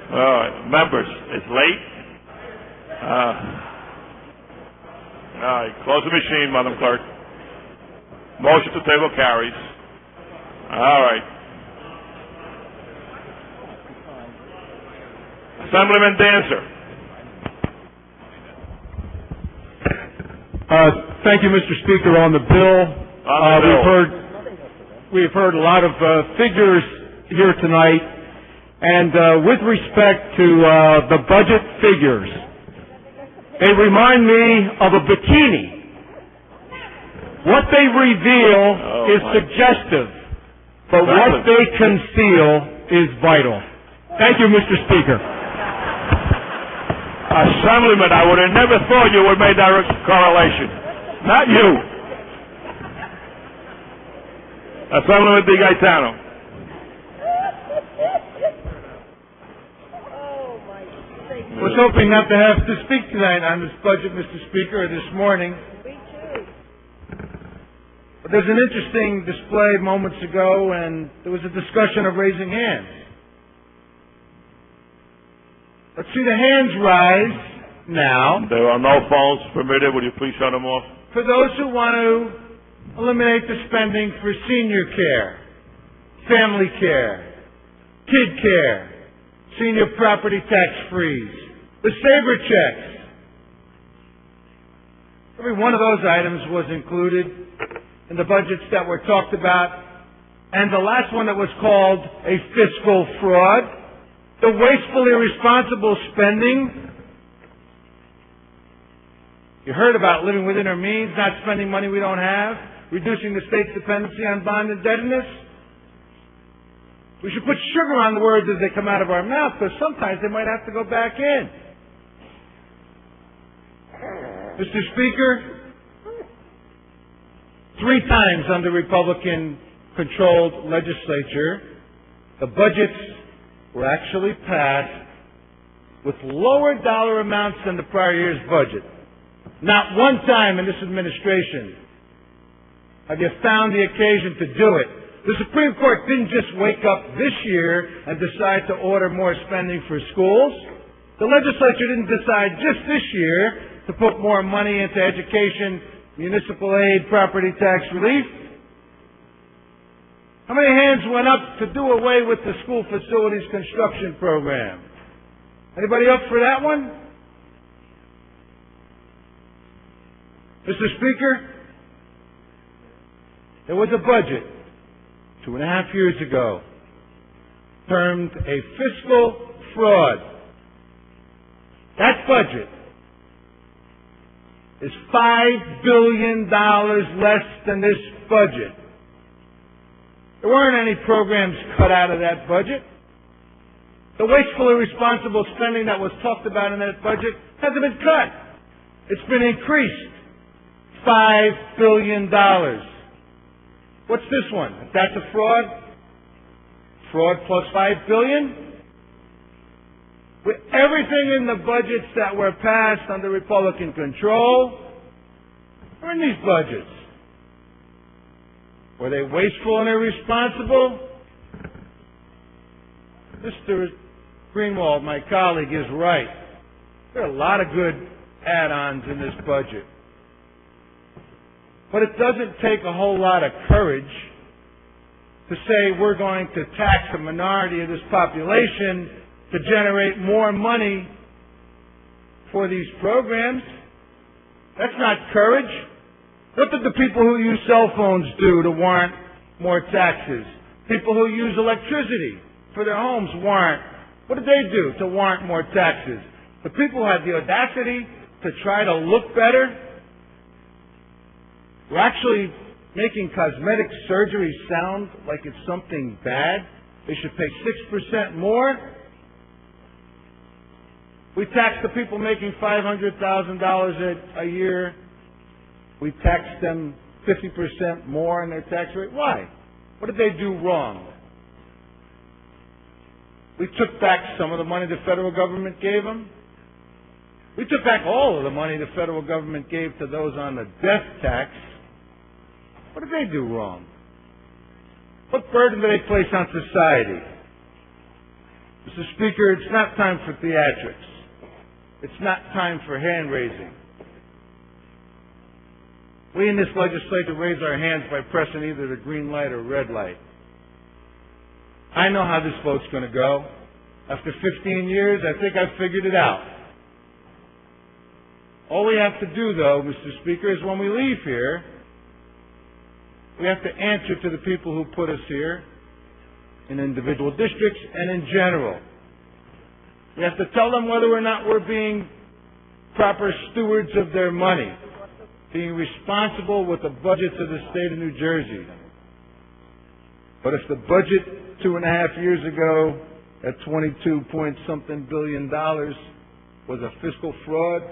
All right, members, it's late. All right, close the machine, Madam Clerk. Motion to table carries. All right. Assemblyman Dancer. Thank you, Mr. Speaker. On the bill, we've heard a lot of figures here tonight, and with respect to the budget figures, they remind me of a bikini. What they reveal is suggestive, but what they conceal is vital. Thank you, Mr. Speaker. Assemblyman, I would have never thought you would have made that correlation. Not you. Assemblyman Di Gaetano. I was hoping not to have to speak tonight on this budget, Mr. Speaker, or this morning. But there's an interesting display moments ago, and there was a discussion of raising hands. Let's see the hands rise now. There are no phones permitted. Would you please shut them off? For those who want to eliminate the spending for senior care, family care, kid care, senior property tax freeze, the Sabre checks. Every one of those items was included in the budgets that were talked about. And the last one that was called a fiscal fraud, the wasteful, irresponsible spending. You heard about living within our means, not spending money we don't have, reducing the state's dependency on bond indebtedness. We should put sugar on the words as they come out of our mouth, because sometimes they might have to go back in. Mr. Speaker, 3 times under Republican-controlled legislature, the budgets were actually passed with lower dollar amounts than the prior year's budget. Not one time in this administration have you found the occasion to do it. The Supreme Court didn't just wake up this year and decide to order more spending for schools. The legislature didn't decide just this year to put more money into education, municipal aid, property tax relief. How many hands went up to do away with the school facilities construction program? Anybody up for that one? Mr. Speaker, there was a budget 2.5 years ago termed a fiscal fraud. That budget is $5 billion less than this budget. There weren't any programs cut out of that budget. The wasteful, irresponsible spending that was talked about in that budget hasn't been cut. It's been increased. $5 billion. What's this one? If that's a fraud, fraud plus $5 billion? With everything in the budgets that were passed under Republican control, were in these budgets. Were they wasteful and irresponsible? Mr. Greenwald, my colleague, is right. There are a lot of good add-ons in this budget. But it doesn't take a whole lot of courage to say we're going to tax a minority of this population to generate more money for these programs. That's not courage. What did the people who use cell phones do to warrant more taxes? People who use electricity for their homes warrant. What did they do to warrant more taxes? The people who had the audacity to try to look better were actually making cosmetic surgery sound like it's something bad. They should pay 6% more. We tax the people making $500,000 a year. We tax them 50% more on their tax rate. Why? What did they do wrong? We took back some of the money the federal government gave them. We took back all of the money the federal government gave to those on the death tax. What did they do wrong? What burden do they place on society? Mr. Speaker, it's not time for theatrics. It's not time for hand raising. We in this legislature raise our hands by pressing either the green light or red light. I know how this vote's going to go. After 15 years, I think I've figured it out. All we have to do, though, Mr. Speaker, is when we leave here, we have to answer to the people who put us here, in individual districts and in general. We have to tell them whether or not we're being proper stewards of their money, being responsible with the budgets of the state of New Jersey. But if the budget 2.5 years ago at 22-point-something billion was a fiscal fraud,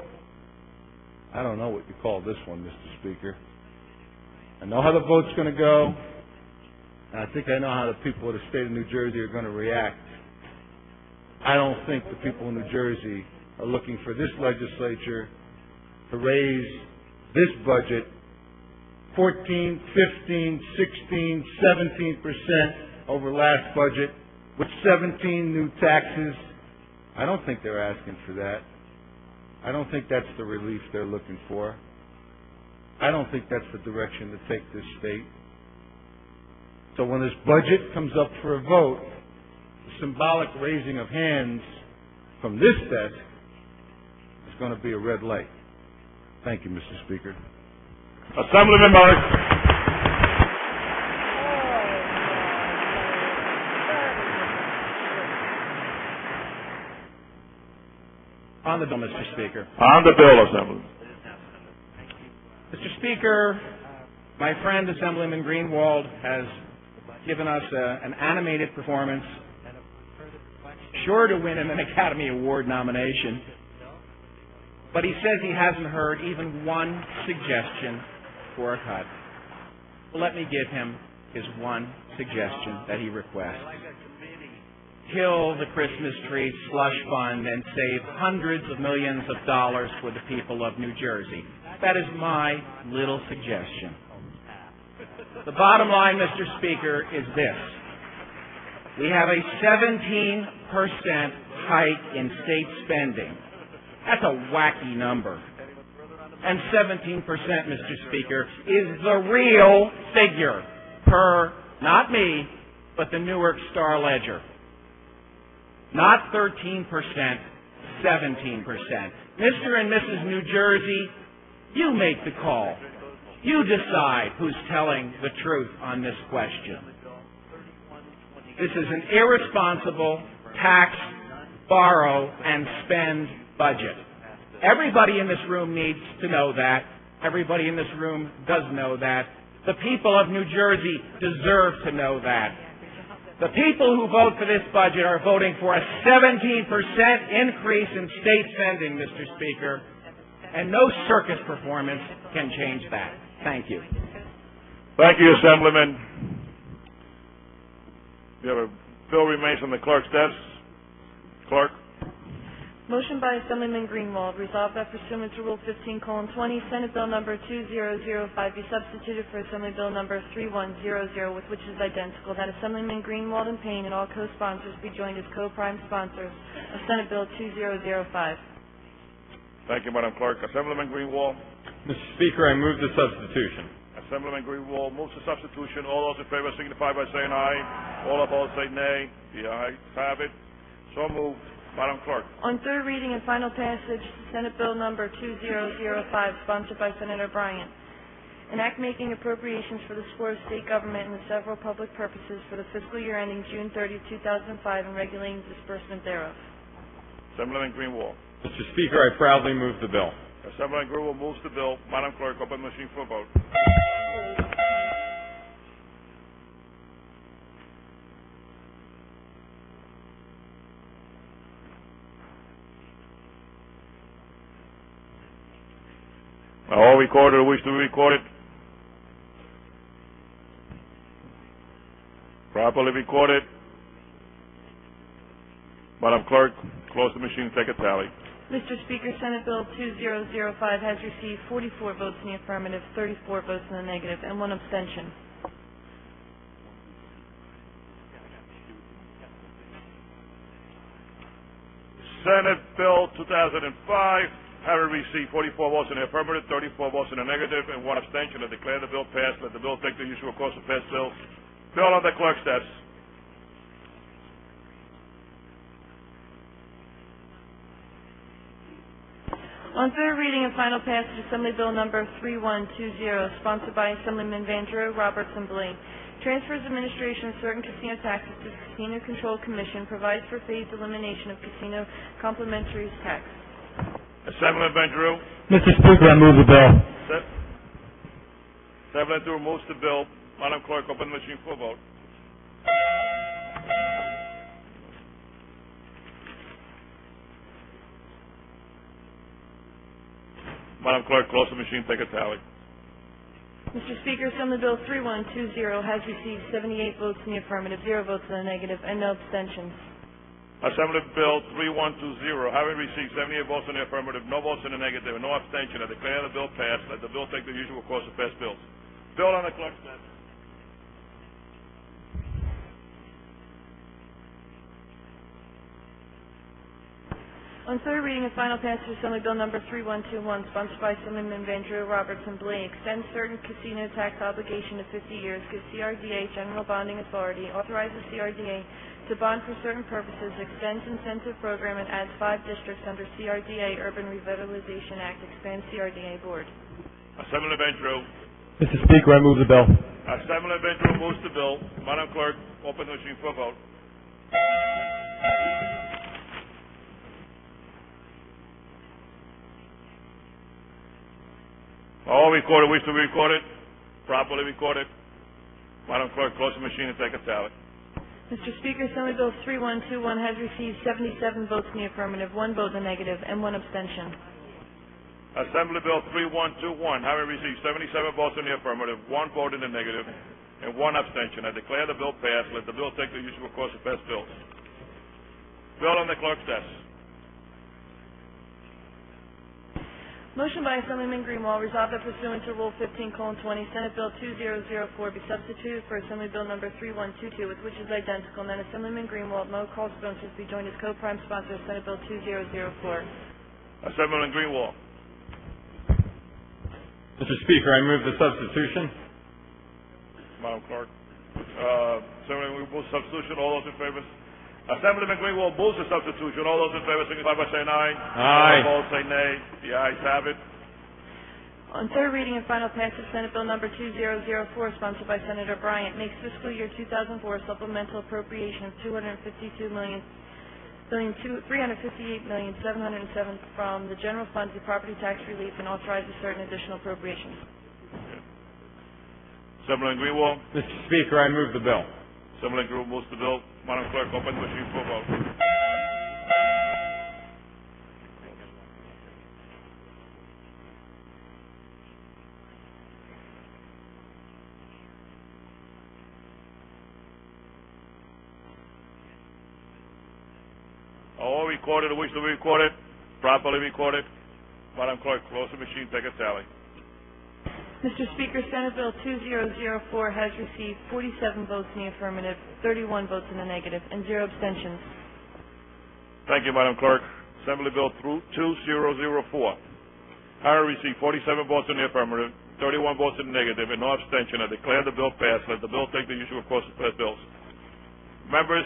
I don't know what you call this one, Mr. Speaker. I know how the vote's going to go, and I think I know how the people of the state of New Jersey are going to react. I don't think the people of New Jersey are looking for this legislature to raise this budget 14, 15, 16, 17% over last budget with 17 new taxes. I don't think they're asking for that. I don't think that's the relief they're looking for. I don't think that's the direction to take this state. So when this budget comes up for a vote, the symbolic raising of hands from this desk is going to be a red light. Thank you, Mr. Speaker. Assemblyman Murray. On the bill, Mr. Speaker. On the bill, Assemblyman. Mr. Speaker, my friend Assemblyman Greenwald has given us an animated performance, sure to win him an Academy Award nomination. But he says he hasn't heard even one suggestion for a cut. Well, let me give him his one suggestion that he requests. Kill the Christmas tree slush fund and save hundreds of millions of dollars for the people of New Jersey. That is my little suggestion. The bottom line, Mr. Speaker, is this. We have a 17% hike in state spending. That's a wacky number. And 17%, Mr. Speaker, is the real figure per, not me, but the Newark Star Ledger. Not 13%, 17%. Mr. and Mrs. New Jersey, you make the call. You decide who's telling the truth on this question. This is an irresponsible tax, borrow, and spend budget. Everybody in this room needs to know that. Everybody in this room does know that. The people of New Jersey deserve to know that. The people who vote for this budget are voting for a 17% increase in state spending, Mr. Speaker, and no circus performance can change that. Thank you. Thank you, Assemblyman. We have a bill remains on the clerk's desk. Clerk. Motion by Assemblyman Greenwald, resolved that pursuant to Rule 15:20, Senate Bill Number 2005 be substituted for Assembly Bill Number 3100, with which is identical, that Assemblyman Greenwald and Payne and all co-sponsors be joined as co-prime sponsors of Senate Bill 2005. Thank you, Madam Clerk. Assemblyman Greenwald. Mr. Speaker, I move the substitution. Assemblyman Greenwald moves the substitution. All those in favor signify by saying aye. All opposed say nay. The ayes have it. So moved. Madam Clerk. On third reading and final passage, Senate Bill Number 2005, sponsored by Senator Bryant. An act making appropriations for the support of state government and the several public purposes for the fiscal year ending June 30, 2005, and regulating disbursement thereof. Assemblyman Greenwald. Mr. Speaker, I proudly move the bill. Assemblyman Greenwald moves the bill. Madam Clerk, open the machine for a vote. All recorded who wish to be recorded. Properly recorded. Madam Clerk, close the machine, take a tally. Mr. Speaker, Senate Bill 2005 has received 44 votes in the affirmative, 34 votes in the negative, and 1 abstention. Senate Bill 2005, having received 44 votes in the affirmative, 34 votes in the negative, and 1 abstention, I declare the bill passed. Let the bill take the usual course of passed bills. Bill on the clerk's desk. On third reading and final passage, Assembly Bill Number 3120, sponsored by Assemblyman Van Drew, Roberts, and Blaine. Transfers administration of certain casino taxes to the Casino Control Commission, provides for phased elimination of casino complementary tax. Assemblyman Van Drew. Mr. Speaker, I move the bill. Assemblyman Drew moves the bill. Madam Clerk, open the machine for a vote. Madam Clerk, close the machine, take a tally. Mr. Speaker, Assembly Bill 3120 has received 78 votes in the affirmative, 0 votes in the negative, and no abstentions. Assembly Bill 3120, having received 78 votes in the affirmative, no votes in the negative, and no abstention, I declare the bill passed. Let the bill take the usual course of passed bills. Bill on the clerk's desk. On third reading and final passage, Assembly Bill Number 3121, sponsored by Assemblyman Van Drew, Roberts, and Blaine, extends certain casino tax obligation to 50 years, gives CRDA general bonding authority, authorizes CRDA to bond for certain purposes, extends incentive program, and adds 5 districts under CRDA Urban Revitalization Act, expands CRDA board. Assemblyman Van Drew. Mr. Speaker, I move the bill. Assemblyman Van Drew moves the bill. Madam Clerk, open the machine for a vote. All recorded wish to be recorded. Properly recorded. Madam Clerk, close the machine and take a tally. Mr. Speaker, Assembly Bill 3121 has received 77 votes in the affirmative, 1 vote in the negative, and 1 abstention. Assembly Bill 3121, having received 77 votes in the affirmative, 1 vote in the negative, and 1 abstention, I declare the bill passed. Let the bill take the usual course of passed bills. Bill on the clerk's desk. Motion by Assemblyman Greenwald, resolved that pursuant to Rule 15:20, Senate Bill 2004 be substituted for Assembly Bill Number 3122, with which is identical, and that Assemblyman Greenwald, Mo Carl Sponsors, be joined as co-prime sponsor of Senate Bill 2004. Assemblyman Greenwald. Mr. Speaker, I move the substitution. Madam Clerk. Assemblyman Greenwald, substitution. All those in favor? Assemblyman Greenwald moves the substitution. All those in favor signify by saying aye. Aye. All opposed say nay. The ayes have it. On third reading and final passage, Senate Bill Number 2004, sponsored by Senator Bryant, makes fiscal year 2004 supplemental appropriation of $358,707 from the general fund to property tax relief and authorizes certain additional appropriations. Assemblyman Greenwald. Mr. Speaker, I move the bill. Assemblyman Greenwald moves the bill. Madam Clerk, open the machine for a vote. All recorded who wish to be recorded, properly recorded. Madam Clerk, close the machine, take a tally. Mr. Speaker, Senate Bill 2004 has received 47 votes in the affirmative, 31 votes in the negative, and 0 abstentions. Thank you, Madam Clerk. Assembly Bill 2004. Harry received 47 votes in the affirmative, 31 votes in the negative, and no abstention. I declare the bill passed. Let the bill take the usual course of passed bills. Members,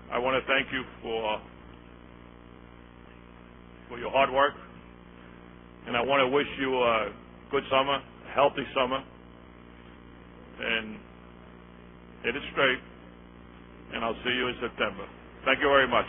I want to thank you for your hard work, and I want to wish you a good summer, a healthy summer, and hit it straight, and I'll see you in September. Thank you very much.